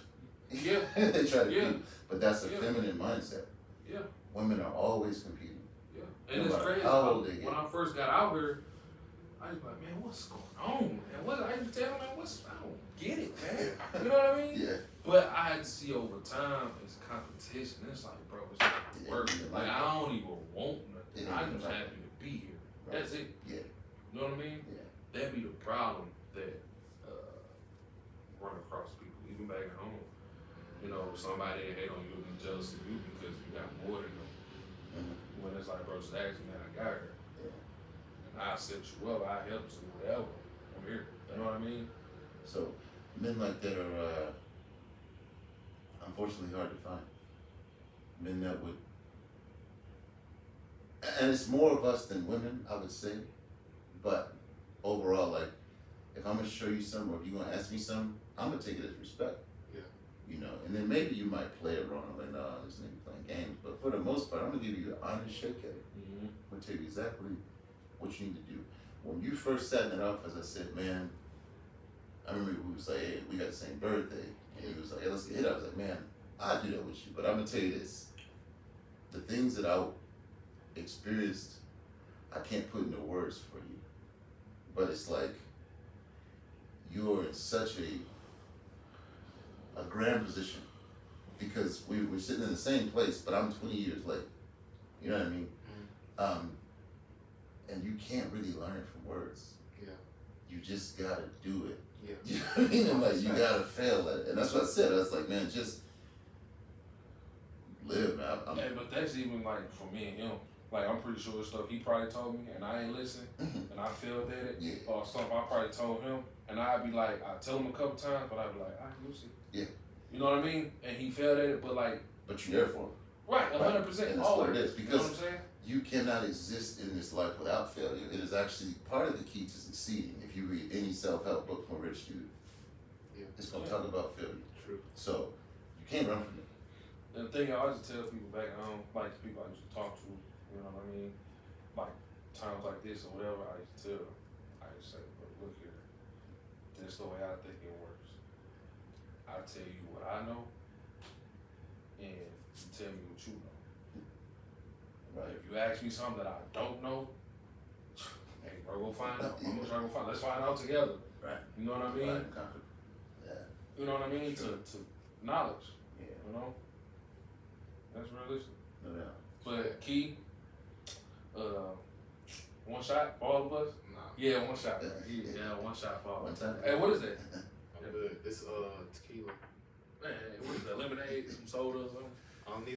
[SPEAKER 1] Yeah.
[SPEAKER 3] They try to
[SPEAKER 1] Yeah.
[SPEAKER 3] be, but that's a
[SPEAKER 1] Yeah.
[SPEAKER 3] feminine mindset.
[SPEAKER 1] Yeah.
[SPEAKER 3] Women are always competing.
[SPEAKER 1] Yeah.
[SPEAKER 3] No
[SPEAKER 1] And it's
[SPEAKER 3] matter
[SPEAKER 1] crazy.
[SPEAKER 3] how old they get.
[SPEAKER 1] When I first got out here, I was like, man, what's going on, man? What I used to tell him, man, I don't get it, man. You know what I mean?
[SPEAKER 3] Yeah.
[SPEAKER 1] But I had to see over time it's competition. It's like, bro, it's not
[SPEAKER 3] Yeah,
[SPEAKER 1] work.
[SPEAKER 3] you
[SPEAKER 1] Like,
[SPEAKER 3] like
[SPEAKER 1] I don't even want nothing.
[SPEAKER 3] Yeah,
[SPEAKER 1] I'm
[SPEAKER 3] you
[SPEAKER 1] just
[SPEAKER 3] like
[SPEAKER 1] happy to be here.
[SPEAKER 3] Right.
[SPEAKER 1] That's it.
[SPEAKER 3] Yeah.
[SPEAKER 1] You know what I mean?
[SPEAKER 3] Yeah.
[SPEAKER 1] That be the problem that run across people, even back at home. You know, somebody hate on you and be jealous of you because you got more than them.
[SPEAKER 3] Mhm.
[SPEAKER 1] When it's like, bro, just ask me how I got here.
[SPEAKER 3] Yeah.
[SPEAKER 1] And I set you up, I helped you, whatever. I'm here. You know what I mean?
[SPEAKER 3] So men like that are unfortunately hard to find. Men that would, and it's more of us than women, I would say. But overall, like, if I'm gonna show you something, or if you're gonna ask me something, I'm gonna take it as respect.
[SPEAKER 2] Yeah.
[SPEAKER 3] And then maybe you might play it wrong, like, nah, this nigga playing games. But for the most part, I'm gonna give you an honest shake at it.
[SPEAKER 1] Mm-hmm.
[SPEAKER 3] I'm gonna tell you exactly what you need to do. When you first sat in that office, I said, man, I remember we was like, hey, we got the same birthday. And he was like, hey, let's get hit. I was like, man, I'll do that with you. But I'm gonna tell you this. The things that I experienced, I can't put into words for you. But it's like, you're in such a grand position. Because we were sitting in the same place, but I'm 20 years late. You know what I mean? And you can't really learn it from words.
[SPEAKER 2] Yeah.
[SPEAKER 3] You just gotta do it.
[SPEAKER 2] Yeah.
[SPEAKER 3] You know what I mean? And like, you gotta fail at it. And that's what I said. I was like, man, just live, man.
[SPEAKER 1] Hey, but that's even like for me and him. Like, I'm pretty sure stuff he probably told me and I ain't listen and I failed at it.
[SPEAKER 3] Yeah.
[SPEAKER 1] Or stuff I probably told him and I'd be like, I tell him a couple times, but I'd be like, you'll see.
[SPEAKER 3] Yeah.
[SPEAKER 1] You know what I mean? And he failed at it, but like,
[SPEAKER 3] But you're there for it.
[SPEAKER 1] right, 100%.
[SPEAKER 3] And that's
[SPEAKER 1] always.
[SPEAKER 3] what it is.
[SPEAKER 1] You know what I'm
[SPEAKER 3] Because
[SPEAKER 1] saying?
[SPEAKER 3] you cannot exist in this life without failure. It is actually part of the key to succeeding. If you read any self-help book from a rich dude,
[SPEAKER 2] Yeah.
[SPEAKER 3] it's gonna talk about failure.
[SPEAKER 2] True.
[SPEAKER 3] So you can't run from it.
[SPEAKER 1] And the thing I always tell people back at home, like the people I used to talk to, you know what I mean? Like times like this or whatever, I used to tell them, I used to say, look here, this is the way I think it works. I tell you what I know, and you tell me what you know.
[SPEAKER 3] Right.
[SPEAKER 1] If you ask me something that I don't know, hey bro, go find out. I'm gonna try to go find. Let's find out together.
[SPEAKER 3] Right.
[SPEAKER 1] You know what I mean?
[SPEAKER 3] Right and conquer. Yeah.
[SPEAKER 1] You know what I mean? To knowledge.
[SPEAKER 3] Yeah.
[SPEAKER 1] You know? That's realistic.
[SPEAKER 3] No doubt.
[SPEAKER 1] But Key, one shot for all of us?
[SPEAKER 2] Nah.
[SPEAKER 1] Yeah, one shot. Man. Yeah, one shot for all of
[SPEAKER 3] One
[SPEAKER 1] us.
[SPEAKER 3] time.
[SPEAKER 1] Hey, what is that?
[SPEAKER 2] I'm good. It's tequila.
[SPEAKER 1] Man, what is that? Lemonade, some soda or something?
[SPEAKER 2] I don't need